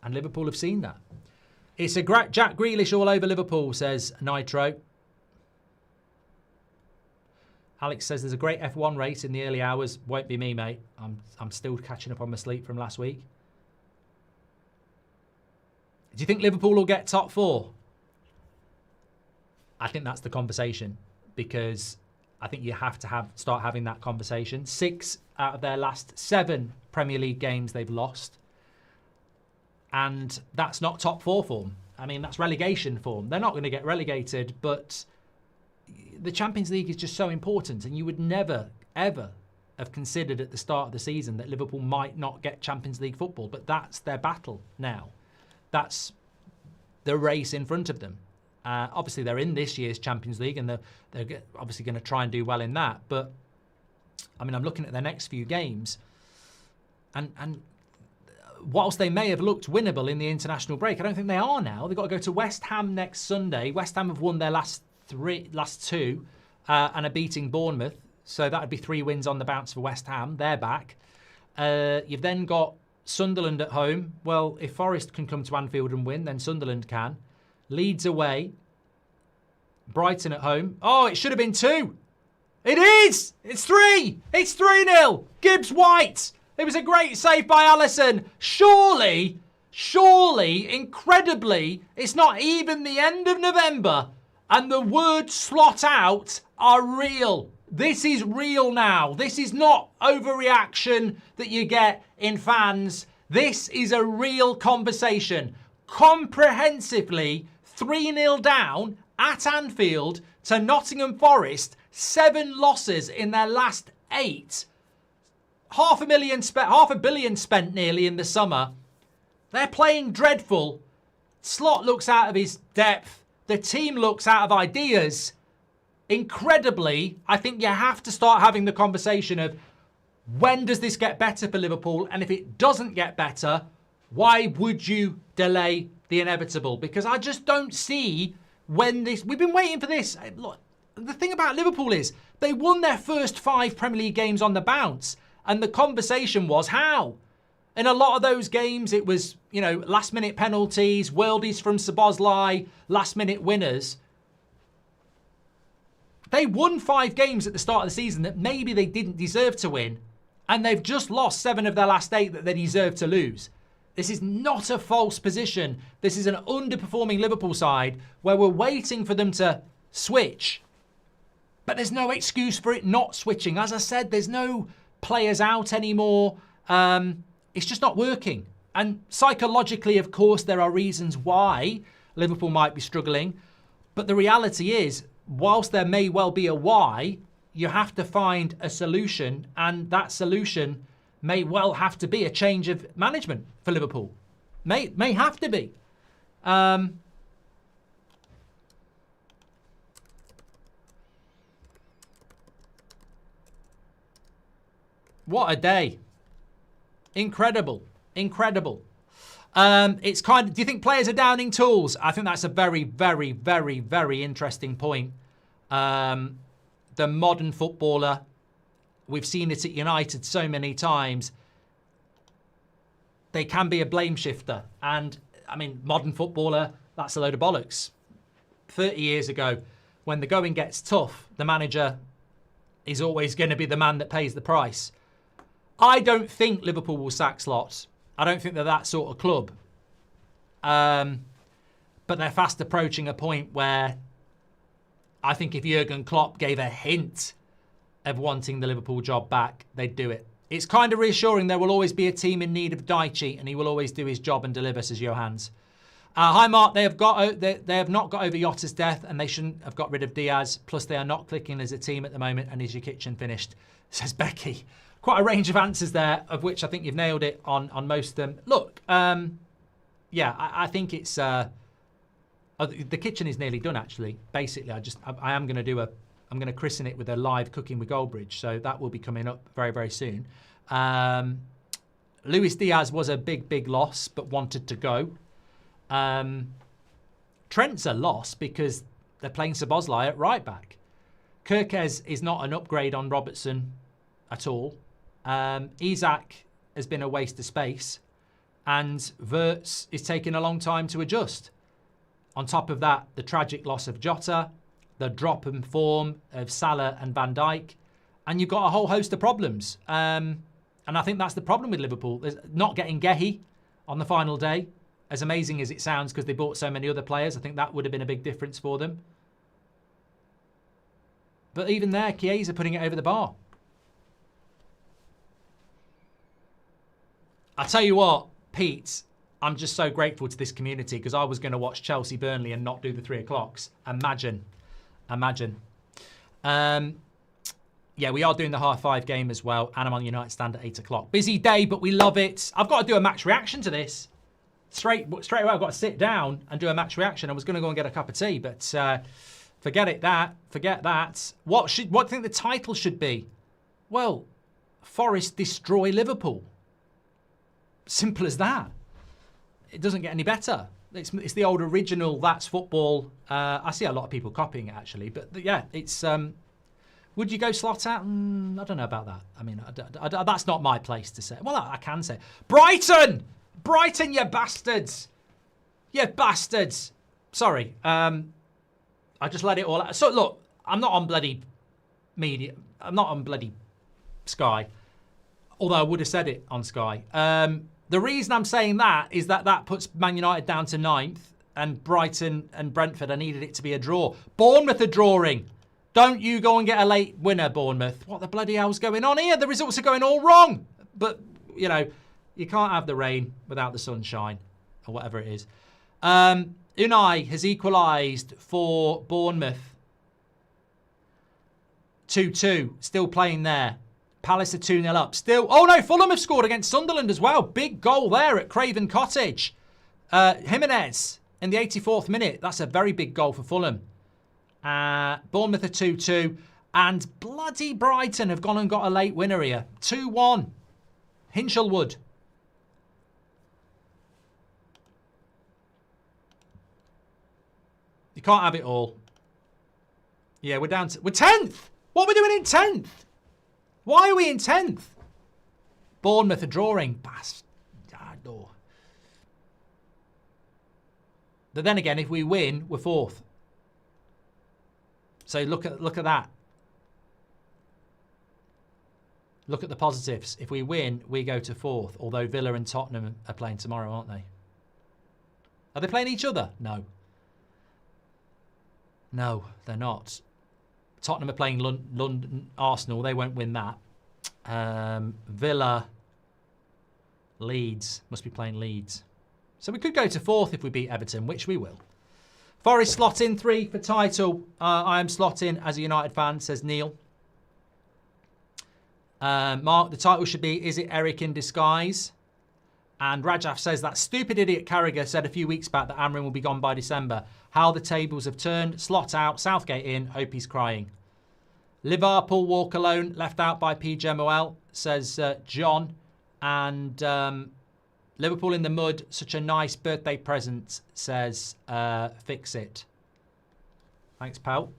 And Liverpool have seen that. It's a Jack Grealish all over Liverpool, says Nitro. Alex says there's a great F1 race in the early hours. Won't be me, mate. I'm still catching up on my sleep from last week. Do you think Liverpool will get top four? I think that's the conversation because I think you have to start having that conversation. 6 out of their last 7 Premier League games they've lost. And that's not top 4 form. I mean, that's relegation form. They're not going to get relegated, but the Champions League is just so important, and you would never, ever have considered at the start of the season that Liverpool might not get Champions League football, but that's their battle now. That's the race in front of them. Obviously, they're in this year's Champions League, and they're obviously going to try and do well in that. But, I mean, I'm looking at their next few games, and whilst they may have looked winnable in the international break, I don't think they are now. They've got to go to West Ham next Sunday. West Ham have won their last 2 and are beating Bournemouth. So that would be 3 wins on the bounce for West Ham. They're back. You've then got Sunderland at home. Well, if Forest can come to Anfield and win, then Sunderland can. Leeds away. Brighton at home. Oh, it should have been 2. It is! It's 3! It's 3-0! Gibbs White! It was a great save by Alisson. Surely, incredibly, it's not even the end of November and the words slot out are real. This is real now. This is not overreaction that you get in fans. This is a real conversation. Comprehensively 3-0 down at Anfield to Nottingham Forest. 7 losses in their last 8. Half a billion spent nearly in the summer. They're playing dreadful. Slot looks out of his depth. The team looks out of ideas. Incredibly, I think you have to start having the conversation of when does this get better for Liverpool? And if it doesn't get better, why would you delay the inevitable? Because I just don't see when this... We've been waiting for this. Look, the thing about Liverpool is they won their first 5 Premier League games on the bounce. And the conversation was how? In a lot of those games, it was, last-minute penalties, worldies from Szoboszlai, last-minute winners. They won 5 games at the start of the season that maybe they didn't deserve to win. And they've just lost 7 of their last 8 that they deserve to lose. This is not a false position. This is an underperforming Liverpool side where we're waiting for them to switch. But there's no excuse for it not switching. As I said, there's no players out anymore. It's just not working. And psychologically, of course, there are reasons why Liverpool might be struggling. But the reality is, whilst there may well be a why, you have to find a solution. And that solution may well have to be a change of management for Liverpool. May have to be. What a day. Incredible. It's kind of, do you think players are downing tools? I think that's a very, very, very, very interesting point. The modern footballer, we've seen it at United so many times. They can be a blame shifter. And, modern footballer, that's a load of bollocks. 30 years ago, when the going gets tough, the manager is always going to be the man that pays the price. I don't think Liverpool will sack Slots. I don't think they're that sort of club. But they're fast approaching a point where I think if Jurgen Klopp gave a hint of wanting the Liverpool job back, they'd do it. It's kind of reassuring there will always be a team in need of Daichi and he will always do his job and deliver, says Johans. Hi, Mark. They have not got over Yotta's death and they shouldn't have got rid of Diaz. Plus, they are not clicking as a team at the moment. And is your kitchen finished? Says Becky. Quite a range of answers there, of which I think you've nailed it on most of them. Look, I think it's... the kitchen is nearly done, actually. Basically, I am going to I'm going to christen it with a live cooking with Goldbridge. So that will be coming up very, very soon. Luis Diaz was a big, big loss, but wanted to go. Trent's a loss because they're playing Szoboszlai at right back. Kirkez is not an upgrade on Robertson at all. Isak has been a waste of space. And Wirtz is taking a long time to adjust. On top of that, the tragic loss of Jota, the drop in form of Salah and Van Dijk, and you've got a whole host of problems. And I think that's the problem with Liverpool. There's not getting Gehi on the final day, as amazing as it sounds because they bought so many other players. I think that would have been a big difference for them. But even there, Chiesa putting it over the bar. I tell you what, Pete, I'm just so grateful to this community because I was going to watch Chelsea Burnley and not do the 3 o'clocks. Imagine. Yeah, we are doing the half-5 game as well. And I'm on United stand at 8 o'clock. Busy day, but we love it. I've got to do a match reaction to this. Straight away, I've got to sit down and do a match reaction. I was going to go and get a cup of tea, but forget that. What do you think the title should be? Well, Forest destroy Liverpool. Simple as that. It doesn't get any better. It's the old original That's Football. I see a lot of people copying it, actually. But yeah, it's... would you go Slot out? I don't know about that. I mean, that's not my place to say. Well, I can say. Brighton! Brighton, you bastards! You bastards! Sorry. I just let it all out. So, look, I'm not on bloody media. I'm not on bloody Sky. Although I would have said it on Sky. The reason I'm saying that is that puts Man United down to 9th and Brighton and Brentford, I needed it to be a draw. Bournemouth are drawing. Don't you go and get a late winner, Bournemouth. What the bloody hell's going on here? The results are going all wrong. But, you can't have the rain without the sunshine or whatever it is. Unai has equalised for Bournemouth. 2-2. Still playing there. Palace are 2-0 up. Still, oh no, Fulham have scored against Sunderland as well. Big goal there at Craven Cottage. Jimenez in the 84th minute. That's a very big goal for Fulham. Bournemouth are 2-2. And bloody Brighton have gone and got a late winner here. 2-1. Hinchelwood. You can't have it all. Yeah, we're down to... We're 10th! What are we doing in 10th? Why are we in 10th? Bournemouth are drawing. Bastardo. But then again, if we win, we're 4th. So look at that. Look at the positives. If we win, we go to 4th. Although Villa and Tottenham are playing tomorrow, aren't they? Are they playing each other? No. No, they're not. Tottenham are playing London Arsenal. They won't win that. Villa, Leeds. Must be playing Leeds. So we could go to 4th if we beat Everton, which we will. Forest slot in 3 for title. I am slotting as a United fan, says Neil. Mark, the title should be, is it Eric in disguise? And Rajaf says that stupid idiot Carragher said a few weeks back that Amrin will be gone by December. How the tables have turned. Slot out, Southgate in, hope he's crying. Liverpool walk alone, left out by PGMOL, says John. And Liverpool in the mud, such a nice birthday present, says fix it. Thanks, pal.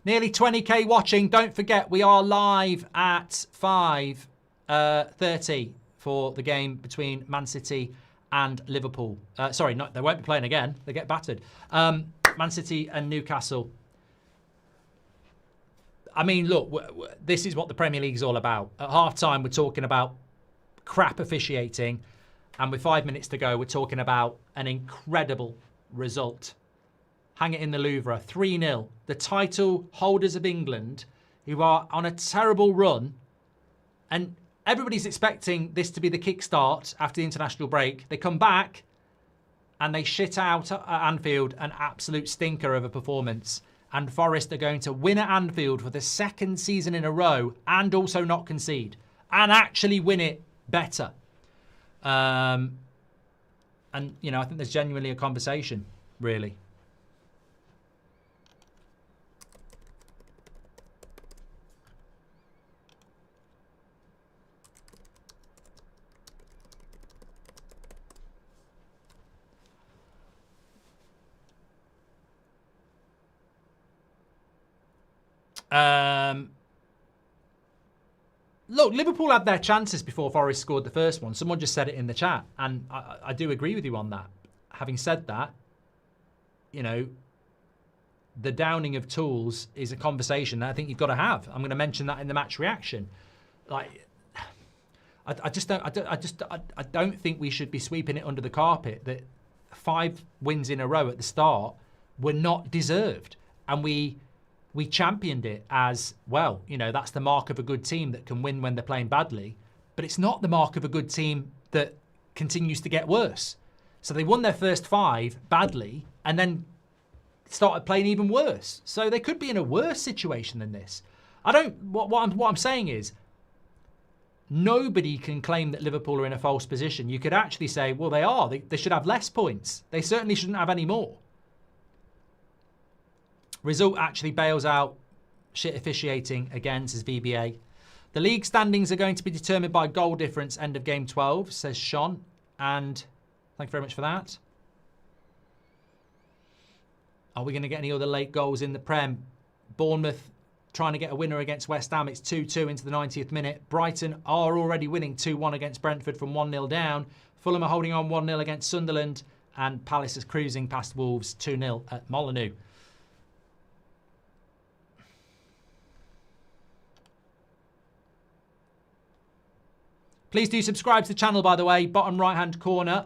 Nearly 20k watching. Don't forget, we are live at 5:30 for the game between Man City and Liverpool. Sorry, they won't be playing again. They get battered. Man City and Newcastle. I mean, look, this is what the Premier League is all about. At half-time, we're talking about crap officiating. And with 5 minutes to go, we're talking about an incredible result. Hang it in the Louvre, 3-0. The title holders of England, who are on a terrible run, and everybody's expecting this to be the kickstart after the international break. They come back and they shit out at Anfield, an absolute stinker of a performance. And Forest are going to win at Anfield for the 2nd season in a row and also not concede and actually win it better. And, you know, I think there's genuinely a conversation, really. Look, Liverpool had their chances before Forest scored the first one. Someone just said it in the chat, and I do agree with you on that. Having said that, you know, the downing of tools is a conversation that I think you've got to have. I'm going to mention that in the match reaction. Like, I don't think we should be sweeping it under the carpet that 5 wins in a row at the start were not deserved, and we championed it as, well, you know, that's the mark of a good team that can win when they're playing badly. But it's not the mark of a good team that continues to get worse. So they won their first 5 badly and then started playing even worse. So they could be in a worse situation than this. What I'm saying is, nobody can claim that Liverpool are in a false position. You could actually say, well, they are. They should have less points. They certainly shouldn't have any more. Result actually bails out shit officiating again, says VBA. The league standings are going to be determined by goal difference end of game 12, says Sean. And thank you very much for that. Are we going to get any other late goals in the Prem? Bournemouth trying to get a winner against West Ham. It's 2-2 into the 90th minute. Brighton are already winning 2-1 against Brentford from 1-0 down. Fulham are holding on 1-0 against Sunderland. And Palace is cruising past Wolves 2-0 at Molineux. Please do subscribe to the channel, by the way. Bottom right-hand corner.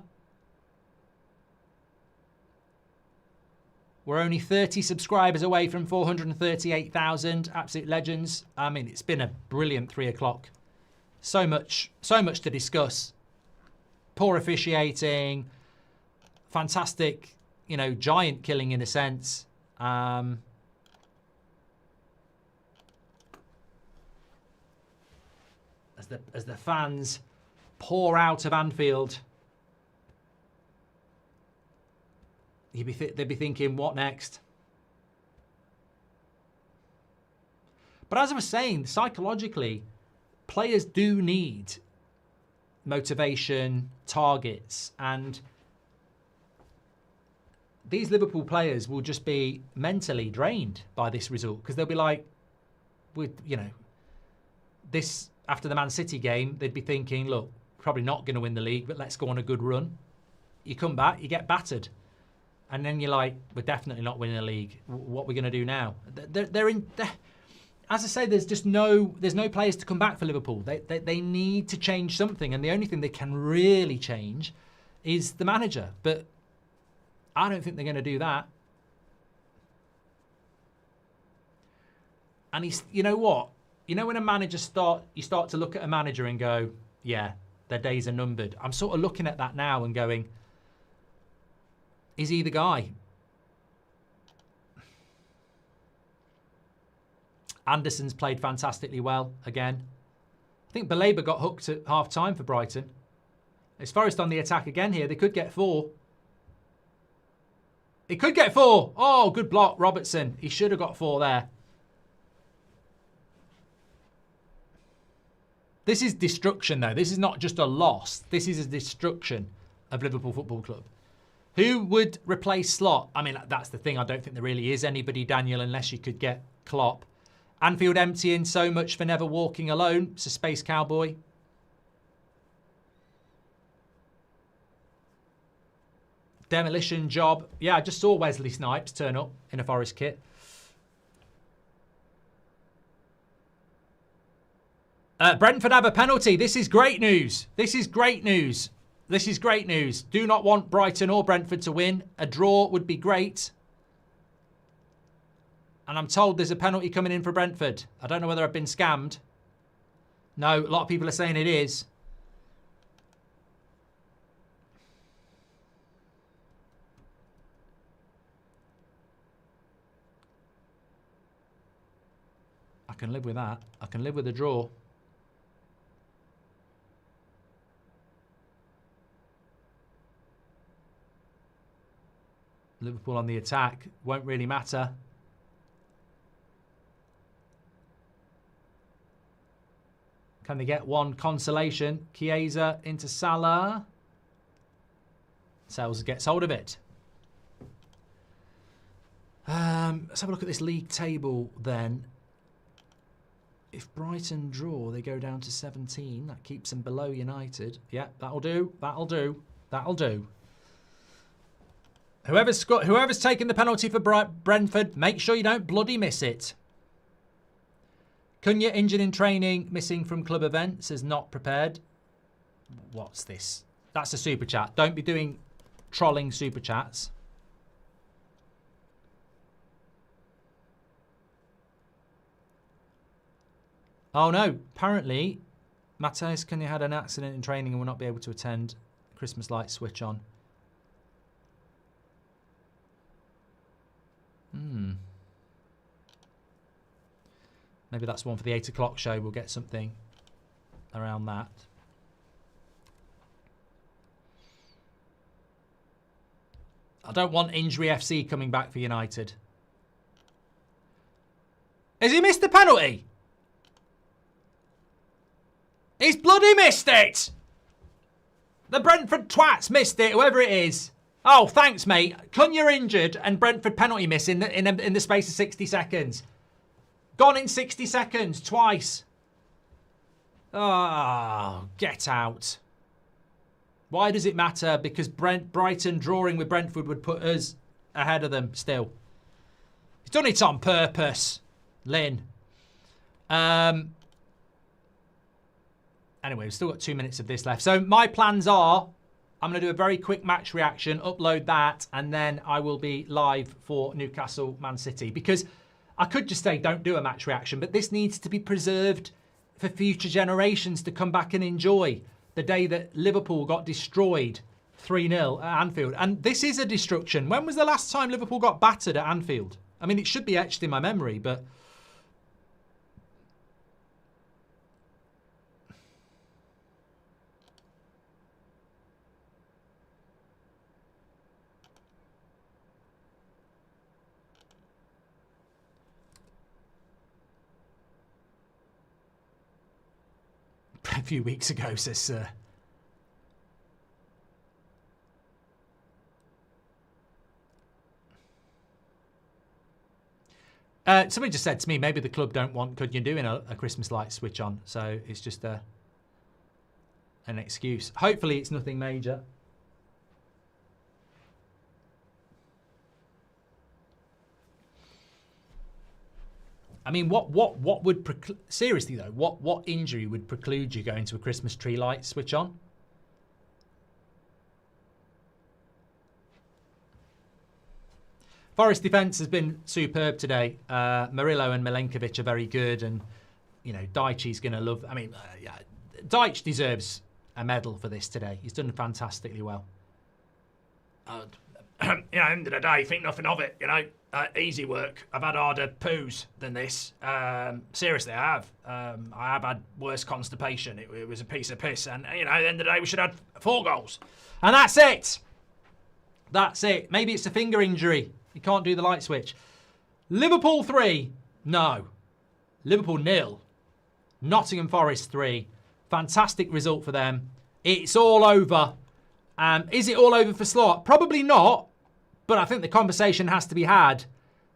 We're only 30 subscribers away from 438,000. Absolute legends. I mean, it's been a brilliant 3 o'clock. So much to discuss. Poor officiating. Fantastic, you know, giant killing in a sense. as the fans pour out of Anfield, they'd be thinking, what next? But as I was saying, psychologically, players do need motivation, targets, and these Liverpool players will just be mentally drained by this result because they'll be like, this after the Man City game, they'd be thinking, look, probably not going to win the league, but let's go on a good run. You come back, you get battered. And then you're like, we're definitely not winning the league. What are we going to do now? As I say, there's no players to come back for Liverpool. They need to change something. And the only thing they can really change is the manager. But I don't think they're going to do that. And you know what? You know when a manager you start to look at a manager and go, yeah, their days are numbered. I'm sort of looking at that now and going, is he the guy? Anderson's played fantastically well again. I think Baleba got hooked at half-time for Brighton. It's Forest on the attack again here. They could get 4. They could get 4. Oh, good block, Robertson. He should have got 4 there. This is destruction, though. This is not just a loss. This is a destruction of Liverpool Football Club. Who would replace Slot? I mean, that's the thing. I don't think there really is anybody, Daniel, unless you could get Klopp. Anfield emptying, so much for never walking alone. It's a Space Cowboy. Demolition job. Yeah, I just saw Wesley Snipes turn up in a Forest kit. Brentford have a penalty. This is great news. This is great news. This is great news. Do not want Brighton or Brentford to win. A draw would be great. And I'm told there's a penalty coming in for Brentford. I don't know whether I've been scammed. No, a lot of people are saying it is. I can live with that. I can live with a draw. Liverpool on the attack. Won't really matter. Can they get one consolation? Chiesa into Salah. Sales gets hold of it. Let's have a look at this league table then. If Brighton draw, they go down to 17. That keeps them below United. Yeah, that'll do. That'll do. That'll do. Whoever's taken the penalty for Brentford, make sure you don't bloody miss it. Cunha injured in training, missing from club events, is not prepared. What's this? That's a super chat. Don't be doing trolling super chats. Oh no, apparently Matheus Cunha had an accident in training and will not be able to attend. Christmas lights switch on. Maybe that's one for the 8 o'clock show. We'll get something around that. I don't want Injury FC coming back for United. Has he missed the penalty? He's bloody missed it! The Brentford twats missed it, whoever it is. Oh, thanks, mate. Cunha injured and Brentford penalty miss in the space of 60 seconds. Gone in 60 seconds, twice. Oh, get out. Why does it matter? Because Brighton drawing with Brentford would put us ahead of them still. He's done it on purpose, Lynn. Anyway, we've still got 2 minutes of this left. So my plans are, I'm going to do a very quick match reaction, upload that, and then I will be live for Newcastle Man City. Because I could just say don't do a match reaction, but this needs to be preserved for future generations to come back and enjoy the day that Liverpool got destroyed 3-0 at Anfield. And this is a destruction. When was the last time Liverpool got battered at Anfield? I mean, it should be etched in my memory, but few weeks ago, says Sir. Somebody just said to me, maybe the club don't want Cudyon doing a Christmas light switch on, so it's just an excuse. Hopefully it's nothing major. I mean, what would seriously though? What injury would preclude you going to a Christmas tree light switch on? Forest defence has been superb today. Murillo and Milenkovic are very good, and you know Daichi's going to love. I mean, yeah, Deitch deserves a medal for this today. He's done fantastically well. You know, end of the day, think nothing of it. You know, easy work. I've had harder poos than this. Seriously, I have. I have had worse constipation. It was a piece of piss, and you know, at the end of the day, we should have had 4 goals, and that's it. That's it. Maybe it's a finger injury. You can't do the light switch. Liverpool 3, no. Liverpool 0. Nottingham Forest 3. Fantastic result for them. It's all over. Is it all over for Slot? Probably not, but I think the conversation has to be had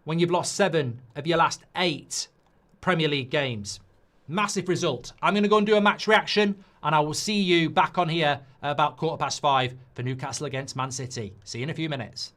when you've lost 7 of your last 8 Premier League games. Massive result. I'm going to go and do a match reaction, and I will see you back on here about 5:15 for Newcastle against Man City. See you in a few minutes.